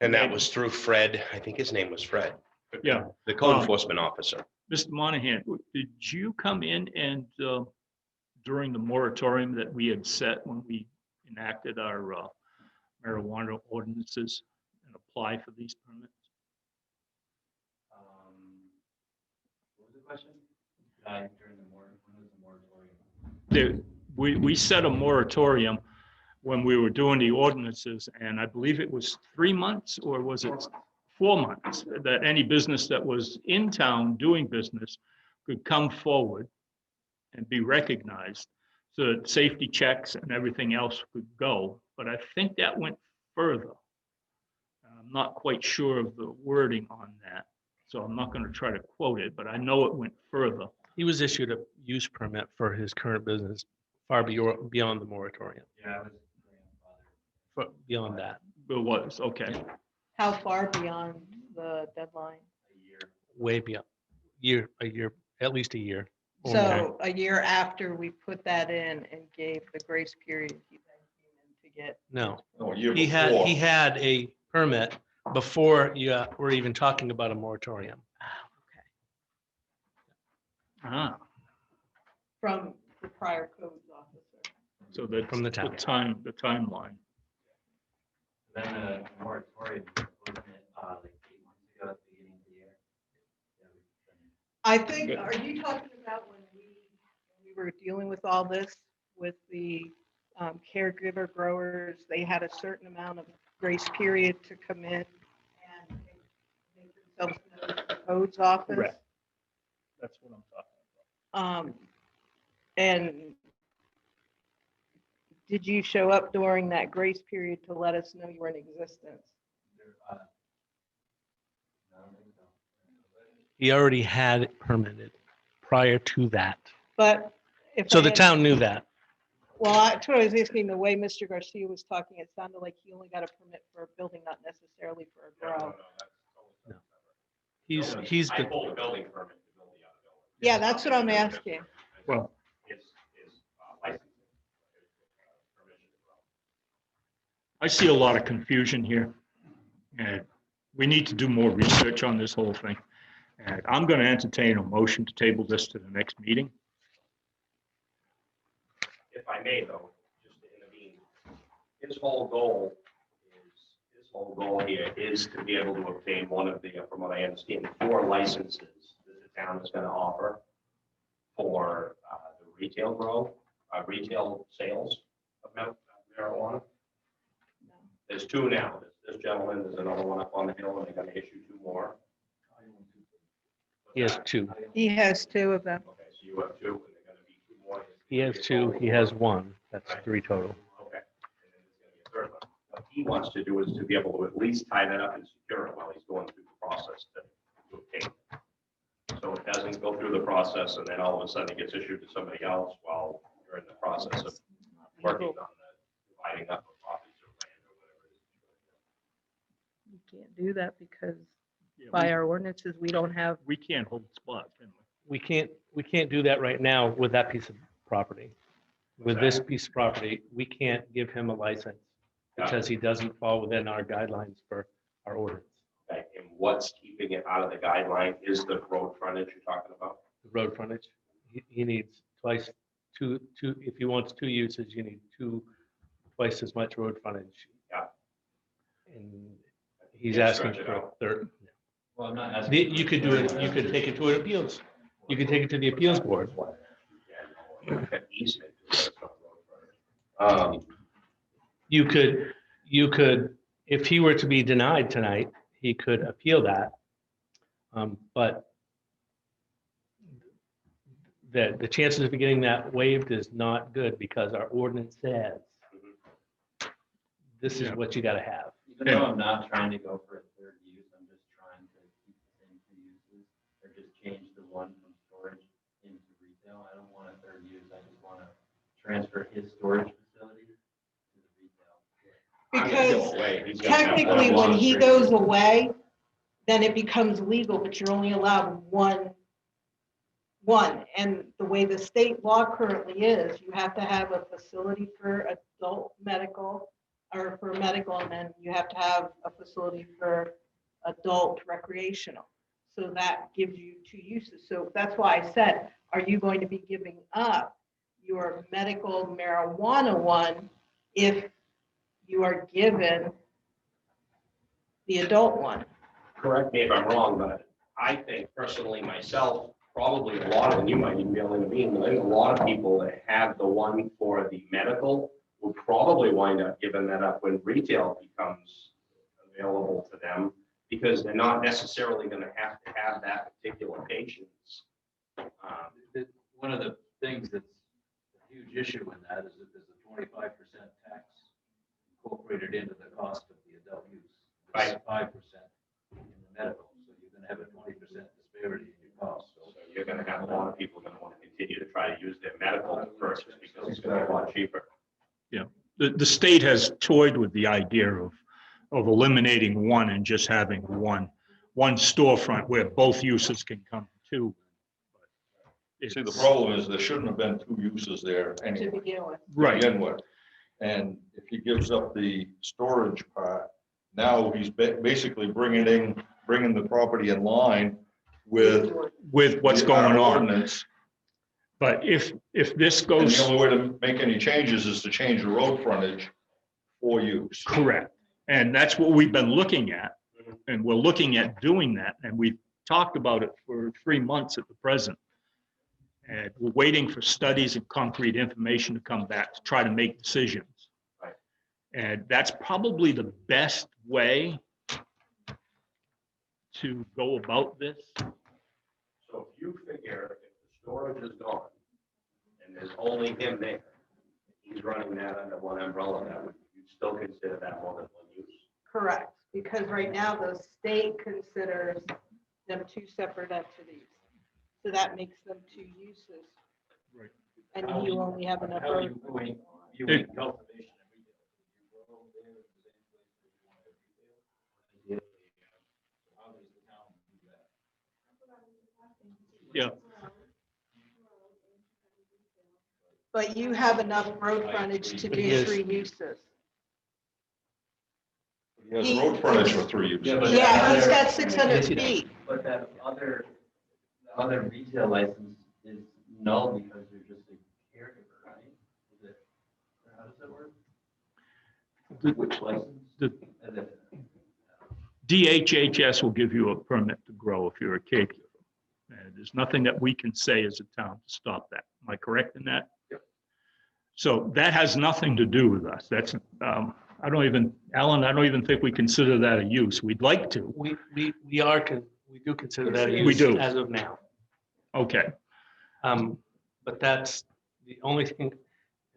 E: And that was through Fred, I think his name was Fred,
J: yeah,
E: the code enforcement officer.
J: Mr. Monahan, did you come in and during the moratorium that we had set when we enacted our marijuana ordinances and apply for these permits?
N: What was the question? During the when was the moratorium?
J: We set a moratorium when we were doing the ordinances, and I believe it was 3 months, or was it 4 months, that any business that was in town doing business could come forward and be recognized, so that safety checks and everything else could go. But I think that went further. I'm not quite sure of the wording on that, so I'm not going to try to quote it, but I know it went further.
H: He was issued a use permit for his current business far beyond the moratorium,
N: Yeah, I was
H: beyond that.
J: It was, okay.
A: How far beyond the deadline?
N: a year.
H: Way beyond, a year, at least a year. or more.
A: So a year after we put that in and gave the grace period, he then came in to get.
H: No,
G: No, a year
H: he
G: before.
H: had a permit before you were even talking about a moratorium.
J: Ah,
A: From the prior codes officer.
J: so that
H: From the town.
J: the timeline.
N: Then the moratorium, wasn't it, like 8 months ago at the beginning of the year? Yeah,
A: I think, are you talking about when we were dealing with all this with the caregiver growers? They had a certain amount of grace period to come in and make themselves known to the codes office.
J: Correct. That's what I'm talking
A: And did you show up during that grace period to let us know you were in existence?
N: no, I don't think so.
H: He already had it permitted prior to that.
A: But if
H: So
A: I
H: the
A: had-
H: town knew that.
A: Well, that's what I was asking, the way Mr. Garcia was talking, it sounded like he only got a permit for a building, not necessarily for a grow.
H: He's
M: I
H: the,
M: pulled a building permit to build the other building.
A: Yeah, that's what I'm asking.
J: Well,
M: His licensing. Permission to grow.
J: I see a lot of confusion here. And we need to do more research on this whole thing. And I'm going to entertain a motion to table this to the next meeting.
M: If I may though, just to intervene, his whole goal here is to be able to obtain one of the, from what I understand, 4 licenses that the town is going to offer for the retail grow, retail sales of marijuana. There's 2 now. There's this gentleman, there's another one up on the hill, and they're going to issue 2 more.
H: he has 2.
A: He has 2 of them.
M: Okay, so you have 2, and they're going to be 2 more.
H: He has 2, he has 1. That's 3 total.
M: Okay. And then there's going to be a third one. What he wants to do is to be able to at least tie that up and secure it while he's going through the process to obtain it. So it doesn't go through the process and then all of a sudden it gets issued to somebody else while you're in the process of working on the dividing up of properties or land or whatever it is.
A: You can't do that because
J: Yeah,
A: by our ordinances, we don't have,
J: we can't hold the spot, can we?
H: We can't do that right now with that piece of property. With this piece of property, we can't give him a license because he doesn't fall within our guidelines for our ordinance.
M: Okay, and what's keeping it out of the guideline is the road frontage you're talking about?
H: The road frontage, he needs two, if he wants 2 uses, you need twice as much road frontage.
M: Yeah.
H: And he's
M: Yeah,
H: asking
M: stretch it
H: for a
M: out.
H: third.
K: Well, I'm not asking.
H: You could do it, you could take it to an appeals. You could take it to the appeals board.
M: Easement. It's not road frontage.
H: You could, if he were to be denied tonight, he could appeal that. But the chances of getting that waived is not good because our ordinance says this is what you gotta have.
N: Even though I'm not trying to go for a third use, I'm just trying to keep the same 2 uses or just change the one from storage into retail. I don't want a third use. I just want to transfer his storage facility to the retail.
A: because technically when he goes away, then it becomes legal, but you're only allowed one. And the way the state law currently is, you have to have a facility for adult medical or for medical, and then you have to have a facility for adult recreational. So that gives you 2 uses. So that's why I said, are you going to be giving up your medical marijuana one if you are given the adult one?
M: Correct me if I'm wrong, but I think personally myself, probably a lot of, and you might even be able to intervene, but there's a lot of people that have the one for the medical will probably wind up giving that up when retail becomes available to them because they're not necessarily going to have that particular patient's.
K: One of the things that's a huge issue in that is that there's a 25% tax incorporated into the cost of the adult use.
M: Right.
K: 5% in the medical, so you're gonna have a 20% disparity in your costs.
M: So you're going to have a lot of people going to want to continue to try to use their medical first because it's going to be a lot cheaper.
J: The state has toyed with the idea of eliminating one and just having one storefront where both uses can come to.
G: See, the problem is there shouldn't have been 2 uses there
A: To
G: anyway.
A: begin with.
G: to
J: Right.
G: begin with. And if he gives up the storage part, now he's basically bringing the property in line with
J: What's
G: the-
J: going
G: our
J: on.
G: ordinance.
J: But if this
G: And
J: goes.
G: the only way to make any changes is to change the road frontage for use.
J: Correct. And that's what we've been looking at. And we're looking at doing that. And we've talked about it for 3 months at the present. And we're waiting for studies and concrete information to come back to try to make decisions.
M: Right.
J: And that's probably the best way to go about this.
M: So if you figure if the storage is gone and there's only him there, he's running that under one umbrella, that would, you'd still consider that more than one use?
A: Correct, because right now the state considers them 2 separate entities. So that makes them 2 uses.
J: Right.
A: And you only have enough road.
J: It- Yeah,
A: But you have enough road frontage to do
H: Yes.
A: 3 uses.
G: He has road frontage for 3 uses.
N: Yeah, but
A: Yeah, he's
N: other-
A: got 600
H: Yes, he does.
A: feet.
N: But that other retail license is null because you're just a caregiver, right? Is it, or how does that work? Which license?
J: the
N: Is it-
J: DHHS will give you a permit to grow if you're a caregiver. And there's nothing that we can say as a town to stop that. Am I correct in that?
E: Yep.
J: So that has nothing to do with us. That's, I don't even, Alan, I don't even think we consider that a use. We'd like to.
H: We do consider that a
J: We
H: use
J: do.
H: as of now.
J: Okay.
H: But that's the only thing,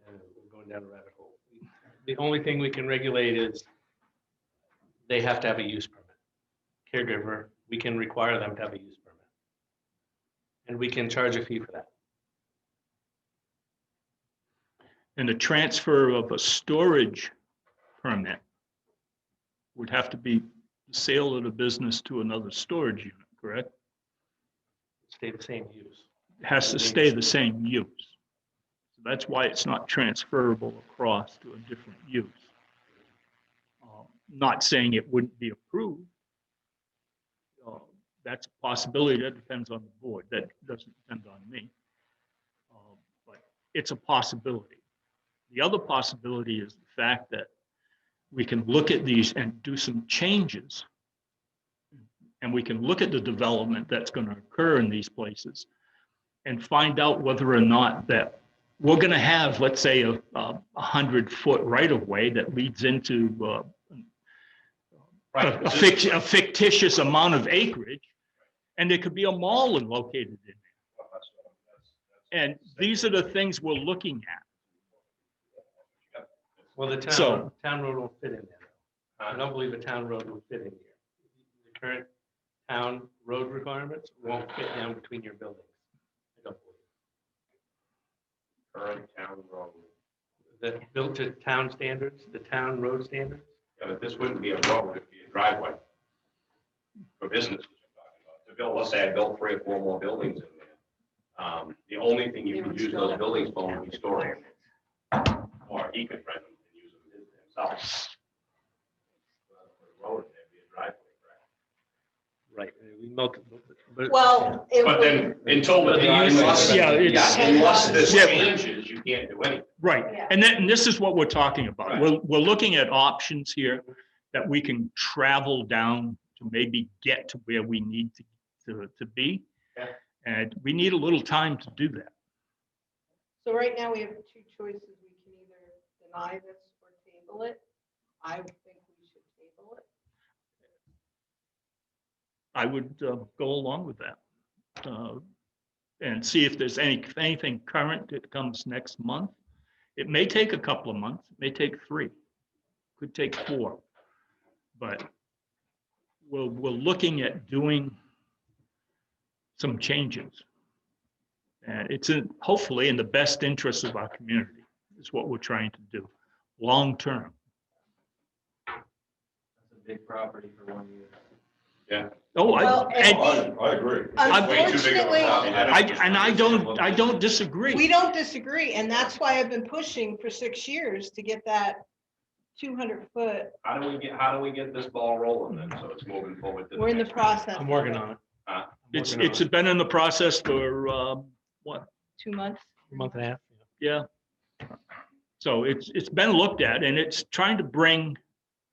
H: we're going down a rabbit hole. The only thing we can regulate is they have to have a use permit. Caregiver, we can require them to have a use permit. And we can charge a fee for that.
J: And the transfer of a storage permit would have to be the sale of the business to another storage unit, correct?
H: Stay the same use.
J: It has to stay the same use. So that's why it's not transferable across to a different use. Not saying it wouldn't be approved. That's a possibility. That depends on the board. That doesn't depend on me. But it's a possibility. The other possibility is the fact that we can look at these and do some changes. And we can look at the development that's going to occur in these places and find out whether or not that we're going to have, let's say, a 100-foot right-of-way that leads into a fictitious amount of acreage, and there could be a mall located in there. And these are the things we're looking at.
H: Well, the
J: So-
H: town road won't fit in there. I don't believe a town road will fit in here. The current town road requirements won't fit down between your buildings. I don't believe.
M: Current town road.
H: That built to town standards, the town road standards.
M: Yeah, but this wouldn't be a road, it'd be a driveway. For business. To build, let's say I built 3 or 4 more buildings in there. The only thing you could use those buildings for would be storage. Or he could rent them and use them himself. Road, there'd be a driveway,
H: Right. We multiple.
A: Well, it
M: But then,
A: would,
M: until the unless,
J: Yeah, it's-
M: unless this
J: Yeah.
M: changes, you can't do anything.
J: Right,
A: Yeah.
J: and this is what we're talking about.
M: Right.
J: We're looking at options here that we can travel down to maybe get to where we need to be.
M: Yeah.
J: And we need a little time to do that.
A: so right now we have 2 choices. We can either deny this or table it. I would think we should table it.
J: I would go along with that. And see if there's anything current that comes next month. It may take a couple of months, it may take 3, could take 4. But we're looking at doing some changes. And it's hopefully in the best interest of our community, is what we're trying to do, long-term.
N: That's a big property for 1 year.
M: Yeah.
J: Oh,
A: Well,
G: I agree.
A: Unfortunately,
J: I don't disagree.
A: we don't disagree, and that's why I've been pushing for 6 years to get that 200-foot.
M: How do we get this ball rolling then, so it's moving forward? to
A: We're in the
M: next
A: process.
H: I'm working on it.
M: Huh?
H: I'm working on
J: It's
H: it.
J: been in the process for, what,
A: 2 months.
H: A month and a half.
J: yeah. So it's been looked at, and it's trying to bring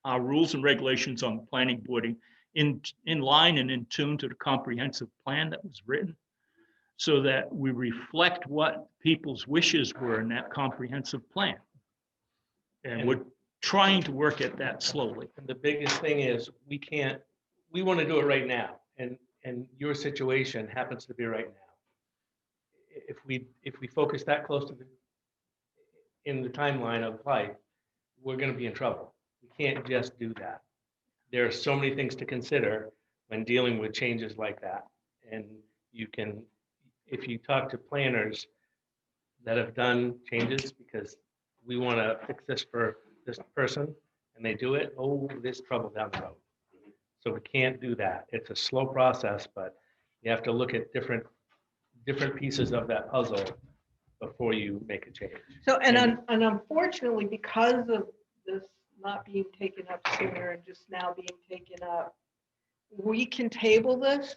J: our rules and regulations on the planning board in line and in tune to the comprehensive plan that was written, so that we reflect what people's wishes were in that comprehensive plan. And we're trying to work at that slowly.
H: And the biggest thing is we want to do it right now. And your situation happens to be right now. If we focus that close to in the timeline of life, we're going to be in trouble. We can't just do that. There are so many things to consider when dealing with changes like that. And you can, if you talk to planners, that have done changes because we want to fix this for this person and they do it, oh, there's trouble down the road. So we can't do that. It's a slow process, but you have to look at different pieces of that puzzle before you make a change.
A: So, and unfortunately, because of this not being taken up sooner and just now being taken up, we can table this,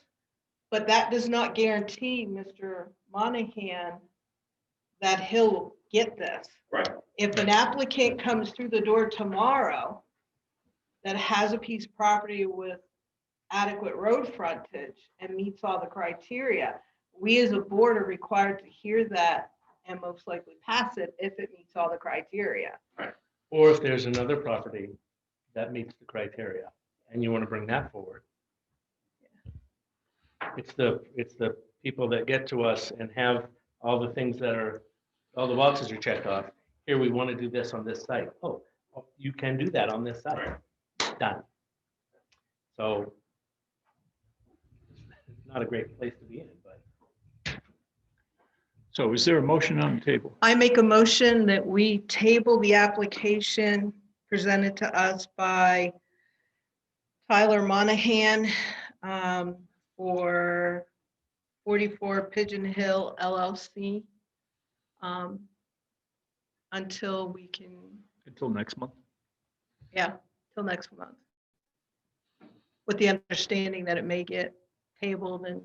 A: but that does not guarantee Mr. Monahan that he'll get this.
E: Right.
A: If an applicant comes through the door tomorrow that has a piece of property with adequate road frontage and meets all the criteria, we as a board are required to hear that and most likely pass it if it meets all the criteria.
H: Or if there's another property that meets the criteria and you want to bring that forward. It's the people that get to us and have all the things that are, all the boxes are checked off. Here, we want to do this on this site. Oh, you can do that on this site. Done. So it's not a great place to be in, but.
J: So is there a motion on the table?
A: I make a motion that we table the application presented to us by Tyler Monahan for 44 Pigeon Hill LLC until we can,
J: Until next month?
A: yeah, till next month. With the understanding that it may get tabled and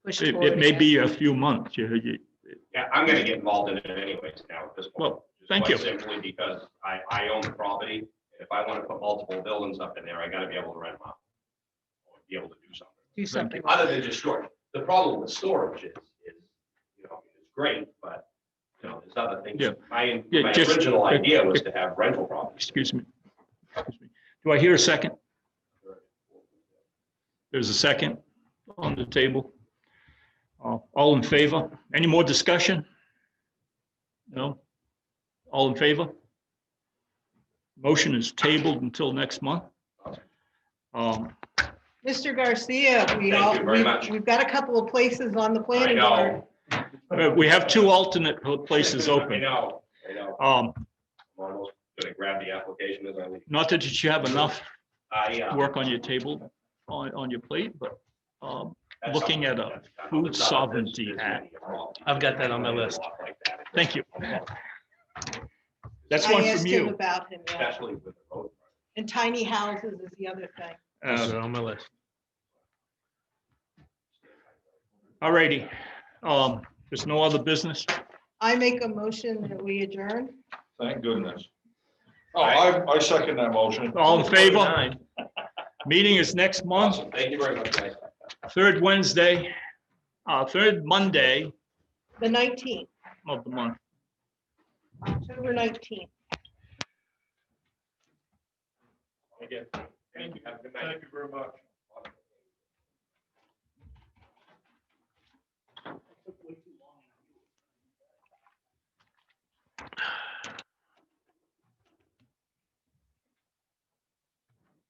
A: pushed forward.
J: It may
A: again.
J: be a few months.
E: Yeah, I'm gonna get involved in it anyways now at this point.
J: Well,
E: Just
J: thank
E: quite
J: you.
E: Simply because I own the property. If I want to put multiple buildings up in there, I gotta be able to rent them out. Or be able to do something.
A: Do something.
E: Other than just storage. The problem with storage is, you know, it's great, but, you know, there's other things.
J: Yeah.
E: My
J: Just-
E: original idea was to have rental properties.
J: Excuse me. Do I hear a second? There's a second on the table. All in favor? Any more discussion? No? All in favor? Motion is tabled until next month.
A: Mr. Garcia,
E: Thank you very much.
A: we've got a couple of places on the
E: I
A: planning board.
E: know,
J: We have two alternate places
E: I
J: open.
E: know. I'm almost gonna grab the application as I leave.
J: Not that you have enough
E: Yeah.
J: work on your table, on your plate, but
E: That's
J: looking at a
E: something that's-
J: Food
E: it's not-
J: Sovereignty
E: there's
J: Act.
E: many problems.
H: I've got that on my list.
E: Like that.
J: Thank you. That's
A: I
J: one
A: asked
J: from
A: him
J: you.
A: about him, yeah.
E: Especially with the road.
A: And tiny houses is the other thing.
H: Those are on my list.
J: All righty. There's no other business.
A: I make a motion that we adjourn.
G: Thank goodness. Oh, I second that motion.
J: All in favor? Meeting is next month,
E: Awesome. Thank you very much, guys.
J: third Monday
A: The 19th,
J: of the month.
A: October 19th.
E: Again, thank you. Have a good night.
G: Thank you very much.